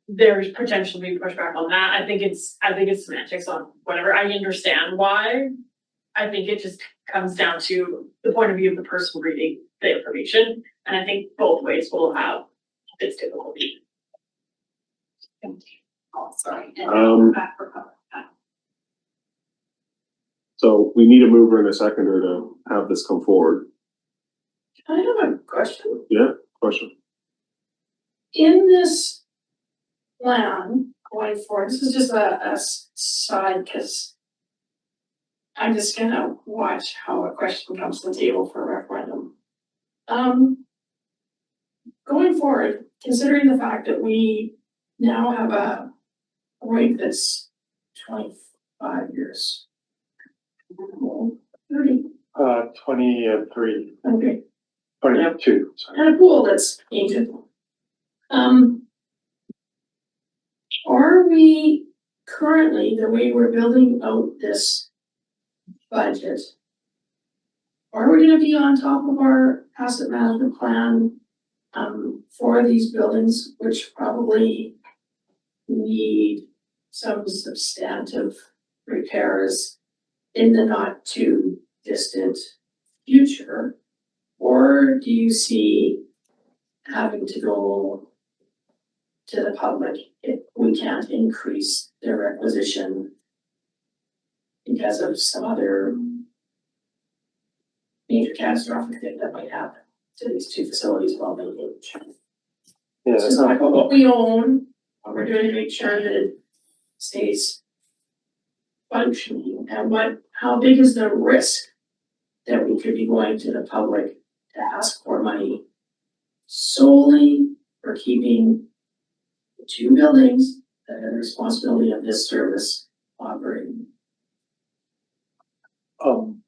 there's potentially pushback on that. I think it's semantics on whatever. I understand why. I think it just comes down to the point of view of the person reading the information. And I think both ways will have its difficulty. Oh, sorry. And Um, back for public comment. so we need a mover and a seconder to have this come forward. I have a question. Yeah, question? In this plan going forward, this is just a side, because I'm just gonna watch how a question comes to the table for a referendum. Going forward, considering the fact that we now have a rate that's 25 years. old, 30, 23, okay, 22, sorry. and a pool that's ancient. Are we currently, the way we're building out this budget, are we gonna be on top of our asset management plan for these buildings, which probably need some substantive repairs in the not too distant future? Or do you see having to go to the public if we can't increase their requisition because of some other major catastrophic thing that might happen to these two facilities while they age? Yeah, It's just like what we own, what we're doing to make sure that it stays functioning, and how big is the risk that we could be going to the public to ask for money solely for keeping the two buildings that are the responsibility of this service operating?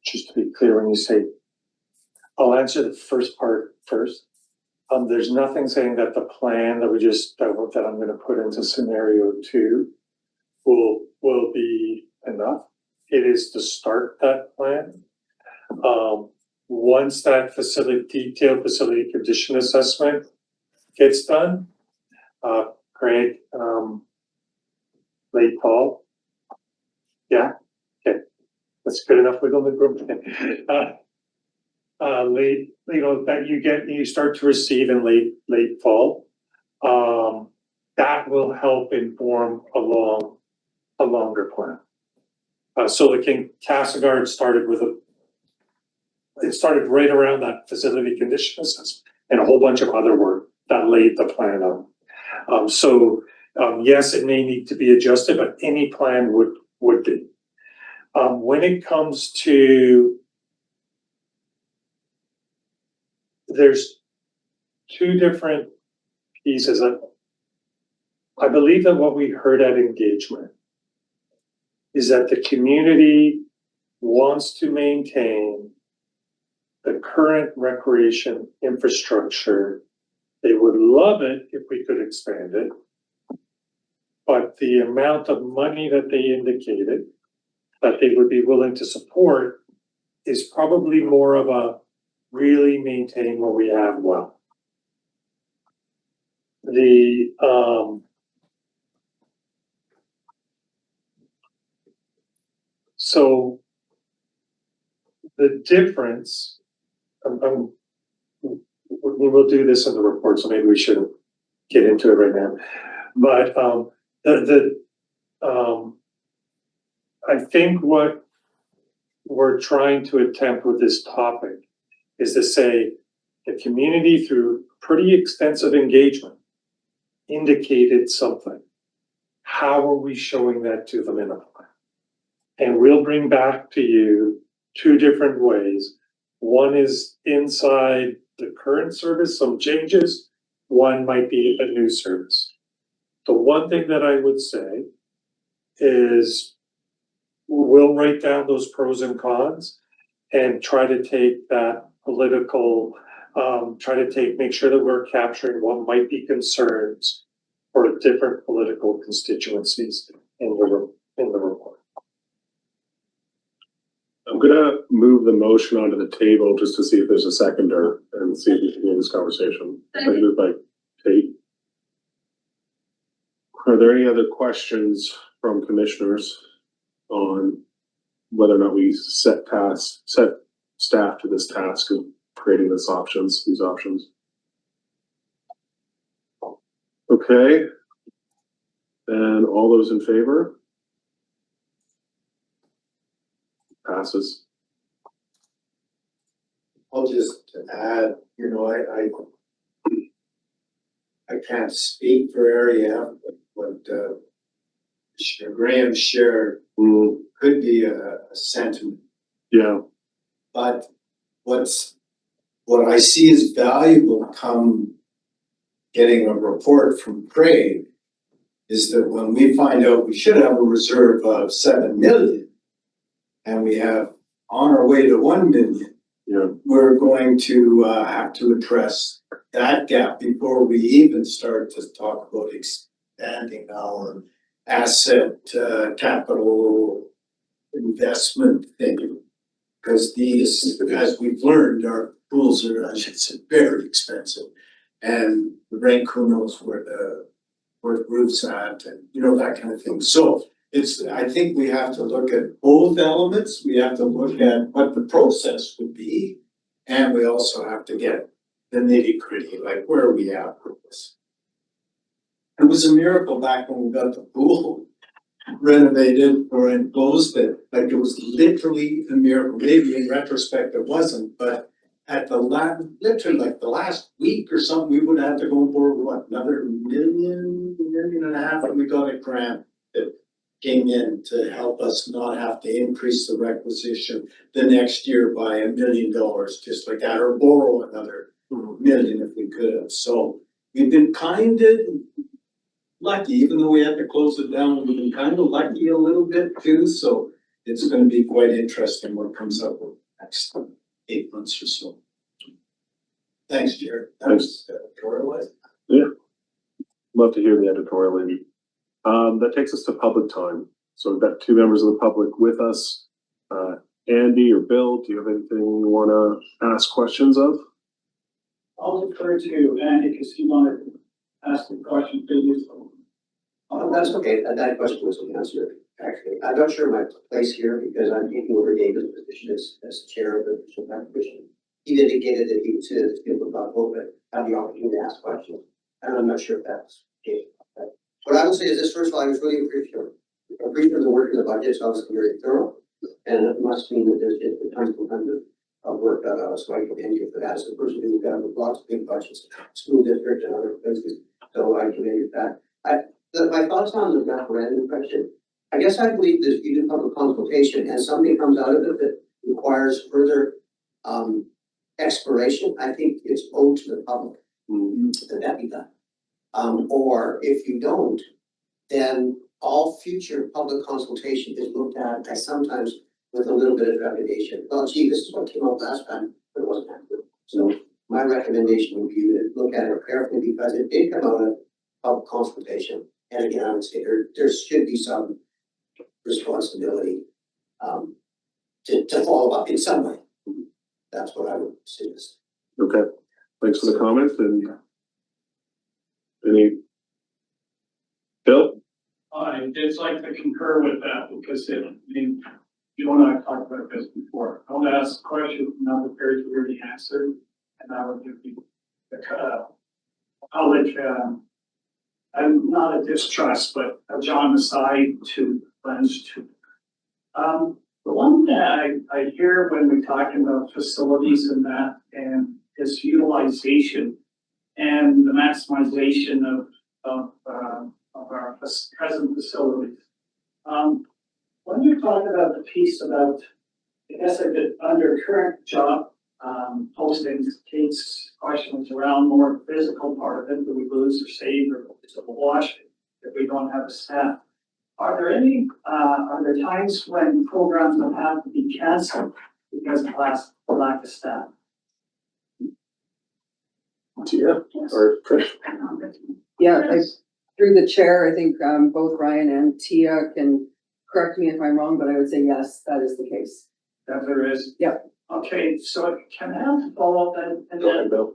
Just to be clear, when you say, I'll answer the first part first. There's nothing saying that the plan that that I'm gonna put into scenario 2 will be enough. It is to start that plan. Once that detailed facility condition assessment gets done, Craig, late fall. Yeah, okay, that's good enough wiggle the group. Late, that you start to receive in late fall. That will help inform a longer plan. So the King Castlegar started right around that facility condition assessment and a whole bunch of other work that laid the plan out. Yes, it may need to be adjusted, but any plan would be. When it comes to, there's two different pieces. I believe that what we heard at engagement is that the community wants to maintain the current recreation infrastructure. They would love it if we could expand it. But the amount of money that they indicated that they would be willing to support is probably more of a really maintain what we have well. So the difference, we will do this in the report, so maybe we shouldn't get into it right now. But I think what we're trying to attempt with this topic is to say, the community through pretty extensive engagement indicated something. How are we showing that to them in a plan? And we'll bring back to you two different ways. One is inside the current service, some changes. One might be a new service. The one thing that I would say is we'll write down those pros and cons and try to take that political, make sure that we're capturing what might be concerns for different political constituencies in the report. I'm gonna move the motion onto the table just to see if there's a seconder and see if we can have this conversation. Seconded by Tate. Are there any other questions from commissioners on whether or not we set staff to this task of creating these options? Okay. Then all those in favor? Passes. I'll just add, I can't speak for area, but what Graham shared could be a sentiment. Yeah. But what I see as valuable come getting a report from Craig is that when we find out we should have a reserve of 7 million and we have on our way to 1 million, we're going to have to address that gap before we even start to talk about expanding our asset capital investment thing. Because these, as we've learned, our pools are, very expensive. And the rank, who knows where the roof's at and, that kind of thing. So I think we have to look at both elements. We have to look at what the process would be. And we also have to get the nitty gritty, like where are we at with this? It was a miracle back when we got the pool renovated or enclosed it. Like it was literally a miracle. Maybe in retrospect it wasn't, but at the literally like the last week or something, we would have to go for another million and a half, and we got a grant that came in to help us not have to increase the requisition the next year by $1 million, just like that, or borrow another million if we could have. So we've been kind of lucky, even though we had to close it down, we've been kind of lucky a little bit too. So it's going to be quite interesting what comes up with the next 8 months or so. Thanks, Jared. Thanks. Yeah. Love to hear the editorial, Amy. That takes us to public time. So we've got two members of the public with us. Andy or Bill, do you have anything you want to ask questions of? I'll defer to Andy because he wanted to ask the question previously. That's okay. That question was answered, actually. I'm not sure my place here because I'm taking over David's position as chair of the commission. He indicated that he was about open, have the opportunity to ask questions. And I'm not sure if that's the case. What I would say is this: first of all, I was really appreciative of the work in the budget. It's obviously very thorough, and it must mean that there's just tons of work done. So I commend you for that. As a person who's got lots of big budgets, school district and other places, so I commend you for that. My thoughts on the referendum question. I guess I believe that if you do public consultation and something comes out of it that requires further exploration, I think it's owed to the public that be done. Or if you don't, then all future public consultation is looked at as sometimes with a little bit of trepidation. Well, gee, this is what came out last time, but it wasn't happening. So my recommendation would be to look at it carefully because it did come out of public consultation. And again, I would say there should be some responsibility to follow up in some way. That's what I would suggest. Okay, thanks for the comment. And any Bill? I'd just like to concur with that because you and I have talked about this before. I want to ask a question I'm not prepared to really answer, and I would give you the college. I'm not a distrust, but a John aside to lens to. The one thing I hear when we're talking about facilities and that, and is utilization and the maximization of our present facilities. When you talk about the piece about, I guess I did under current job postings, Kate's question was around more physical part of it, do we lose or save or is it a wash if we don't have a staff? Are there times when programs will have to be canceled because of lack of staff? Tia or Trish? Yeah, through the chair, I think, both Ryan and Tia can correct me if I'm wrong, but I would say yes, that is the case. That there is? Yeah. Okay, so can I have a follow up and Go ahead, then Bill.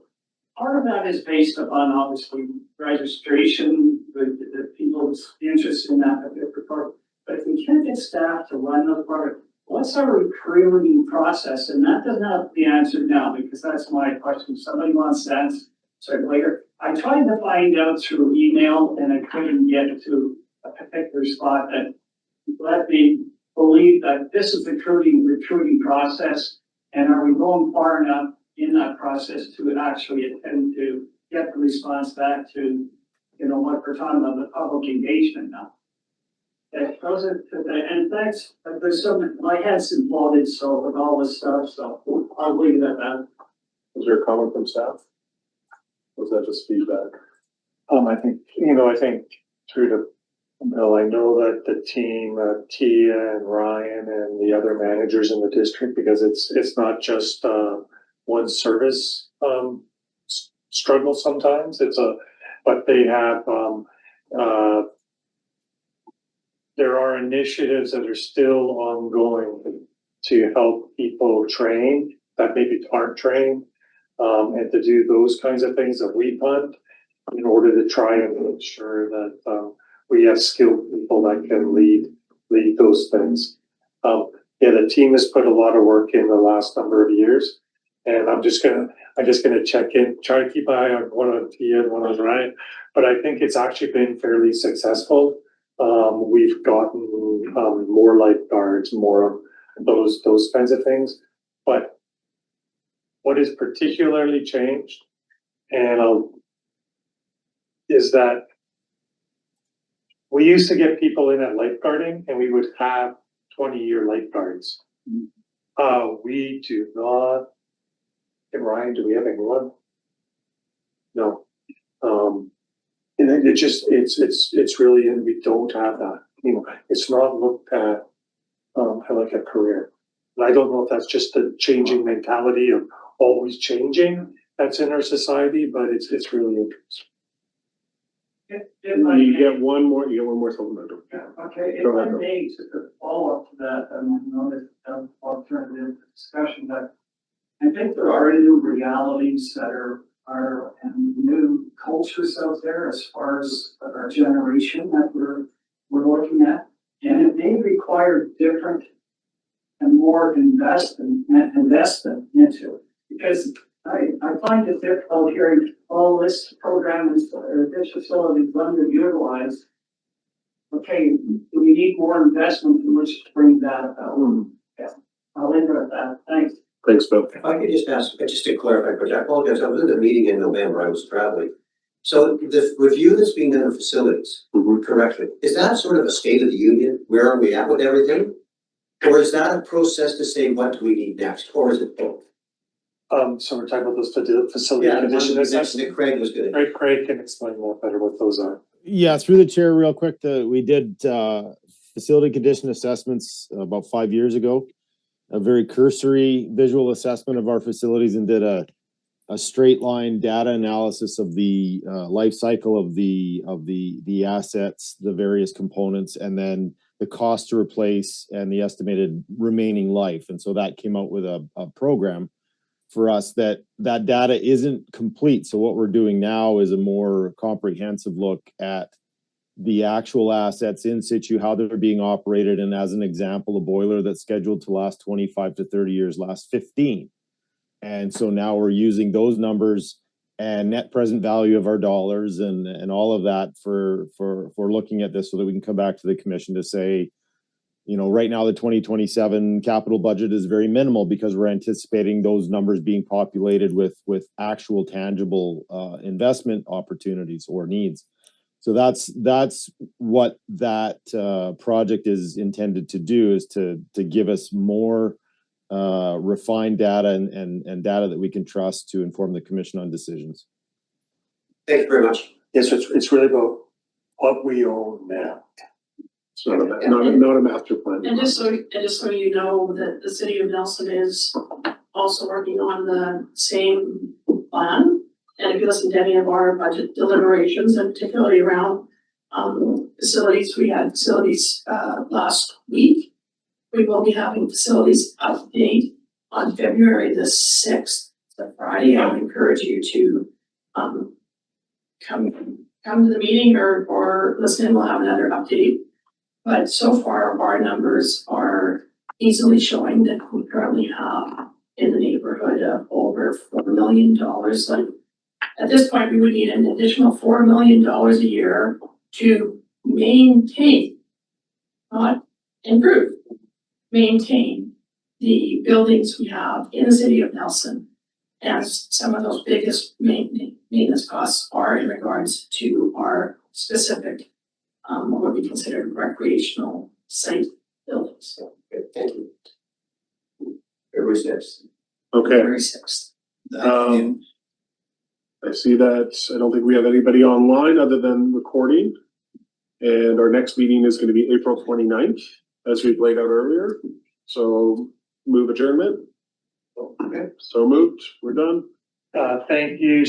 part of that is based upon obviously registration, the people's interest in that particular part. But if we can't get staff to run the part, what's our recruiting process? And that doesn't have to be answered now because that's my question. Somebody wants to answer later. I tried to find out through email and I couldn't get to a particular spot that let me believe that this is the recruiting process. And are we going far enough in that process to actually attempt to get the response back to, you know, what we're talking about, the public engagement now? That goes into the, and thanks, there's some, my head's imploded, so with all this stuff, so I'll leave it at that. Was there a comment from staff? Was that just feedback? I think through the, Bill, I know that the team, Tia and Ryan and the other managers in the district, because it's not just, one service, struggle sometimes, but they have, there are initiatives that are still ongoing to help people train that maybe aren't trained, and to do those kinds of things that we fund in order to try and ensure that, we have skilled people that can lead those things. The team has put a lot of work in the last number of years, and I'm just gonna check in, try to keep an eye on one on Tia and one on Ryan, but I think it's actually been fairly successful. We've gotten more lifeguards, more of those kinds of things, but what is particularly changed, is that we used to get people in at lifeguarding and we would have 20-year lifeguards. We do not. And Ryan, do we have anyone? No. And it's really, and we don't have that, it's not looked at, like a career. And I don't know if that's just the changing mentality of always changing that's in our society, but it's really interesting. You get one more supplemental. Okay, if Go I ahead, Bill. may, just a follow-up to that, I know this alternative discussion, but I think there are new realities that are and new cultures out there as far as our generation that we're looking at. And it may require different and more investment into it. Because I find it difficult hearing all this program is, this facility is underutilized. Okay, do we need more investment in which to bring that about? Yeah, I'll leave it at that. Thanks. Thanks, Bill. If I could just ask, just to clarify, because I apologize, I was in the meeting in November, I was traveling. So the review that's being done of facilities, correctly, is that sort of a state of the union? Where are we at with everything? Or is that a process to say what do we need next, or is it both? So we're talking about those facility Yeah, condition that assessment. Craig was good. Craig can explain more better what those are. Yeah, through the chair, real quick, we did facility condition assessments about 5 years ago. A very cursory visual assessment of our facilities and did a straight line data analysis of the life cycle of the assets, the various components, and then the cost to replace and the estimated remaining life. And so that came out with a program for us that data isn't complete. So what we're doing now is a more comprehensive look at the actual assets in situ, how they're being operated. And as an example, a boiler that's scheduled to last 25 to 30 years lasts 15. And so now we're using those numbers and net present value of our dollars and all of that for looking at this so that we can come back to the commission to say, you know, right now the 2027 capital budget is very minimal because we're anticipating those numbers being populated with actual tangible investment opportunities or needs. So that's what that project is intended to do, is to give us more refined data and data that we can trust to inform the commission on decisions. Thank you very much. Yes, it's really about what we own now. It's not a master plan. And just so you know, that the city of Nelson is also working on the same plan. And if you listen to any of our budget deliberations, and particularly around facilities, we had facilities last week. We will be having facilities update on February the 6th, the Friday. I would encourage you to come to the meeting or listen, we'll have another update. But so far, our numbers are easily showing that we currently have in the neighborhood of over $4 million. Like, at this point, we would need an additional $4 million a year to maintain, not improve, maintain the buildings we have in the city of Nelson. As some of those biggest maintenance costs are in regards to our specific, what would be considered recreational site buildings. Okay, thank you. February 6th. Okay, February 6th. I see that. I don't think we have anybody online other than recording. And our next meeting is gonna be April 29th, as we've laid out earlier. So move adjournment. Okay. So moved. We're done. Thank you,